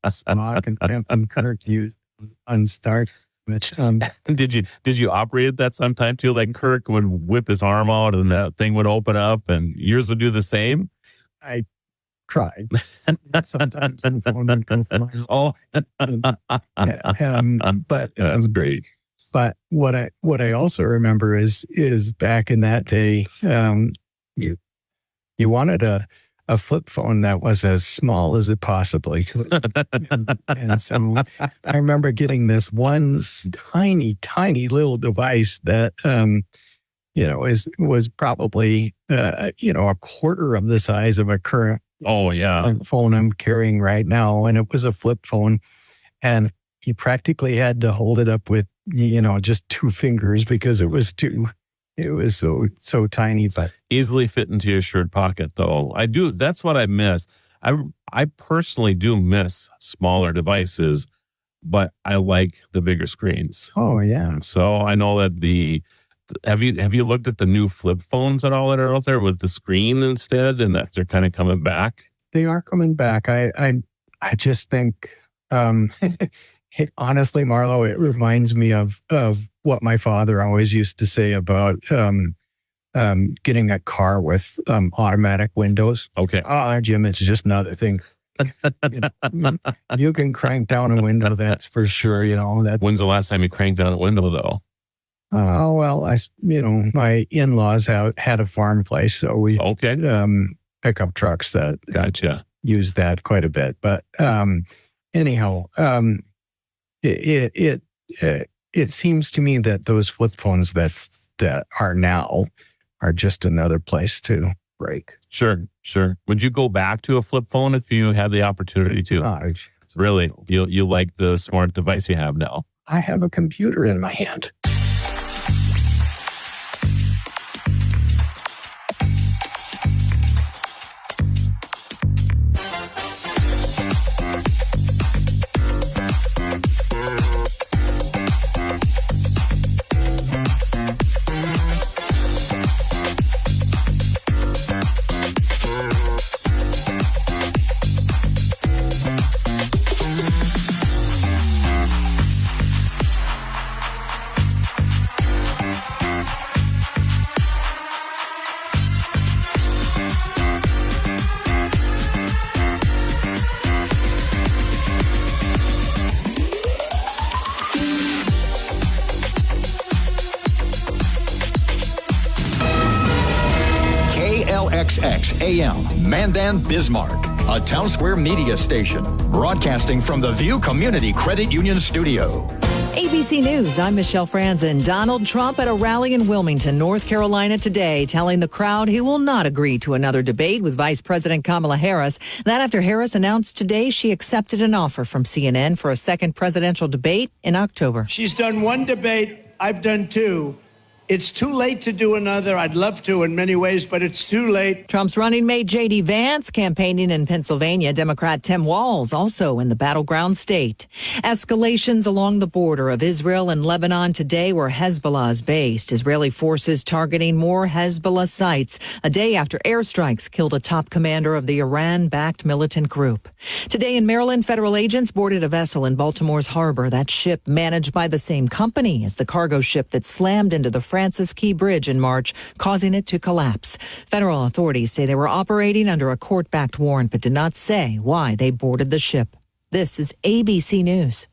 Bismarck and Kirk used on start. Which, did you operate that sometime too? Like Kirk would whip his arm out and that thing would open up, and yours would do the same. I tried sometimes. The phone would go flying. But that's great. But what I also remember is back in that day, you wanted a flip phone that was as small as it possibly could. And so I remember getting this one tiny little device that, was probably, a quarter of the size of a current phone I'm carrying right now. And it was a flip phone. And you practically had to hold it up with, just two fingers because it was so tiny, but easily fit into your shirt pocket though. That's what I miss. I personally do miss smaller devices, but I like the bigger screens. Oh yeah. So I know that have you looked at the new flip phones at all that are out there with the screen instead, and that they're kind of coming back? They are coming back. I just think, honestly, Marlo, it reminds me of what my father always used to say about getting a car with automatic windows. Okay. Jim, it's just another thing. You can crank down a window, that's for sure. When's the last time you cranked down a window, though? My in-laws had a farm place, so we pickup trucks that gotcha use that quite a bit. But anyhow, it seems to me that those flip phones that are now are just another place to break. Sure. Would you go back to a flip phone if you had the opportunity to? Really? You like the smart device you have now? I have a computer in my hand. KLXX AM, Mandan, Bismarck, a town square media station, broadcasting from the View Community Credit Union studio. ABC News, I'm Michelle Franzen. Donald Trump at a rally in Wilmington, North Carolina today, telling the crowd he will not agree to another debate with Vice President Kamala Harris. That after Harris announced today she accepted an offer from CNN for a second presidential debate in October. She's done one debate. I've done two. It's too late to do another. I'd love to in many ways, but it's too late. Trump's running mate J.D. Vance campaigning in Pennsylvania. Democrat Tim Walz also in the battleground state. Escalations along the border of Israel and Lebanon today where Hezbollah is based. Israeli forces targeting more Hezbollah sites a day after airstrikes killed a top commander of the Iran-backed militant group. Today in Maryland, federal agents boarded a vessel in Baltimore's harbor. That ship managed by the same company as the cargo ship that slammed into the Francis Key Bridge in March, causing it to collapse. Federal authorities say they were operating under a court-backed warrant, but did not say why they boarded the ship. This is ABC News.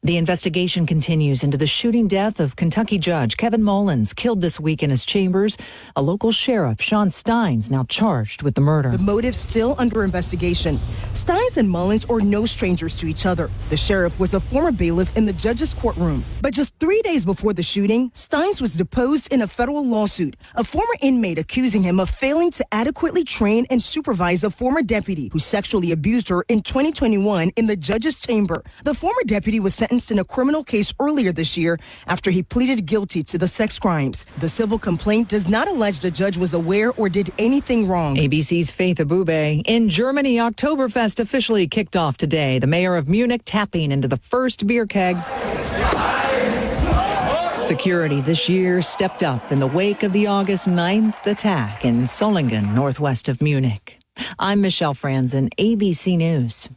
The investigation continues into the shooting death of Kentucky judge Kevin Mullins, killed this week in his chambers. A local sheriff, Sean Steins, now charged with the murder. The motive still under investigation. Steins and Mullins are no strangers to each other. The sheriff was a former bailiff in the judge's courtroom. But just 3 days before the shooting, Steins was deposed in a federal lawsuit. A former inmate accusing him of failing to adequately train and supervise a former deputy who sexually abused her in 2021 in the judge's chamber. The former deputy was sentenced in a criminal case earlier this year after he pleaded guilty to the sex crimes. The civil complaint does not allege the judge was aware or did anything wrong. ABC's Faith Abube. In Germany, Oktoberfest officially kicked off today. The mayor of Munich tapping into the first beer keg. Security this year stepped up in the wake of the August 9th attack in Solingen, northwest of Munich. I'm Michelle Franzen, ABC News.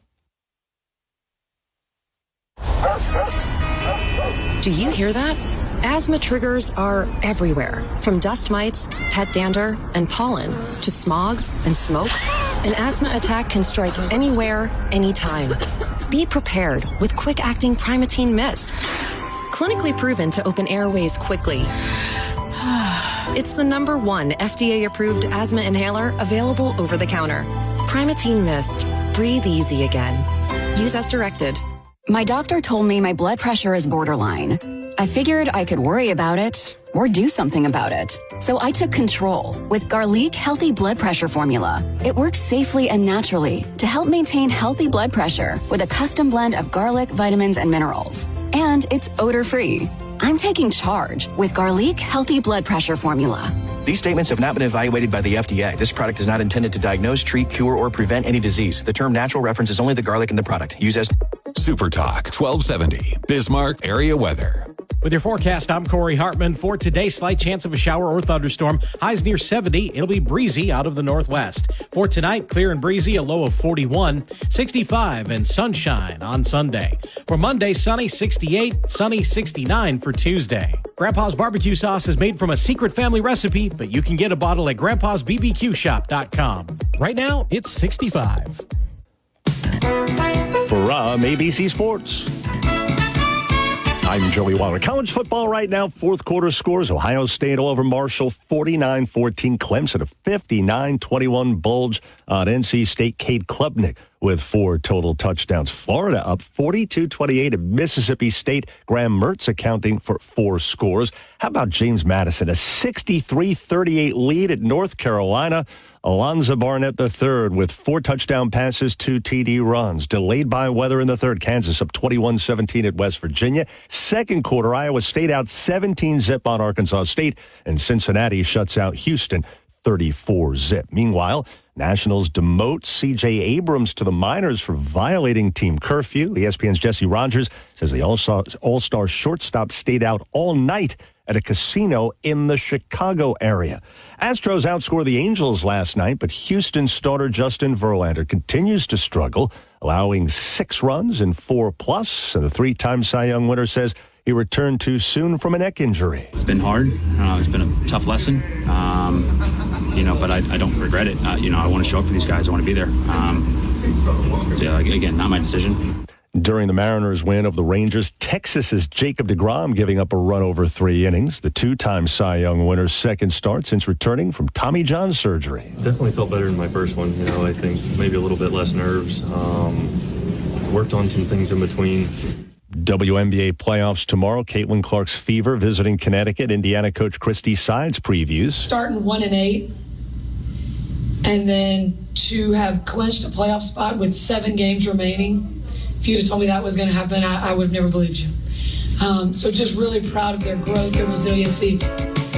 Do you hear that? Asthma triggers are everywhere, from dust mites, pet dander, and pollen, to smog and smoke. An asthma attack can strike anywhere, anytime. Be prepared with quick-acting Primatene Mist. Clinically proven to open airways quickly. It's the #1 FDA-approved asthma inhaler available over the counter. Primatene Mist. Breathe easy again. Use as directed. My doctor told me my blood pressure is borderline. I figured I could worry about it or do something about it. So I took control with Garlic Healthy Blood Pressure Formula. It works safely and naturally to help maintain healthy blood pressure with a custom blend of garlic, vitamins, and minerals. And it's odor-free. I'm taking charge with Garlic Healthy Blood Pressure Formula. These statements have not been evaluated by the FDA. This product is not intended to diagnose, treat, cure, or prevent any disease. The term natural references only the garlic in the product. Use as Supertalk 1270, Bismarck area weather. With your forecast, I'm Corey Hartman. For today, slight chance of a shower or thunderstorm. Highs near 70. It'll be breezy out of the northwest. For tonight, clear and breezy, a low of 41. 65 and sunshine on Sunday. For Monday, sunny 68. Sunny 69 for Tuesday. Grandpa's barbecue sauce is made from a secret family recipe, but you can get a bottle at grandpa'sbbqshop.com. Right now, it's 65. From ABC Sports, I'm Joey Waller. College football right now, fourth quarter scores. Ohio State over Marshall, 49-14. Clemson, a 59-21 bulge on NC State. Cade Klubnik with 4 total touchdowns. Florida up 42-28 at Mississippi State. Graham Mertz accounting for 4 scores. How about James Madison? A 63-38 lead at North Carolina. Alonzo Barnett III with 4 touchdown passes, 2 TD runs. Delayed by weather in the third. Kansas up 21-17 at West Virginia. Second quarter, Iowa State out 17-zip on Arkansas State. And Cincinnati shuts out Houston 34-zip. Meanwhile, Nationals demote C.J. Abrams to the minors for violating team curfew. ESPN's Jesse Rogers says the All-Star shortstop stayed out all night at a casino in the Chicago area. Astros outscored the Angels last night, but Houston starter Justin Verlander continues to struggle, allowing 6 runs and 4+. And the 3-time Cy Young winner says he returned too soon from a neck injury. It's been hard. It's been a tough lesson, but I don't regret it. I want to show up for these guys. I want to be there. Again, not my decision. During the Mariners' win of the Rangers, Texas's Jacob deGrom giving up a run over 3 innings. The 2-time Cy Young winner's second start since returning from Tommy John surgery. Definitely felt better than my first one. I think maybe a little bit less nerves. Worked on some things in between. WNBA playoffs tomorrow. Caitlin Clark's Fever visiting Connecticut. Indiana coach Christy Sides previews. Starting 1-8, and then to have clinched a playoff spot with 7 games remaining. If you'd have told me that was going to happen, I would have never believed you. So just really proud of their growth, their resiliency.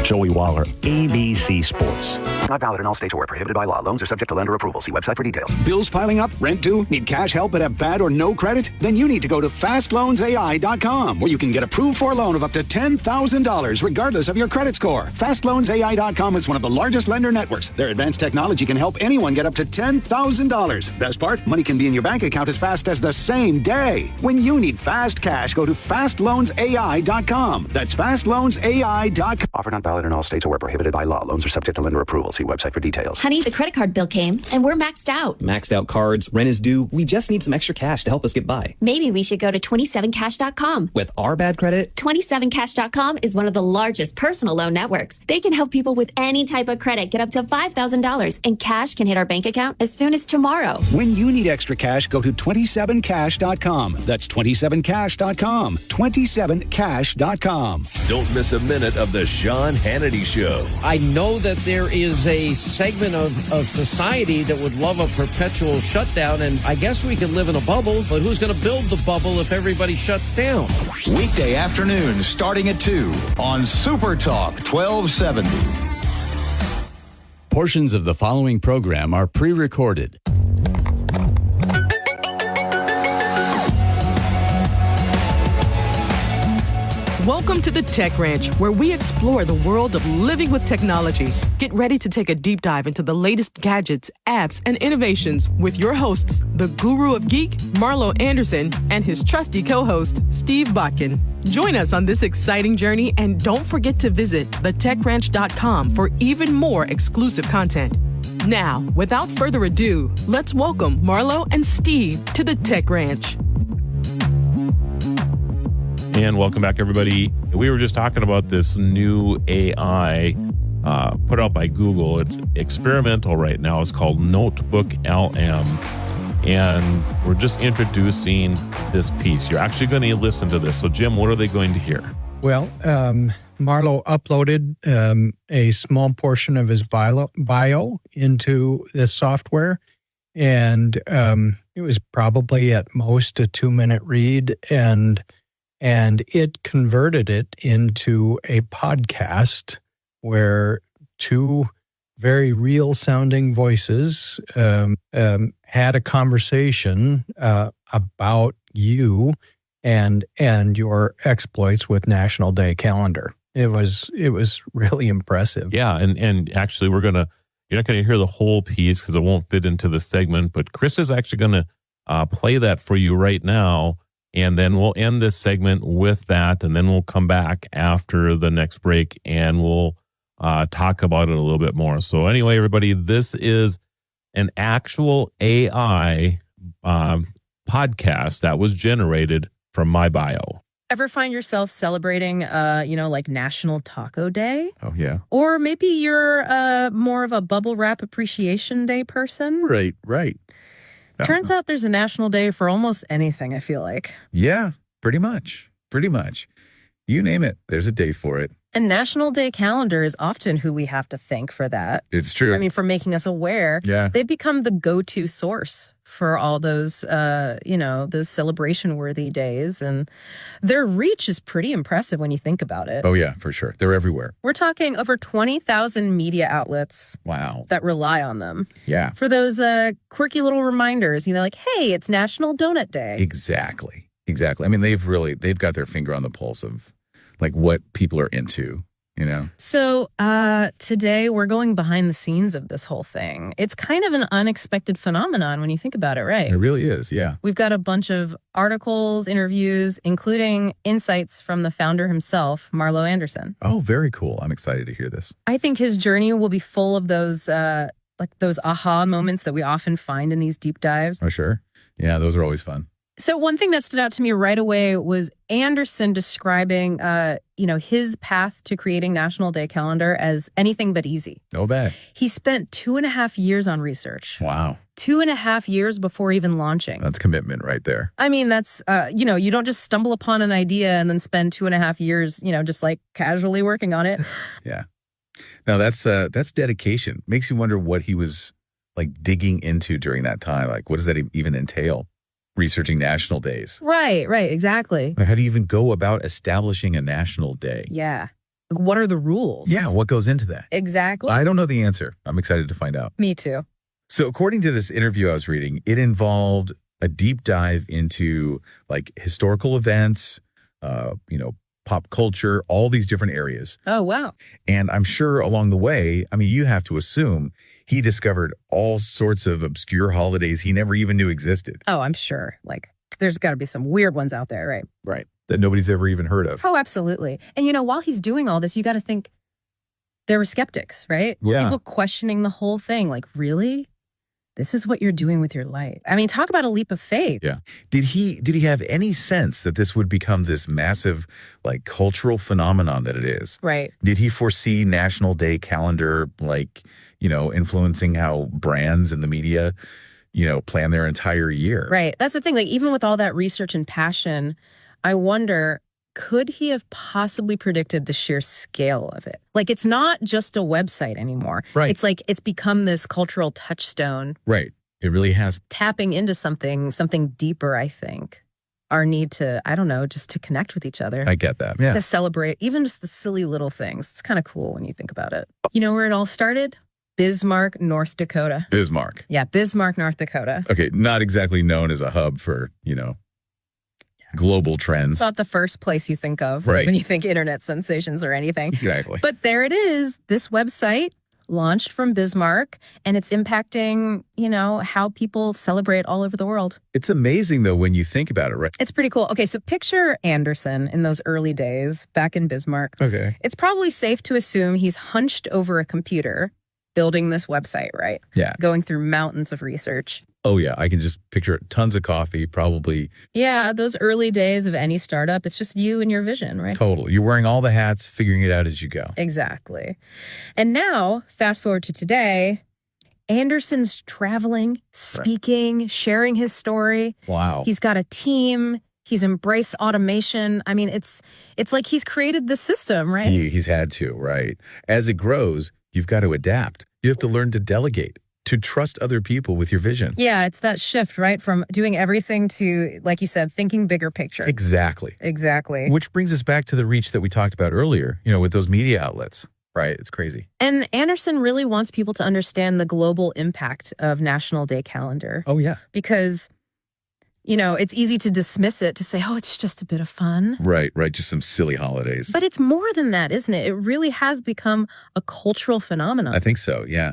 Joey Waller, ABC Sports. Not valid in all states or where prohibited by law. Loans are subject to lender approval. See website for details. Bills piling up? Rent due? Need cash help but have bad or no credit? Then you need to go to FastLoansAI.com, where you can get approved for a loan of up to $10,000 regardless of your credit score. FastLoansAI.com is one of the largest lender networks. Their advanced technology can help anyone get up to $10,000. Best part? Money can be in your bank account as fast as the same day. When you need fast cash, go to FastLoansAI.com. That's FastLoansAI.com. Offer not valid valid in all states or where prohibited by law. Loans are subject to lender approval. See website for details. Honey, the credit card bill came, and we're maxed out. Maxed out cards, rent is due. We just need some extra cash to help us get by. Maybe we should go to 27cash.com. With our bad credit, 27cash.com is one of the largest personal loan networks. They can help people with any type of credit get up to $5,000, and cash can hit our bank account as soon as tomorrow. When you need extra cash, go to 27cash.com. That's 27cash.com. 27cash.com. Don't miss a minute of the Sean Hannity Show. I know that there is a segment of society that would love a perpetual shutdown, and I guess we could live in a bubble, but who's going to build the bubble if everybody shuts down? Weekday afternoons starting at 2 on Super Talk 1270. Portions of the following program are pre-recorded. Welcome to the Tech Ranch, where we explore the world of living with technology. Get ready to take a deep dive into the latest gadgets, apps, and innovations with your hosts, the Guru of Geek, Marlo Anderson, and his trusty co-host, Steve Bakken. Join us on this exciting journey, and don't forget to visit thetechranch.com for even more exclusive content. Now, without further ado, let's welcome Marlo and Steve to the Tech Ranch. And welcome back, everybody. We were just talking about this new AI put out by Google. It's experimental right now. It's called Notebook LM. And we're just introducing this piece. You're actually going to listen to this. So, Jim, what are they going to hear? Well, Marlo uploaded a small portion of his bio into this software. And it was probably at most a 2-minute read. And it converted it into a podcast where two very real-sounding voices had a conversation about you and your exploits with National Day Calendar. It was really impressive. Yeah, and actually, you're not going to hear the whole piece because it won't fit into the segment. But Chris is actually going to play that for you right now. And then we'll end this segment with that, and then we'll come back after the next break, and we'll talk about it a little bit more. So anyway, everybody, this is an actual AI podcast that was generated from my bio. Ever find yourself celebrating, like National Taco Day? Oh, yeah. Or maybe you're more of a bubble wrap appreciation day person? Right. Turns out there's a national day for almost anything, I feel like. Yeah, pretty much. You name it, there's a day for it. And National Day Calendar is often who we have to thank for that. It's true. I mean, for making us aware. Yeah. They've become the go-to source for all those, those celebration-worthy days. And their reach is pretty impressive when you think about it. Oh, yeah, for sure. They're everywhere. We're talking over 20,000 media outlets. Wow. That rely on them. Yeah. For those quirky little reminders, like, hey, it's National Donut Day. Exactly. I mean, they've got their finger on the pulse of like what people are into, So today we're going behind the scenes of this whole thing. It's kind of an unexpected phenomenon when you think about it, right? It really is, yeah. We've got a bunch of articles, interviews, including insights from the founder himself, Marlo Anderson. Oh, very cool. I'm excited to hear this. I think his journey will be full of those those aha moments that we often find in these deep dives. Oh, sure. Yeah, those are always fun. So one thing that stood out to me right away was Anderson describing, his path to creating National Day Calendar as anything but easy. No bad. He spent 2.5 years on research. Wow. 2.5 years before even launching. That's commitment right there. I mean, that's, you don't just stumble upon an idea and then spend 2.5 years, just like casually working on it. Yeah. No, that's dedication. Makes you wonder what he was like digging into during that time. Like, what does that even entail? Researching national days. Right, exactly. How do you even go about establishing a national day? Yeah. What are the rules? Yeah, what goes into that? Exactly. I don't know the answer. I'm excited to find out. Me too. So according to this interview I was reading, it involved a deep dive into like historical events, pop culture, all these different areas. Oh, wow. And I'm sure along the way, I mean, you have to assume he discovered all sorts of obscure holidays he never even knew existed. Oh, I'm sure. Like, there's got to be some weird ones out there, right? Right. That nobody's ever even heard of. Oh, absolutely. And, while he's doing all this, you got to think, there were skeptics, right? Yeah. People questioning the whole thing. Like, really? This is what you're doing with your life. I mean, talk about a leap of faith. Yeah. Did he have any sense that this would become this massive, like, cultural phenomenon that it is? Right. Did he foresee National Day calendar, like, influencing how brands and the media, plan their entire year? Right. That's the thing. Like, even with all that research and passion, I wonder, could he have possibly predicted the sheer scale of it? Like, it's not just a website anymore. Right. It's like it's become this cultural touchstone. Right. It really has. Tapping into something deeper, I think. Our need to, I don't know, just to connect with each other. I get that. Yeah. To celebrate even just the silly little things. It's kind of cool when you think about it. You know where it all started? Bismarck, North Dakota. Bismarck. Yeah, Bismarck, North Dakota. Okay. Not exactly known as a hub for, global trends. It's not the first place you think of Right. when you think internet sensations or anything. Exactly. But there it is. This website launched from Bismarck, and it's impacting, how people celebrate all over the world. It's amazing, though, when you think about it, right? It's pretty cool. Okay, so picture Anderson in those early days back in Bismarck. Okay. It's probably safe to assume he's hunched over a computer building this website, right? Yeah. Going through mountains of research. Oh, yeah. I can just picture tons of coffee, probably. Yeah, those early days of any startup, it's just you and your vision, right? Total. You're wearing all the hats, figuring it out as you go. Exactly. And now, fast forward to today, Anderson's traveling, speaking, sharing his story. Wow. He's got a team. He's embraced automation. I mean, it's like he's created the system, right? He's had to, right? As it grows, you've got to adapt. You have to learn to delegate, to trust other people with your vision. Yeah, it's that shift, right? From doing everything to, like you said, thinking bigger picture. Exactly. Exactly. Which brings us back to the reach that we talked about earlier, with those media outlets, right? It's crazy. And Anderson really wants people to understand the global impact of National Day calendar. Oh, yeah. Because, it's easy to dismiss it, to say, oh, it's just a bit of fun. Right. Just some silly holidays. But it's more than that, isn't it? It really has become a cultural phenomenon. I think so, yeah.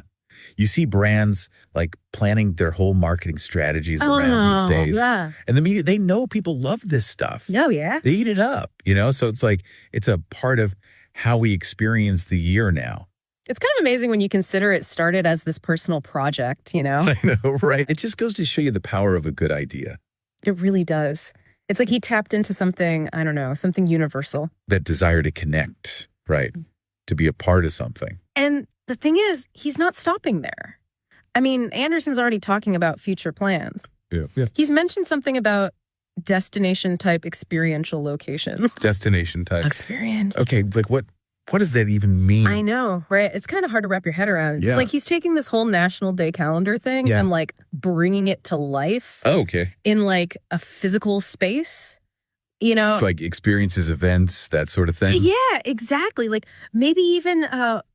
You see brands like planning their whole marketing strategies around these days. Yeah. And the media, they know people love this stuff. Oh, yeah. They eat it up, So it's like, it's a part of how we experience the year now. It's kind of amazing when you consider it started as this personal project, I know, right? It just goes to show you the power of a good idea. It really does. It's like he tapped into something, I don't know, something universal. That desire to connect, right? To be a part of something. And the thing is, he's not stopping there. I mean, Anderson's already talking about future plans. Yeah. He's mentioned something about destination type experiential location. Destination type. Experience. Okay, like what does that even mean? I know, right? It's kind of hard to wrap your head around. It's Yeah. like he's taking this whole National Day calendar thing Yeah. and like bringing it to life Oh, okay. in like a physical space. It's like experiences, events, that sort of thing. Yeah, exactly. Like maybe even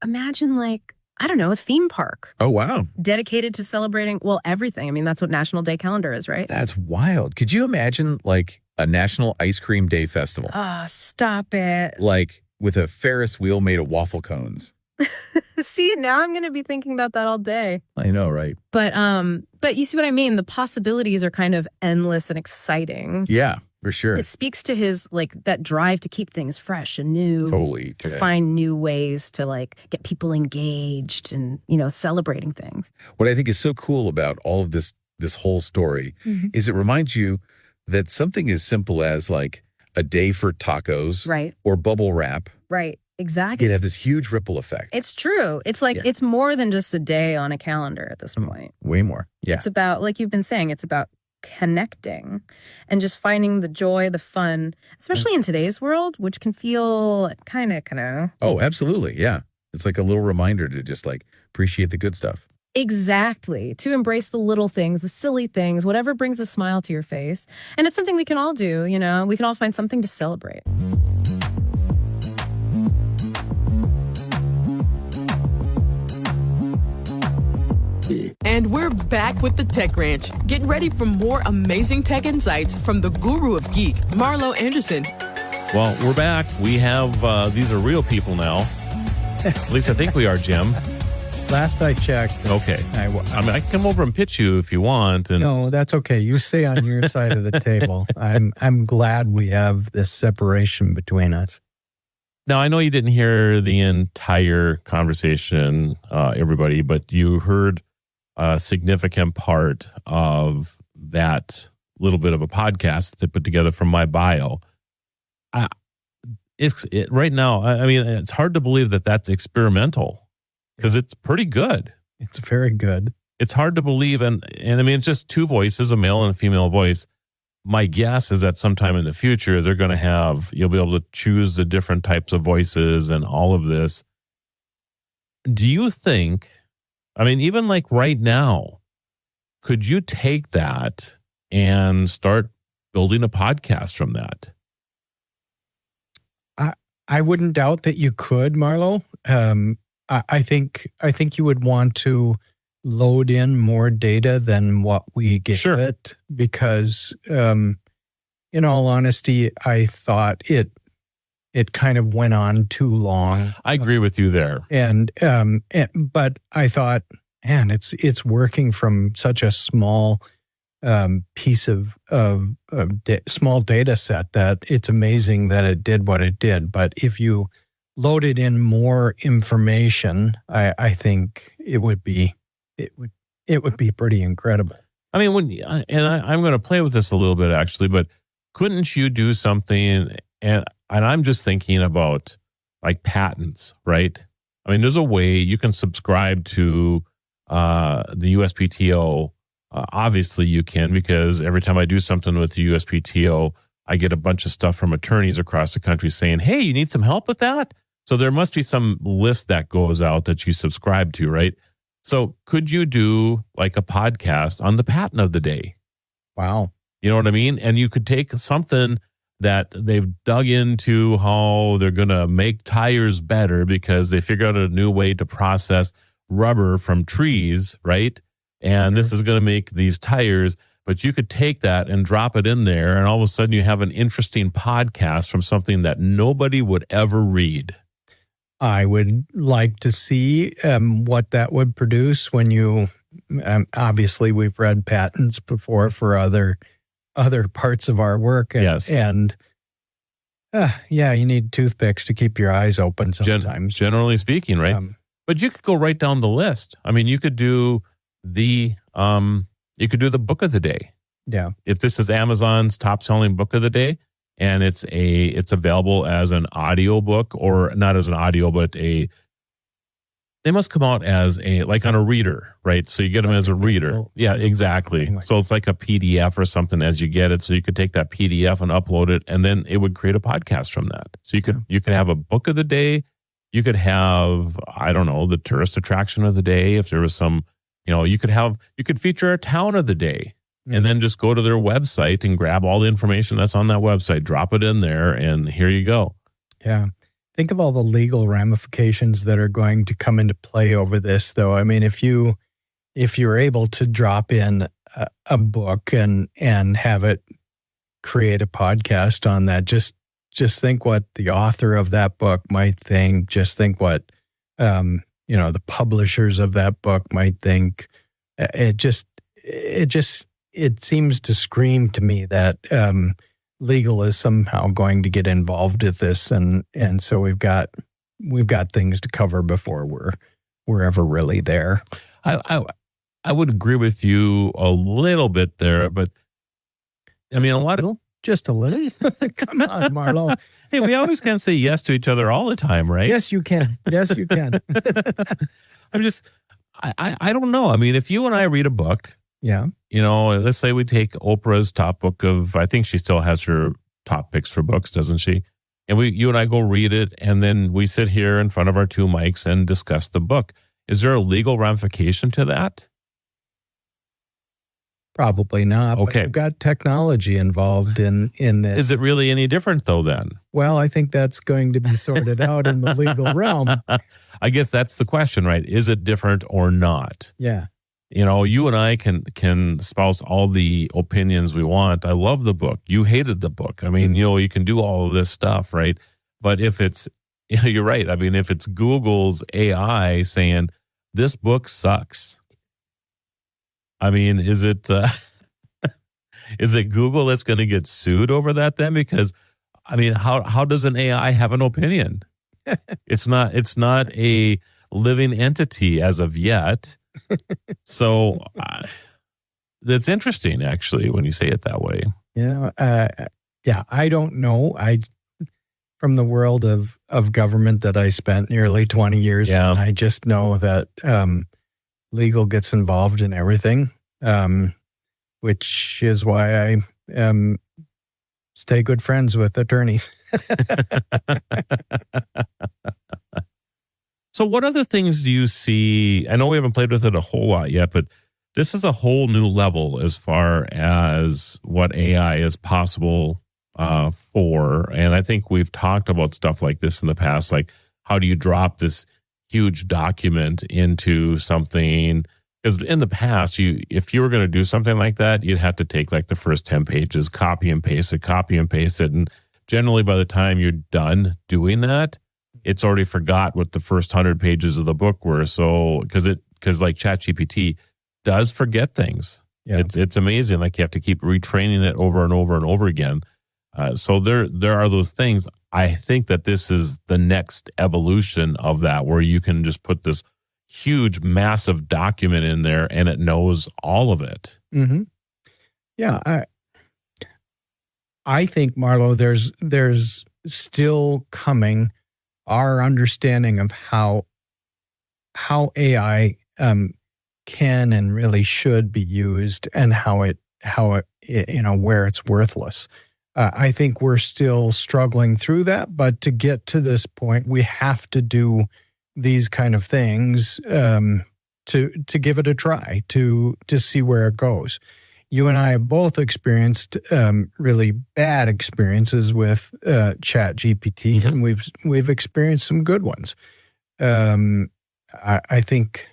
imagine like, I don't know, a theme park Oh, wow. dedicated to celebrating, well, everything. I mean, that's what National Day calendar is, right? That's wild. Could you imagine like a National Ice Cream Day Festival? Ah, stop it. Like with a Ferris wheel made of waffle cones. See, now I'm going to be thinking about that all day. I know, right? But you see what I mean? The possibilities are kind of endless and exciting. Yeah, for sure. It speaks to his like that drive to keep things fresh and new. Totally. To find new ways to like get people engaged and, celebrating things. What I think is so cool about all of this whole story is it reminds you that something as simple as like a day for tacos Right. or bubble wrap Right. Exactly. could have this huge ripple effect. It's true. It's like it's more than just a day on a calendar at this point. Way more. Yeah. It's about, like you've been saying, it's about connecting and just finding the joy, the fun, especially in today's world, which can feel kind of. Oh, absolutely. Yeah. It's like a little reminder to just like appreciate the good stuff. Exactly. To embrace the little things, the silly things, whatever brings a smile to your face. And it's something we can all do, we can all find something to celebrate. And we're back with the Tech Ranch. Get ready for more amazing tech insights from the guru of geek, Marlo Anderson. Well, we're back. We have, these are real people now. At least I think we are, Jim. Last I checked. Okay. I mean, I can come over and pitch you if you want. And No, that's okay. You stay on your side of the table. I'm glad we have this separation between us. Now, I know you didn't hear the entire conversation, everybody, but you heard a significant part of that little bit of a podcast that they put together from my bio. Right now, I mean, it's hard to believe that that's experimental because it's pretty good. It's very good. It's hard to believe. And I mean, it's just two voices, a male and a female voice. My guess is that sometime in the future, you'll be able to choose the different types of voices and all of this. Do you think, I mean, even like right now, could you take that and start building a podcast from that? I wouldn't doubt that you could, Marlo. I think you would want to load in more data than what we give it, because in all honesty, I thought it kind of went on too long. I agree with you there. But I thought, man, it's working from such a small piece of small data set that it's amazing that it did what it did. But if you loaded in more information, I think it would be pretty incredible. I mean, I'm going to play with this a little bit actually, but couldn't you do something? And I'm just thinking about like patents, right? I mean, there's a way you can subscribe to the USPTO. Obviously, you can, because every time I do something with the USPTO, I get a bunch of stuff from attorneys across the country saying, "Hey, you need some help with that?" So there must be some list that goes out that you subscribe to, right? So could you do like a podcast on the patent of the day? Wow. You know what I mean? And you could take something that they've dug into how they're going to make tires better because they figured out a new way to process rubber from trees, right? And this is going to make these tires, but you could take that and drop it in there, and all of a sudden you have an interesting podcast from something that nobody would ever read. I would like to see what that would produce when you, obviously we've read patents before for other parts of our work. Yes. And yeah, you need toothpicks to keep your eyes open sometimes. Generally speaking, right? But you could go right down the list. I mean, you could do the book of the day. Yeah. If this is Amazon's top selling book of the day, and it's available as an audio book, or not as an audio, but they must come out as like on a reader, right? So you get them as a reader. Yeah, exactly. So it's like a PDF or something as you get it. So you could take that PDF and upload it, and then it would create a podcast from that. So you could have a book of the day. You could have, I don't know, the tourist attraction of the day. If there was some, you could feature a town of the day. And then just go to their website and grab all the information that's on that website, drop it in there, and here you go. Yeah. Think of all the legal ramifications that are going to come into play over this, though. I mean, if you're able to drop in a book and have it create a podcast on that, just think what the author of that book might think. Just think what the publishers of that book might think. It seems to scream to me that legal is somehow going to get involved with this, and so we've got things to cover before we're ever really there. I would agree with you a little bit there, but I mean just a little. Come on, Marlo. Hey, we always can't say yes to each other all the time, right? Yes, you can. Yes, you can. I don't know. I mean, if you and I read a book. Yeah. Let's say we take Oprah's top book of, I think she still has her top picks for books, doesn't she? And you and I go read it, and then we sit here in front of our two mics and discuss the book. Is there a legal ramification to that? Probably not. Okay. But you've got technology involved in this. Is it really any different though then? Well, I think that's going to be sorted out in the legal realm. I guess that's the question, right? Is it different or not? Yeah. You and I can espouse all the opinions we want. I love the book. You hated the book. I mean, you can do all of this stuff, right? But if it's, you're right. I mean, if it's Google's AI saying this book sucks, I mean, is it Google that's going to get sued over that then? Because I mean, how does an AI have an opinion? It's not a living entity as of yet. So that's interesting, actually, when you say it that way. Yeah. I don't know. From the world of government that I spent nearly 20 years in, I just know that legal gets involved in everything, which is why I stay good friends with attorneys. So what other things do you see? I know we haven't played with it a whole lot yet, but this is a whole new level as far as what AI is possible for. And I think we've talked about stuff like this in the past, like how do you drop this huge document into something? Because in the past, if you were going to do something like that, you'd have to take like the first 10 pages, copy and paste it. And generally by the time you're done doing that, it's already forgot what the first 100 pages of the book were. So because like ChatGPT does forget things. Yeah. It's amazing. Like you have to keep retraining it over and over and over again. So there are those things. I think that this is the next evolution of that, where you can just put this huge, massive document in there and it knows all of it. Mm-hmm. Yeah. I think, Marlo, there's still coming our understanding of how AI can and really should be used, and how it where it's worthless. I think we're still struggling through that, but to get to this point, we have to do these kind of things to give it a try, to see where it goes. You and I have both experienced really bad experiences with ChatGPT, and we've experienced some good ones. I think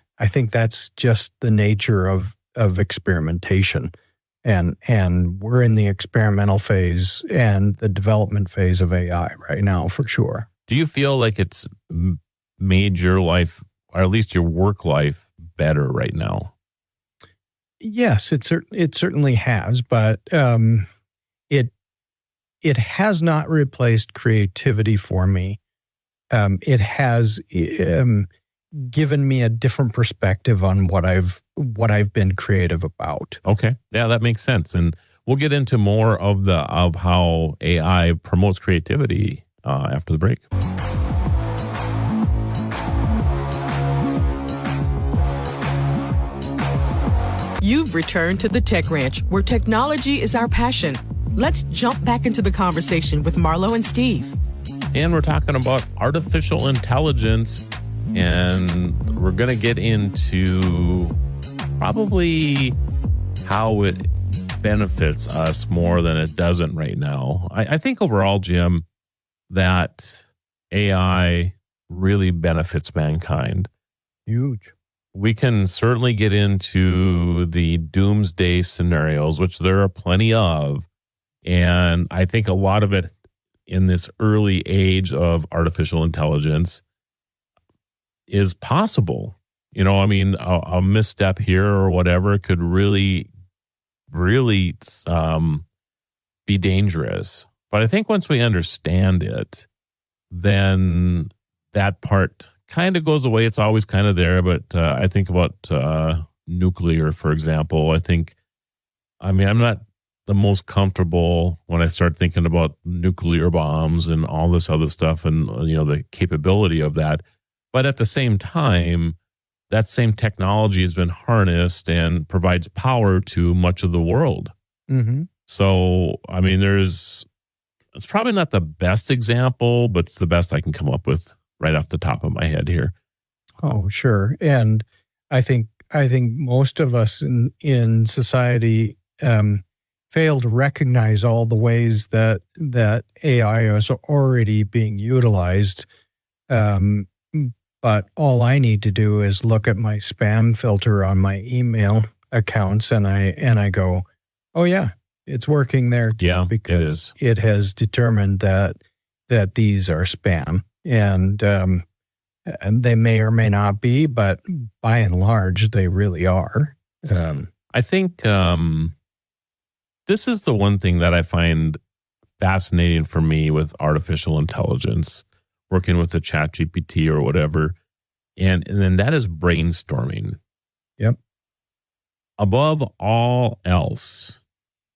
that's just the nature of experimentation, and we're in the experimental phase and the development phase of AI right now, for sure. Do you feel like it's made your life, or at least your work life, better right now? Yes, it certainly has, but it has not replaced creativity for me. It has given me a different perspective on what I've been creative about. Okay, yeah, that makes sense, and we'll get into more of how AI promotes creativity after the break. You've returned to the Tech Ranch, where technology is our passion. Let's jump back into the conversation with Marlo and Steve. And we're talking about artificial intelligence, and we're going to get into probably how it benefits us more than it doesn't right now. I think overall, Jim, that AI really benefits mankind. Huge. We can certainly get into the doomsday scenarios, which there are plenty of. And I think a lot of it in this early age of artificial intelligence is possible. A misstep here or whatever could really, really be dangerous. But I think once we understand it, then that part kind of goes away. It's always kind of there, but I think about nuclear, for example. I'm not the most comfortable when I start thinking about nuclear bombs and all this other stuff and, the capability of that. But at the same time, that same technology has been harnessed and provides power to much of the world. Mm-hmm. So, it's probably not the best example, but it's the best I can come up with right off the top of my head here. Oh, sure. And I think most of us in society fail to recognize all the ways that AI is already being utilized. But all I need to do is look at my spam filter on my email accounts, and I go, oh yeah, it's working there too, because it has determined that these are spam. And they may or may not be, but by and large, they really are. I think this is the one thing that I find fascinating for me with artificial intelligence, working with the ChatGPT or whatever. And then that is brainstorming. Yep. Above all else,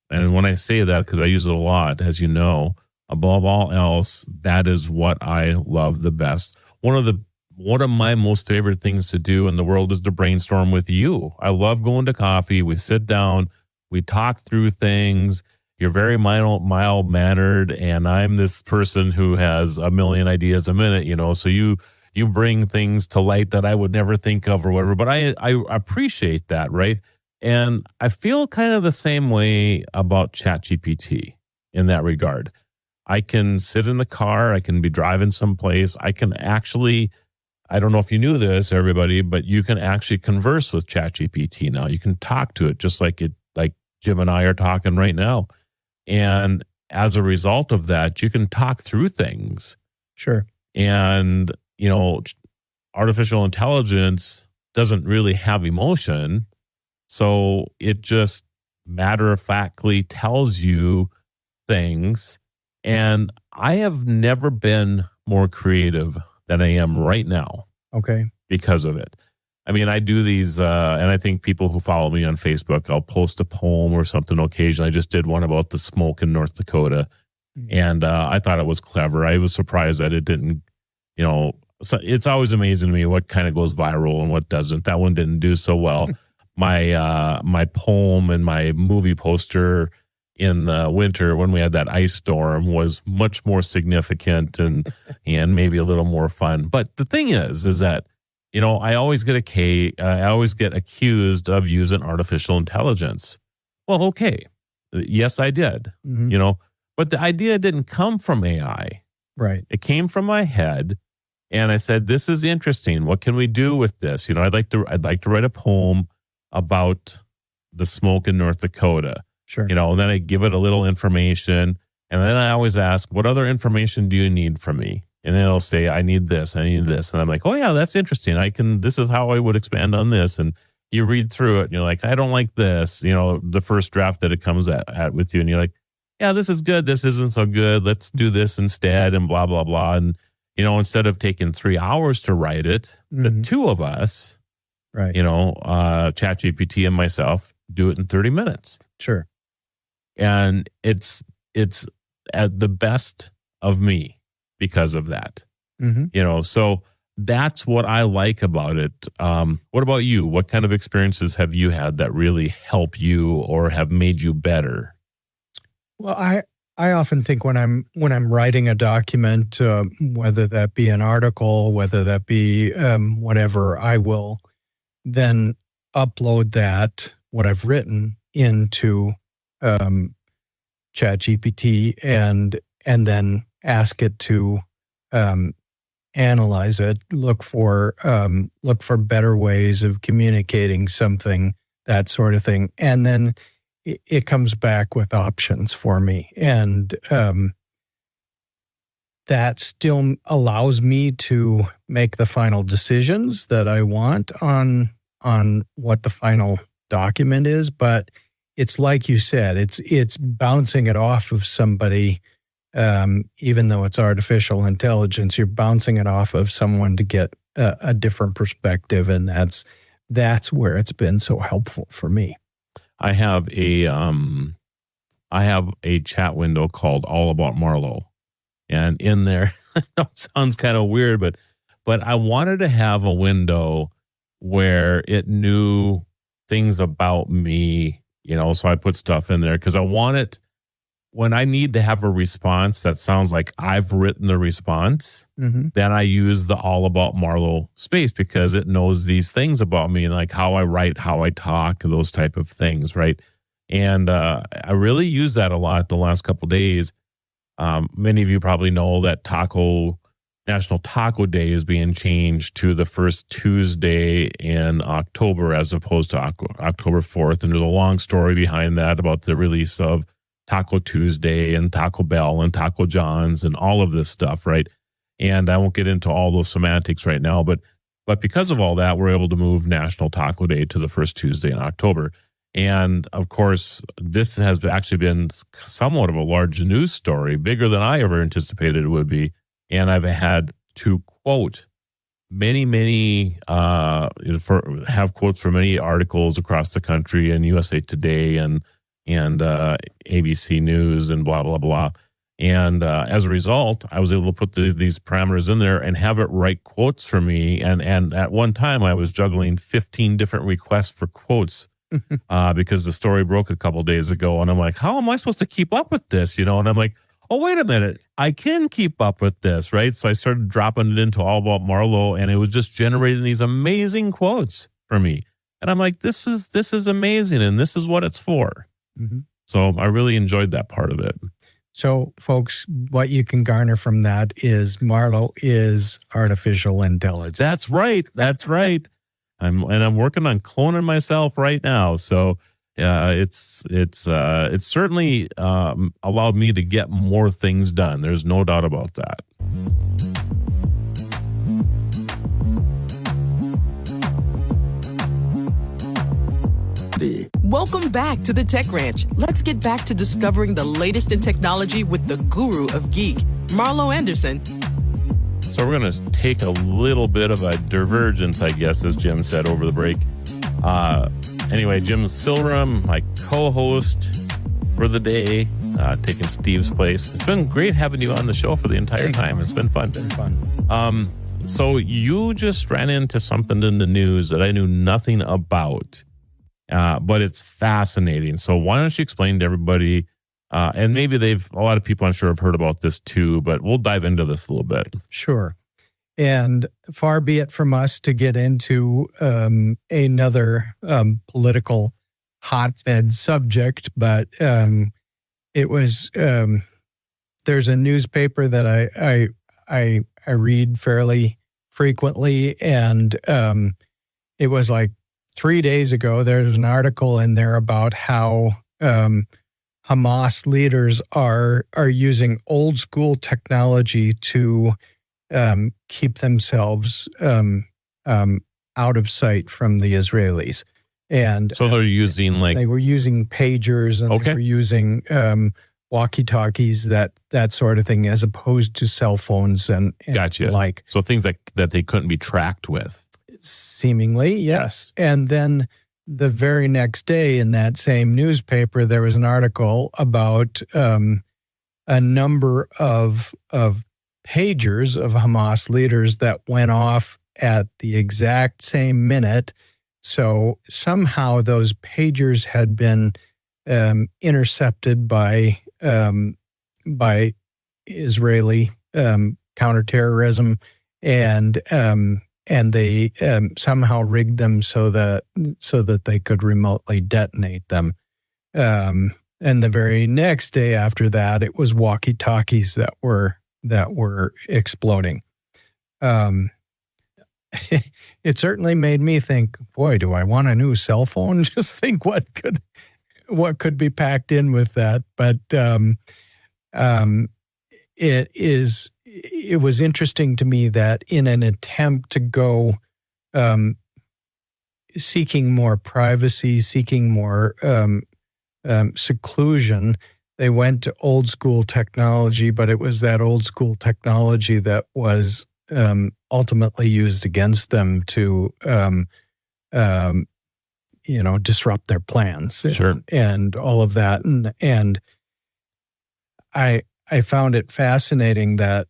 and when I say that, because I use it a lot, as you know, above all else, that is what I love the best. One of my most favorite things to do in the world is to brainstorm with you. I love going to coffee. We sit down, we talk through things. You're very mild-mannered, and I'm this person who has a million ideas a minute, so you bring things to light that I would never think of or whatever, but I appreciate that, right? And I feel kind of the same way about ChatGPT in that regard. I can sit in the car, I can be driving someplace, I can actually, I don't know if you knew this, everybody, but you can actually converse with ChatGPT now. You can talk to it just like Jim and I are talking right now. And as a result of that, you can talk through things. Sure. And, artificial intelligence doesn't really have emotion. So it just matter-of-factly tells you things. And I have never been more creative than I am right now. Okay. Because of it. I mean, I do these, and I think people who follow me on Facebook, I'll post a poem or something occasionally. I just did one about the smoke in North Dakota. And I thought it was clever. I was surprised that it didn't, so it's always amazing to me what kind of goes viral and what doesn't. That one didn't do so well. My poem and my movie poster in the winter when we had that ice storm was much more significant and maybe a little more fun. But the thing is that, I always get accused of using artificial intelligence. Well, okay. Yes, I did, but the idea didn't come from AI. Right. It came from my head. And I said, this is interesting. What can we do with this? I'd like to write a poem about the smoke in North Dakota. Sure. And then I give it a little information. And then I always ask, what other information do you need from me? And then it'll say, I need this. And I'm like, oh yeah, that's interesting. This is how I would expand on this. And you read through it and you're like, I don't like this, the first draft that it comes at with you. And you're like, yeah, this is good. This isn't so good. Let's do this instead and blah, blah, blah. And, instead of taking 3 hours to write it, the two of us, right? ChatGPT and myself do it in 30 minutes. Sure. And it's at the best of me because of that. So that's what I like about it. What about you? What kind of experiences have you had that really help you or have made you better? Well, I often think when I'm writing a document, whether that be an article, whether that be whatever, I will then upload what I've written into ChatGPT and then ask it to analyze it, look for better ways of communicating something, that sort of thing, and then it comes back with options for me. And that still allows me to make the final decisions that I want on what the final document is. But it's like you said, it's bouncing it off of somebody, even though it's artificial intelligence, you're bouncing it off of someone to get a different perspective. And that's where it's been so helpful for me. I have a chat window called All About Marlo. And in there, I know it sounds kind of weird, but I wanted to have a window where it knew things about me, so I put stuff in there because I want it when I need to have a response that sounds like I've written the response, then I use the All About Marlo space because it knows these things about me, like how I write, how I talk, those type of things, right? And I really use that a lot the last couple of days. Many of you probably know that National Taco Day is being changed to the first Tuesday in October as opposed to October 4th. And there's a long story behind that about the release of Taco Tuesday and Taco Bell and Taco John's and all of this stuff, right? And I won't get into all those semantics right now, but because of all that, we're able to move National Taco Day to the first Tuesday in October. And of course, this has actually been somewhat of a large news story, bigger than I ever anticipated it would be. And I've had to quote many have quotes from many articles across the country and USA Today and ABC News and blah blah blah. And as a result, I was able to put these parameters in there and have it write quotes for me. And at one time, I was juggling 15 different requests for quotes because the story broke a couple days ago. And I'm like, how am I supposed to keep up with this? And I'm like, oh, wait a minute, I can keep up with this, right? So I started dropping it into All About Marlo, and it was just generating these amazing quotes for me. And I'm like, this is amazing, and this is what it's for. Mm-hmm. So I really enjoyed that part of it. So, folks, what you can garner from that is Marlo is artificial intelligence. That's right. That's right. I'm working on cloning myself right now. So it's certainly allowed me to get more things done. There's no doubt about that. Welcome back to the Tech Ranch. Let's get back to discovering the latest in technology with the guru of geek, Marlo Anderson. So we're going to take a little bit of a divergence, I guess, as Jim said over the break. Anyway, Jim Silverum, my co-host for the day, taking Steve's place. It's been great having you on the show for the entire time. It's been fun. So you just ran into something in the news that I knew nothing about. But it's fascinating. So why don't you explain to everybody, and maybe a lot of people I'm sure have heard about this too, but we'll dive into this a little bit. Sure. And far be it from us to get into another political hotbed subject, but it was, there's a newspaper that I read fairly frequently, and it was like 3 days ago, there's an article in there about how Hamas leaders are using old school technology to keep themselves out of sight from the Israelis. And so they're using they were using pagers and they were using walkie-talkies, that sort of thing, as opposed to cell phones and gotcha. Like. So things that they couldn't be tracked with. Seemingly, yes. And then the very next day in that same newspaper, there was an article about a number of pagers of Hamas leaders that went off at the exact same minute. So somehow those pagers had been intercepted by Israeli counterterrorism, and they somehow rigged them so that they could remotely detonate them. And the very next day after that, it was walkie-talkies that were exploding. It certainly made me think, boy, do I want a new cell phone? Just think what could be packed in with that. But it was interesting to me that in an attempt to go seeking more privacy, seeking more seclusion, they went to old school technology, but it was that old school technology that was ultimately used against them to disrupt their plans. Sure. And all of that. And I found it fascinating that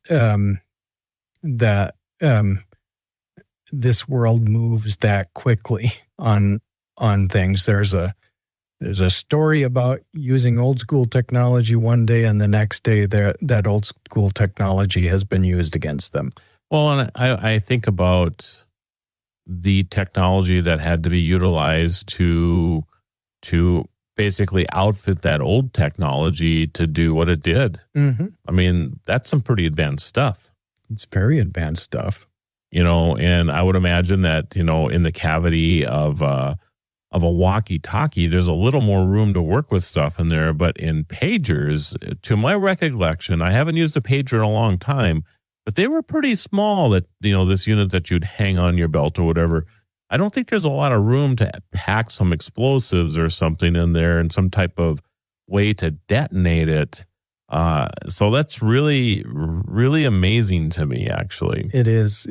this world moves that quickly on things. There's a story about using old school technology one day, and the next day that old school technology has been used against them. Well, and I think about the technology that had to be utilized to basically outfit that old technology to do what it did. Mm-hmm. I mean, that's some pretty advanced stuff. It's very advanced stuff. And I would imagine that, in the cavity of a walkie-talkie, there's a little more room to work with stuff in there. But in pagers, to my recollection, I haven't used a pager in a long time, but they were pretty small, that, this unit that you'd hang on your belt or whatever. I don't think there's a lot of room to pack some explosives or something in there and some type of way to detonate it. So that's really, really amazing to me, actually. It is.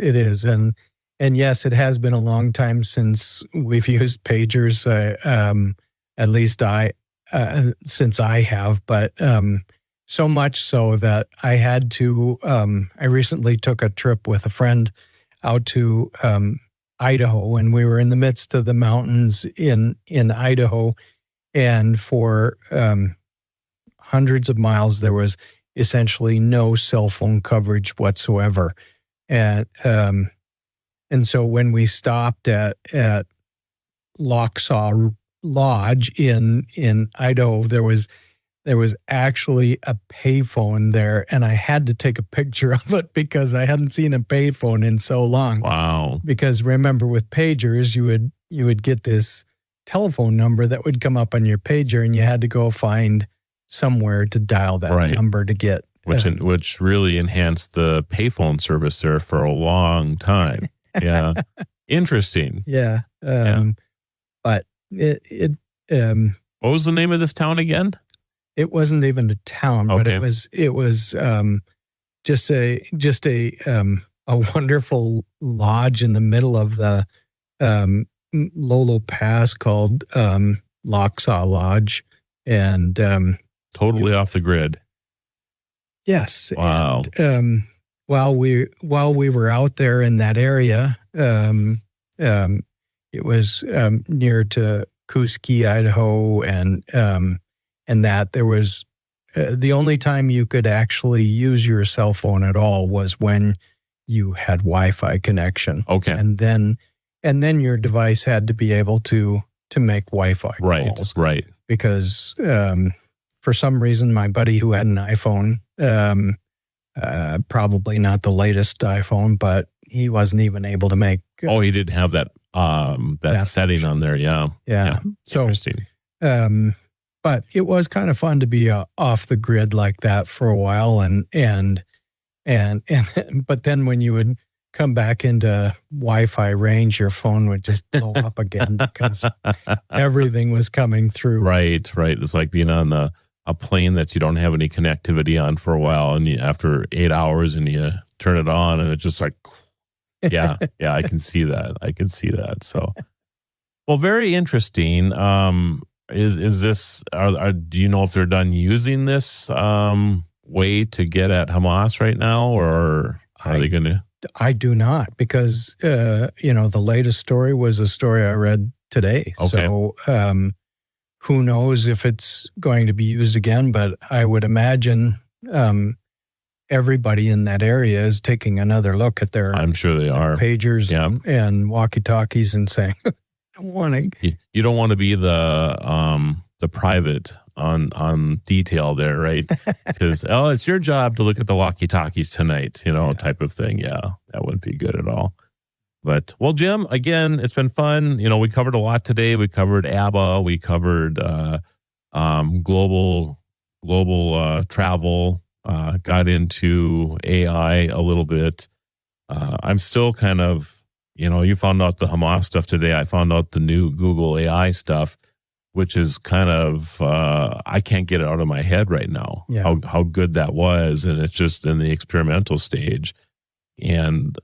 And yes, it has been a long time since we've used pagers. At least since I have, but so much so that I had to. I recently took a trip with a friend out to Idaho, and we were in the midst of the mountains in Idaho, and for hundreds of miles there was essentially no cell phone coverage whatsoever, and so when we stopped at Locksaw Lodge in Idaho, there was actually a payphone there, and I had to take a picture of it because I hadn't seen a payphone in so long. Wow! Because remember, with pagers, you would get this telephone number that would come up on your pager, and you had to go find somewhere to dial that number to get. Which really enhanced the payphone service there for a long time. Yeah, interesting. Yeah, but it. What was the name of this town again? It wasn't even a town, but it was just a wonderful lodge in the middle of the Lolo Pass called Locksaw Lodge, and totally off the grid. Yes. Wow. And, while we were out there in that area, it was near to Kuski, Idaho, and that there was the only time you could actually use your cell phone at all was when you had Wi-Fi connection. Okay. And then your device had to be able to make Wi-Fi calls. Right. Because for some reason, my buddy who had an iPhone, probably not the latest iPhone, but he wasn't even able to make. He didn't have that setting on there. Yeah. So interesting. But it was kind of fun to be off the grid like that for a while, and but then when you would come back into Wi-Fi range, your phone would just blow up again because everything was coming through. Right. It's like being on a plane that you don't have any connectivity on for a while, and after 8 hours, and you turn it on, and it's just like, yeah, I can see that. So, well, very interesting. Is this? Do you know if they're done using this way to get at Hamas right now, or are they going to? I do not, because the latest story was a story I read today. Okay. So who knows if it's going to be used again? But I would imagine everybody in that area is taking another look at their. I'm sure they are pagers and walkie-talkies and saying, "I don't want to." You don't want to be the private on detail there, right? Because it's your job to look at the walkie-talkies tonight, type of thing. Yeah, that wouldn't be good at all. But well, Jim, again, it's been fun. We covered a lot today. We covered ABBA. We covered global travel. Got into AI a little bit. I'm still kind of, you found out the Hamas stuff today. I found out the new Google AI stuff, which is kind of, I can't get it out of my head right now, how good that was. And it's just in the experimental stage. And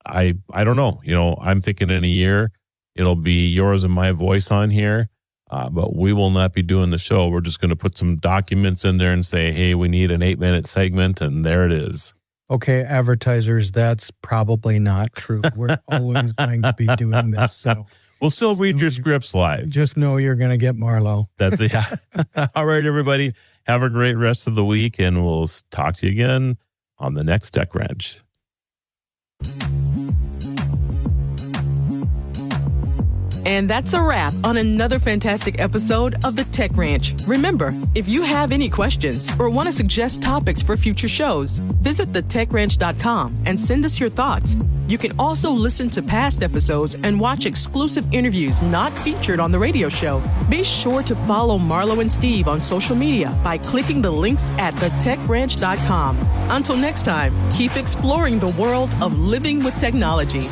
I don't know, I'm thinking in a year, it'll be yours and my voice on here, but we will not be doing the show. We're just going to put some documents in there and say, hey, we need an 8-minute segment. And there it is. Okay, advertisers, that's probably not true. We're always going to be doing this. So we'll still read your scripts live. Just know you're going to get Marlo. That's it. Yeah. All right, everybody. Have a great rest of the week, and we'll talk to you again on the next Tech Ranch. And that's a wrap on another fantastic episode of the Tech Ranch. Remember, if you have any questions or want to suggest topics for future shows, visit thetechranch.com and send us your thoughts. You can also listen to past episodes and watch exclusive interviews not featured on the radio show. Be sure to follow Marlo and Steve on social media by clicking the links at thetechranch.com. Until next time, keep exploring the world of living with technology.